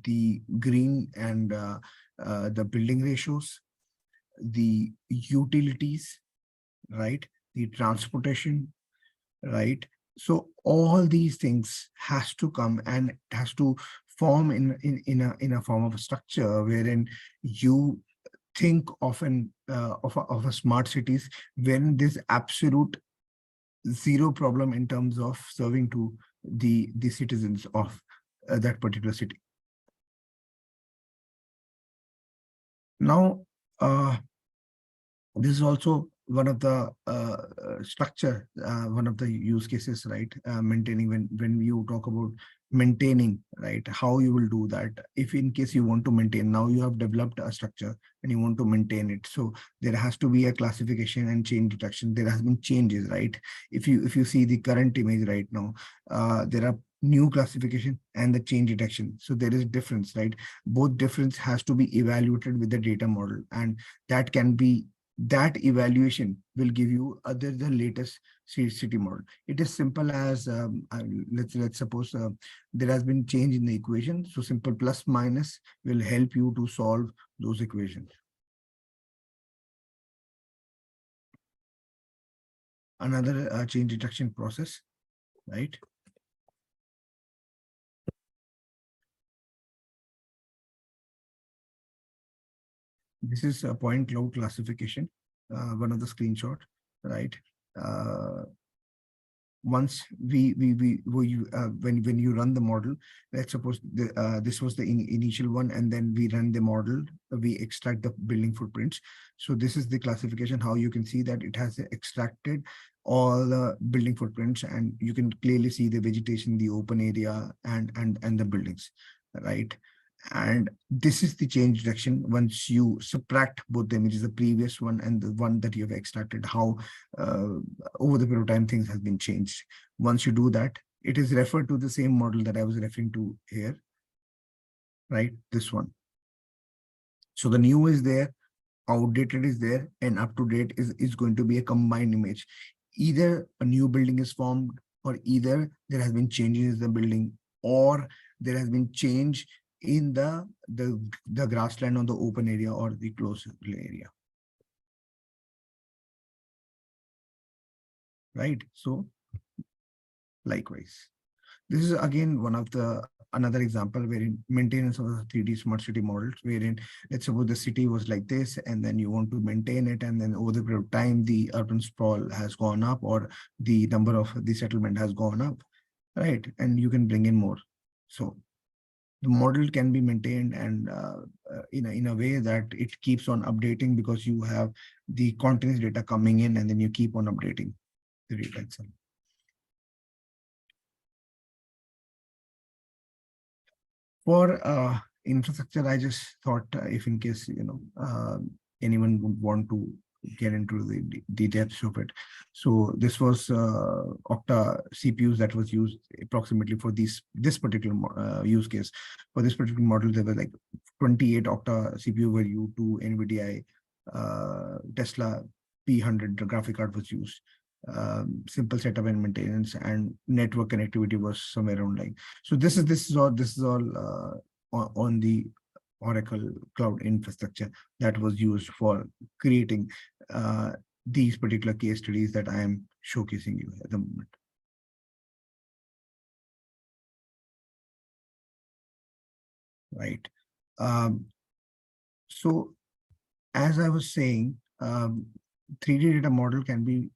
the green and the building ratios, the utilities, right? The transportation, right? So all these things has to come, and it has to form in a form of a structure wherein you think of a smart cities when there's absolute zero problem in terms of serving to the citizens of that particular city. Now, this is also one of the structure, one of the use cases, right? Maintaining, when you talk about maintaining, right? How you will do that? If in case you want to maintain, now you have developed a structure and you want to maintain it. So there has to be a classification and change detection. There has been changes, right? If you see the current image right now, there are new classification and the change detection. So there is difference, right? Both difference has to be evaluated with the data model, and that evaluation will give you the latest city model. It is simple as let's suppose there has been change in the equation. So simple plus minus will help you to solve those equations. Another change detection process, right? This is a point cloud classification, one of the screenshot, right? Once when you run the model, let's suppose this was the initial one, and then we run the model, we extract the building footprints. So this is the classification, how you can see that it has extracted all the building footprints, and you can clearly see the vegetation, the open area, and the buildings, right? And this is the change detection. Once you subtract both the images, the previous one and the one that you have extracted, how over the period of time things have been changed. Once you do that, it is referred to the same model that I was referring to here, right? This one. So the new is there, outdated is there, and up to date is going to be a combined image. Either a new building is formed, or either there has been changes in the building, or there has been change in the grassland on the open area or the closed area, right? So likewise, this is again one of another example wherein maintenance of the 3D smart city models, wherein let's suppose the city was like this, and then you want to maintain it, and then over the period of time the urban sprawl has gone up, or the number of the settlement has gone up, right? And you can bring in more. So the model can be maintained and in a way that it keeps on updating, because you have the continuous data coming in, and then you keep on updating the data itself. For infrastructure, I just thought if in case, anyone would want to get into the depths of it. So this was Octa CPUs that was used approximately for this particular use case. For this particular model, there were like 28 Octa CPU were used to NVIDIA Tesla P100 graphic card was used. Simple setup and maintenance, and network connectivity was somewhere around like. So this is all on the Oracle cloud infrastructure that was used for creating these particular case studies that I am showcasing you at the moment. Right. So as I was saying, 3D data model can be,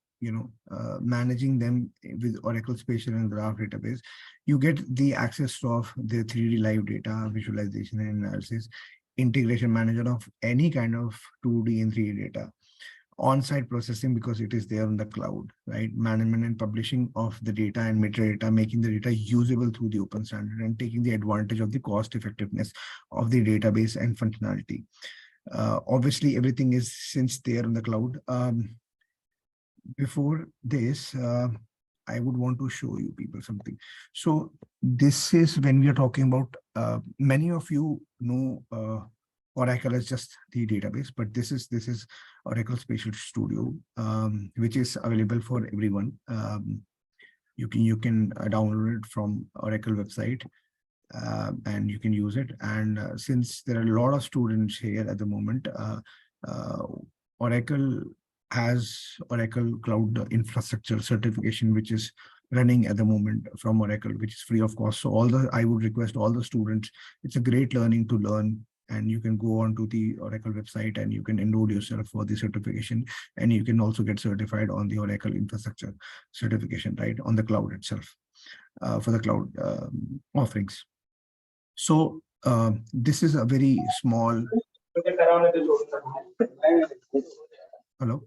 managing them with Oracle Spatial and Graph database. You get the access of the 3D live data, visualization and analysis, integration manager of any kind of 2D and 3D data, on-site processing because it is there on the cloud, right? Management and publishing of the data and metadata, making the data usable through the open standard and taking the advantage of the cost effectiveness of the database and functionality. Obviously, everything is since there on the cloud. Before this, I would want to show you people something. So this is when we are talking about, many of you know Oracle is just the database, but this is Oracle Spatial Studio, which is available for everyone. You can download it from Oracle website. And you can use it. And since there are a lot of students here at the moment, Oracle has Oracle Cloud Infrastructure certification, which is running at the moment from Oracle, which is free of cost. So I would request all the students, it's a great learning to learn, and you can go onto the Oracle website and you can enroll yourself for the certification, and you can also get certified on the Oracle infrastructure certification, right, on the cloud itself, for the cloud offerings. So this is a very small. Hello.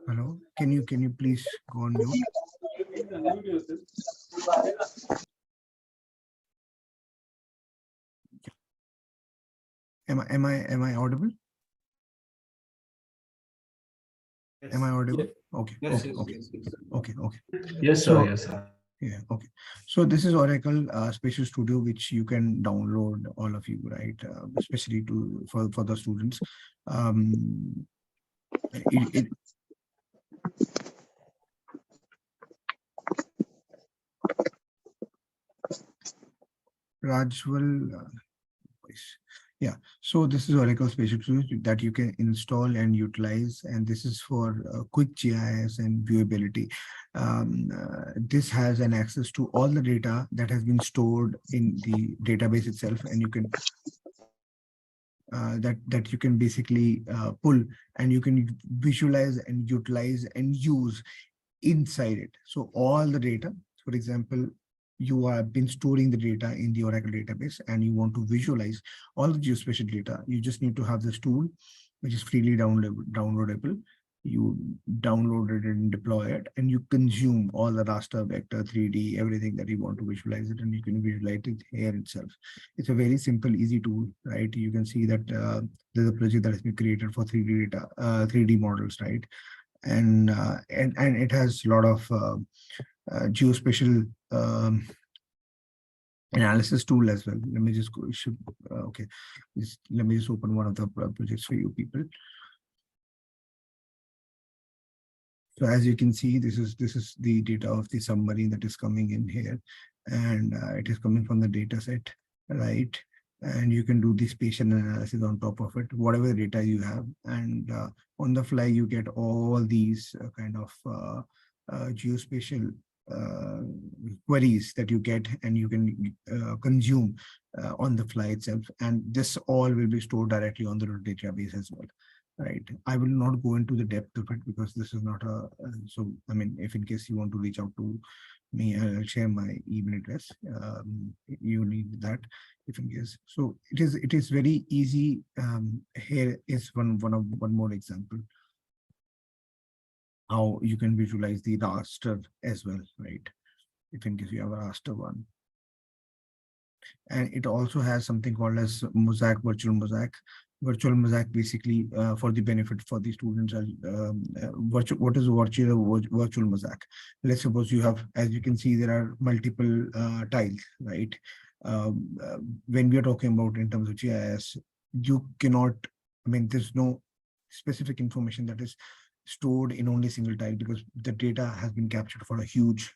Hello. Can you please go on mute? Am I audible? Yes. Am I audible? Yeah. Okay. Yes, Okay. yes, Okay. yes, yes. Okay. Okay. Yes, So, sir. Yes, sir. yeah. Okay. So this is Oracle Spatial Studio, which you can download, all of you, right? Especially for the students. Rajwal. Yeah, so this is Oracle Spatial Studio that you can install and utilize, and this is for quick GIS and viewability. This has an access to all the data that has been stored in the database itself, and you can that you can basically pull, and you can visualize and utilize and use inside it. So all the data, for example, you have been storing the data in the Oracle database and you want to visualize all the geospatial data. You just need to have this tool, which is freely downloadable. You download it and deploy it, and you consume all the raster, vector, 3D, everything that you want to visualize it, and you can visualize it here itself. It's a very simple, easy tool, right? You can see that there's a project that has been created for 3D data, 3D models, right? And it has a lot of geospatial analysis tool as well. Let me just go. Okay, let me just open one of the projects for you people. So as you can see, this is the data of the submarine that is coming in here, and it is coming from the data set, right? And you can do the spatial analysis on top of it, whatever data you have, and on the fly you get all these kind of geospatial queries that you get, and you can consume on the fly itself, and this all will be stored directly on the database as well. Right. I will not go into the depth of it because this is not a, so, I mean, if in case you want to reach out to me, I'll share my email address. You need that if in case. So it is very easy. Here is one more example. How you can visualize the raster as well, right? if in case you have a raster one. And it also has something called as mosaic, virtual mosaic. Virtual mosaic basically for the benefit for the students are virtual. What is virtual mosaic? Let's suppose you have, as you can see, there are multiple tiles, right? When we are talking about in terms of GIS, you cannot, I mean, there's no specific information that is stored in only single tile because the data has been captured for a huge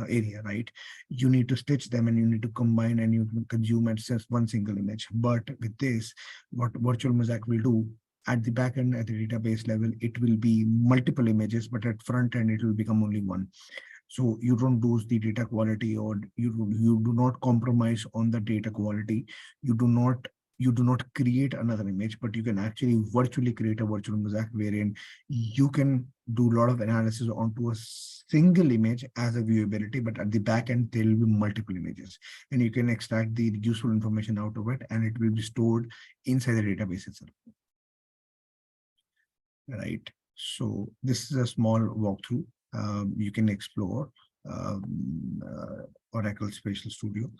area, right? You need to stitch them and you need to combine and you can consume at just one single image. But with this, what virtual mosaic will do at the back end, at the database level, it will be multiple images, but at front end, it will become only one. So you don't lose the data quality, or you do not compromise on the data quality. You do not create another image, but you can actually virtually create a virtual mosaic wherein you can do a lot of analysis onto a single image as a viewability, but at the back end, there will be multiple images and you can extract the useful information out of it and it will be stored inside the database itself. Right. So this is a small walkthrough. You can explore Oracle Spatial Studio.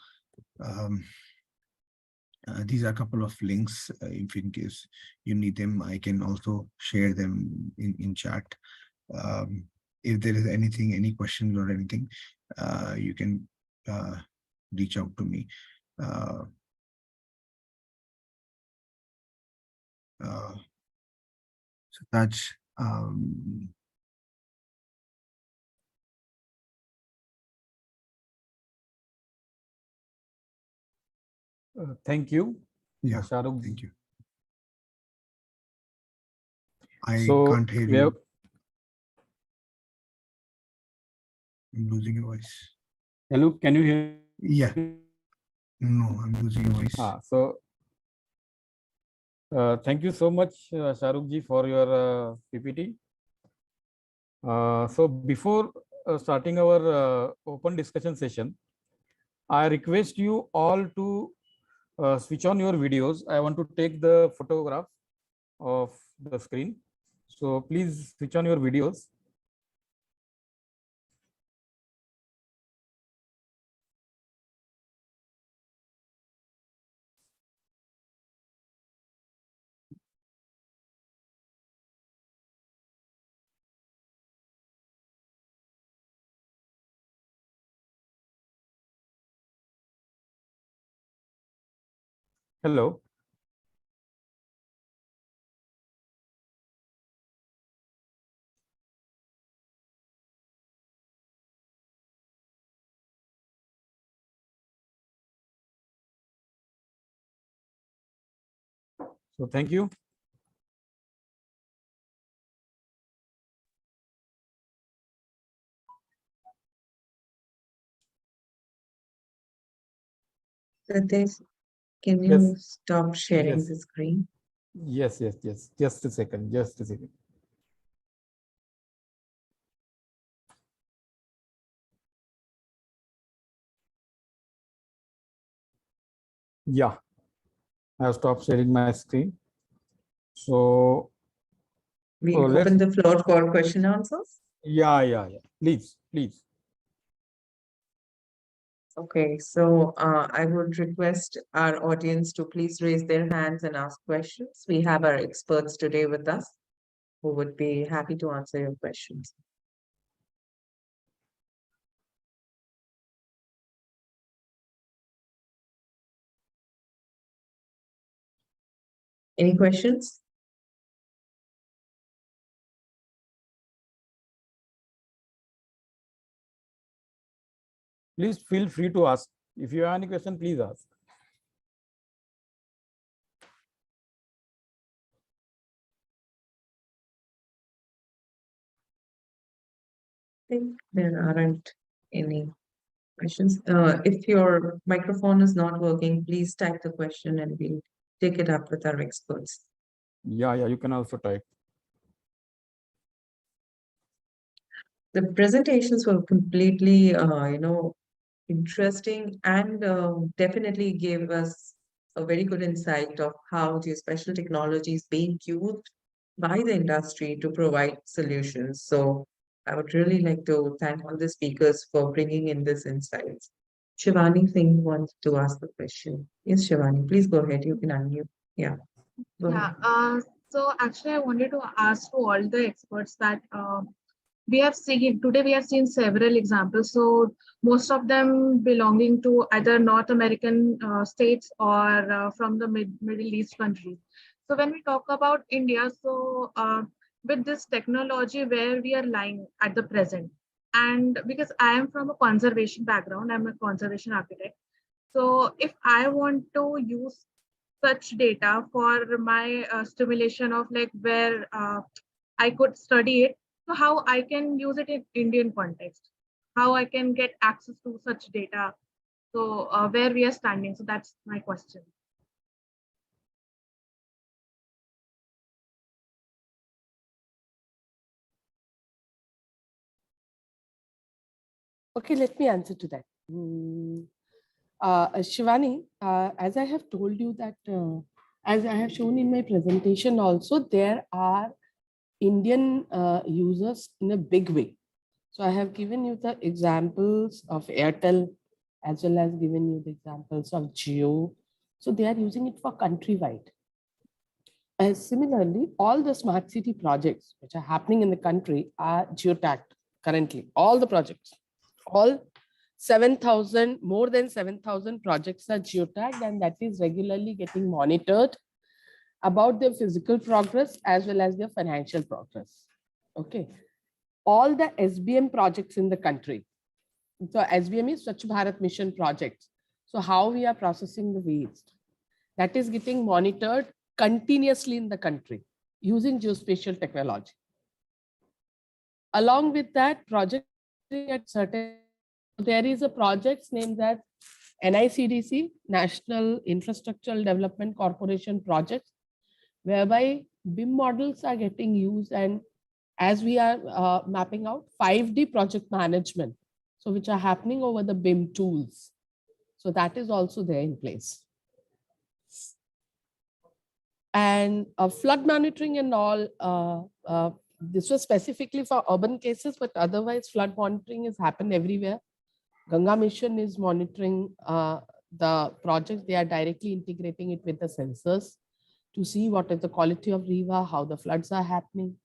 These are a couple of links. If in case you need them, I can also share them in chat. If there is anything, any questions or anything, you can reach out to me. So that's thank you. yeah, Shahrukh. thank you. I So can't hear we you. have, I'm losing your voice. Hello, can you hear? Yeah. No, I'm losing your voice. so thank you so much, Shahrukh ji, for your PPT. So before starting our open discussion session, I request you all to switch on your videos. I want to take the photograph of the screen. So please switch on your videos. Hello. So thank you. Ritesh, can Yes. you stop sharing Yes. the screen? Yes. Just a second. Just a second. Yeah. I have stopped sharing my screen. So We let's. open the floor for question answers. Yeah. Please. Okay, so I would request our audience to please raise their hands and ask questions. We have our experts today with us who would be happy to answer your questions. Any questions? Please feel free to ask. If you have any question, please ask. I think there aren't any questions. If your microphone is not working, please type the question and we'll take it up with our experts. Yeah. You can also type. The presentations were completely, interesting and definitely gave us a very good insight of how geospatial technology is being used by the industry to provide solutions. So I would really like to thank all the speakers for bringing in this insights. Shivani Singh wants to ask the question. Yes, Shivani, please go ahead. You can unmute. Yeah. Go ahead. So actually, I wanted to ask to all the experts that we have seen today. We have seen several examples. So most of them belonging to either North American states or from the Middle East countries. So when we talk about India, so with this technology where we are lying at the present, and because I am from a conservation background, I'm a conservation architect. So if I want to use such data for my stimulation of like where I could study it, so how I can use it in Indian context, how I can get access to such data, so where we are standing. So that's my question. Okay, let me answer to that. Shivani, as I have told you that, as I have shown in my presentation also, there are Indian users in a big way. So I have given you the examples of Airtel, as well as given you the examples of Jio. So they are using it for countrywide. Similarly, all the smart city projects which are happening in the country are geotagged currently. All the projects, all 7,000, more than 7,000 projects are geotagged, and that is regularly getting monitored about their physical progress as well as their financial progress. Okay. All the SBM projects in the country. So SBM is Swachh Bharat Mission projects. So how we are processing the waste, that is getting monitored continuously in the country using geospatial technology. Along with that, project at certain, there is a project named that NICDC, National Infrastructural Development Corporation projects, whereby BIM models are getting used, and as we are mapping out 5D project management, so which are happening over the BIM tools. So that is also there in place. And flood monitoring and all, this was specifically for urban cases, but otherwise flood monitoring has happened everywhere. Ganga Mission is monitoring the project. They are directly integrating it with the sensors to see what is the quality of river, how the floods are happening.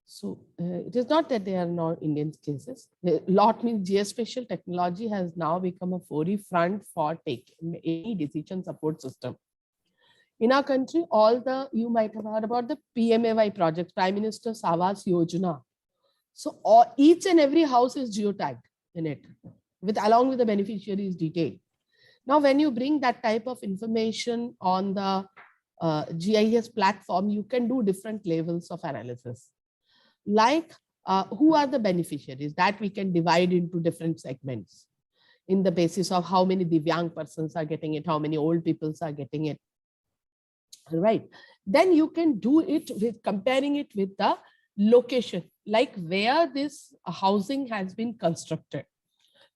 So it is not that they are not Indian cases. A lot means geospatial technology has now become a forefront for taking any decision support system. In our country, all the, you might have heard about the PMAY projects, Prime Minister's Awas Yojana. So each and every house is geotagged in it, along with the beneficiaries detail. Now, when you bring that type of information on the GIS platform, you can do different levels of analysis. Like who are the beneficiaries, that we can divide into different segments in the basis of how many Divyang persons are getting it, how many old people are getting it. Right. Then you can do it with comparing it with the location, like where this housing has been constructed,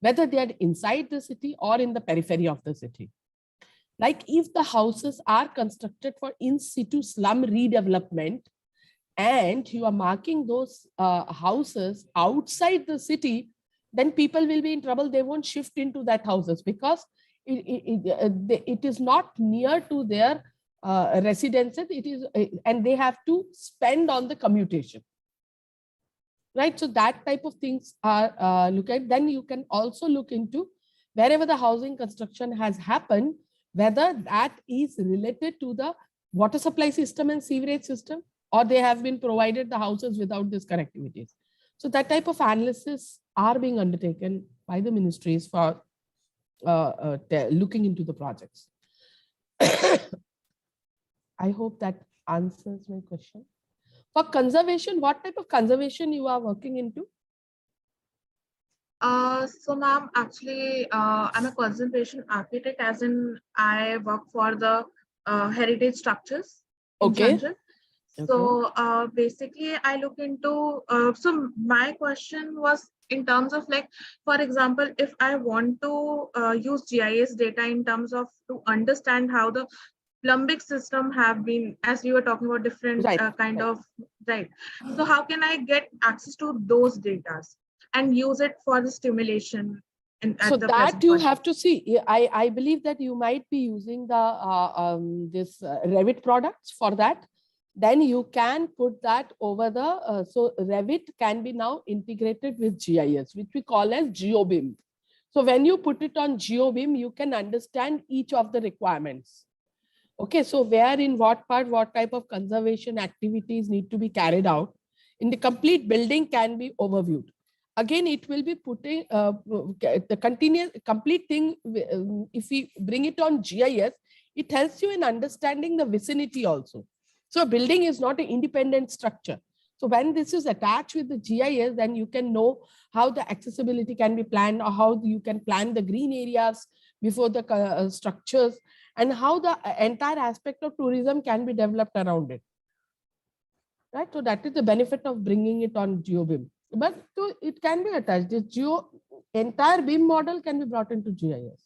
whether they are inside the city or in the periphery of the city. Like if the houses are constructed for in situ slum redevelopment, and you are marking those houses outside the city, then people will be in trouble. They won't shift into that houses because it is not near to their residences. It is, and they have to spend on the commutation. Right. So that type of things are look at. Then you can also look into wherever the housing construction has happened, whether that is related to the water supply system and sewerage system, or they have been provided the houses without these connectivities. So that type of analysis are being undertaken by the ministries for looking into the projects. I hope that answers my question. For conservation, what type of conservation you are working into? So ma'am, actually, I'm a conservation architect, as in I work for the heritage structures in Chandra. So basically, I look into, so my question was in terms of like, for example, if I want to use GIS data in terms of to understand how the plumbing system have been, as we were talking about different Right, kind right. of, right. So how can I get access to those data and use it for the stimulation So at the that present you point? have to see. I believe that you might be using the this Revit products for that. Then you can put that over the, so Revit can be now integrated with GIS, which we call as GeoBIM. So when you put it on GeoBIM, you can understand each of the requirements. Okay, so where in what part, what type of conservation activities need to be carried out in the complete building can be overviewed. Again, it will be putting the continuous complete thing. If we bring it on GIS, it helps you in understanding the vicinity also. So a building is not an independent structure. So when this is attached with the GIS, then you can know how the accessibility can be planned, or how you can plan the green areas before the structures, and how the entire aspect of tourism can be developed around it. Right, so that is the benefit of bringing it on GeoBIM. But so it can be attached. The entire BIM model can be brought into GIS.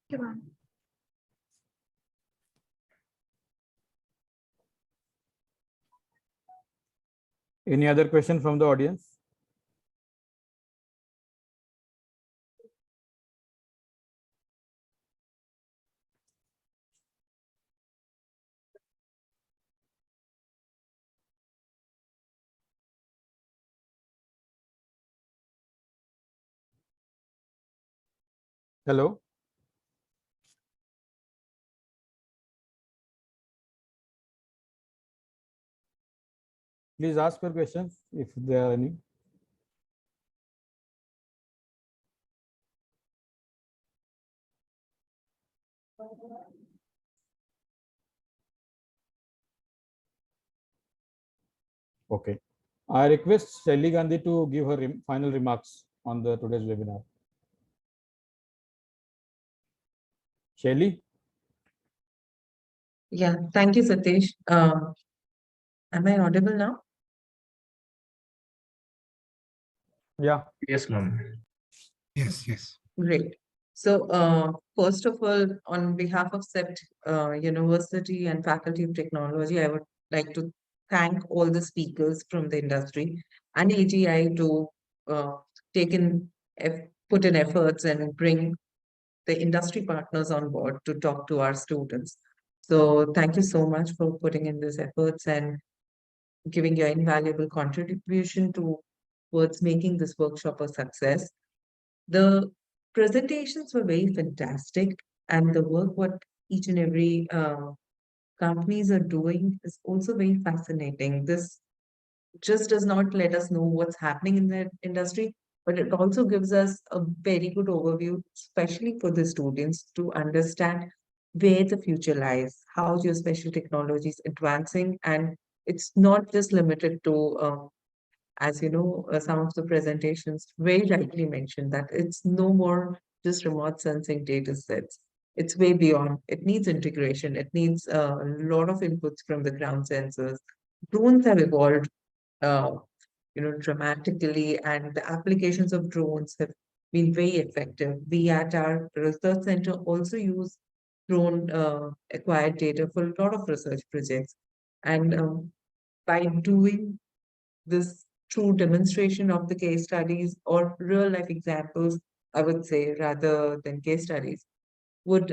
Thank you, ma'am. Any other question from the audience? Hello. Please ask your questions if there are any. Okay. I request Shelly Gandhi to give her final remarks on the today's webinar. Shelly? Yeah, thank you, Satish. Am I audible now? Yeah. Yes, ma'am. Yes, yes. Great. So, first of all, on behalf of CEPT University and Faculty of Technology, I would like to thank all the speakers from the industry and AGI to take in, put in efforts and bring the industry partners on board to talk to our students. So, thank you so much for putting in these efforts and giving your invaluable contribution towards making this workshop a success. The presentations were very fantastic, and the work what each and every companies are doing is also very fascinating. This just does not let us know what's happening in the industry, but it also gives us a very good overview, especially for the students to understand where the future lies, how geospatial technology is advancing, and it's not just limited to as you know, some of the presentations very rightly mentioned that it's no more just remote sensing data sets. It's way beyond. It needs integration. It needs a lot of inputs from the ground sensors. Drones have evolved, uh, dramatically, and the applications of drones have been very effective. We at our research center also use drone acquired data for a lot of research projects. And by doing this true demonstration of the case studies or real life examples, I would say, rather than case studies, would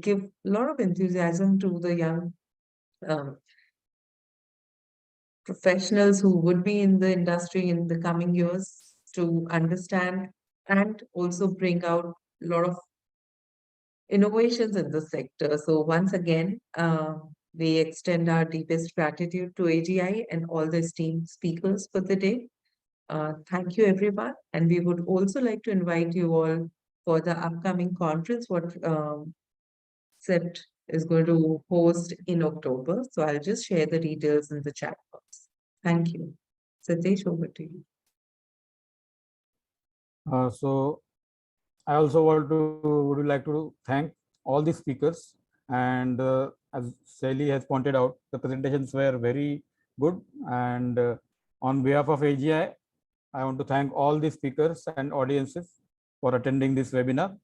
give a lot of enthusiasm to the young um, professionals who would be in the industry in the coming years to understand and also bring out a lot of innovations in the sector. So once again, we extend our deepest gratitude to AGI and all the esteemed speakers for the day. Thank you, everyone. And we would also like to invite you all for the upcoming conference, what CEPT is going to host in October. So I'll just share the details in the chat box. Thank you. Satish, over to you. So I also would like to thank all the speakers, and as Sally has pointed out, the presentations were very good, and on behalf of AGI, I want to thank all the speakers and audiences for attending this webinar.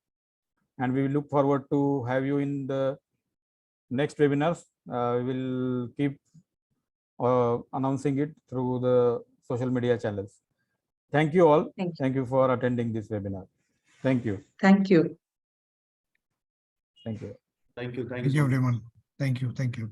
and we look forward to have you in the next webinars. We will keep announcing it through the social media channels. Thank you all. Thank you for attending this webinar. Thank you. Thank you. Thank you. Thank you. Thank you, everyone. Thank you. Thank you.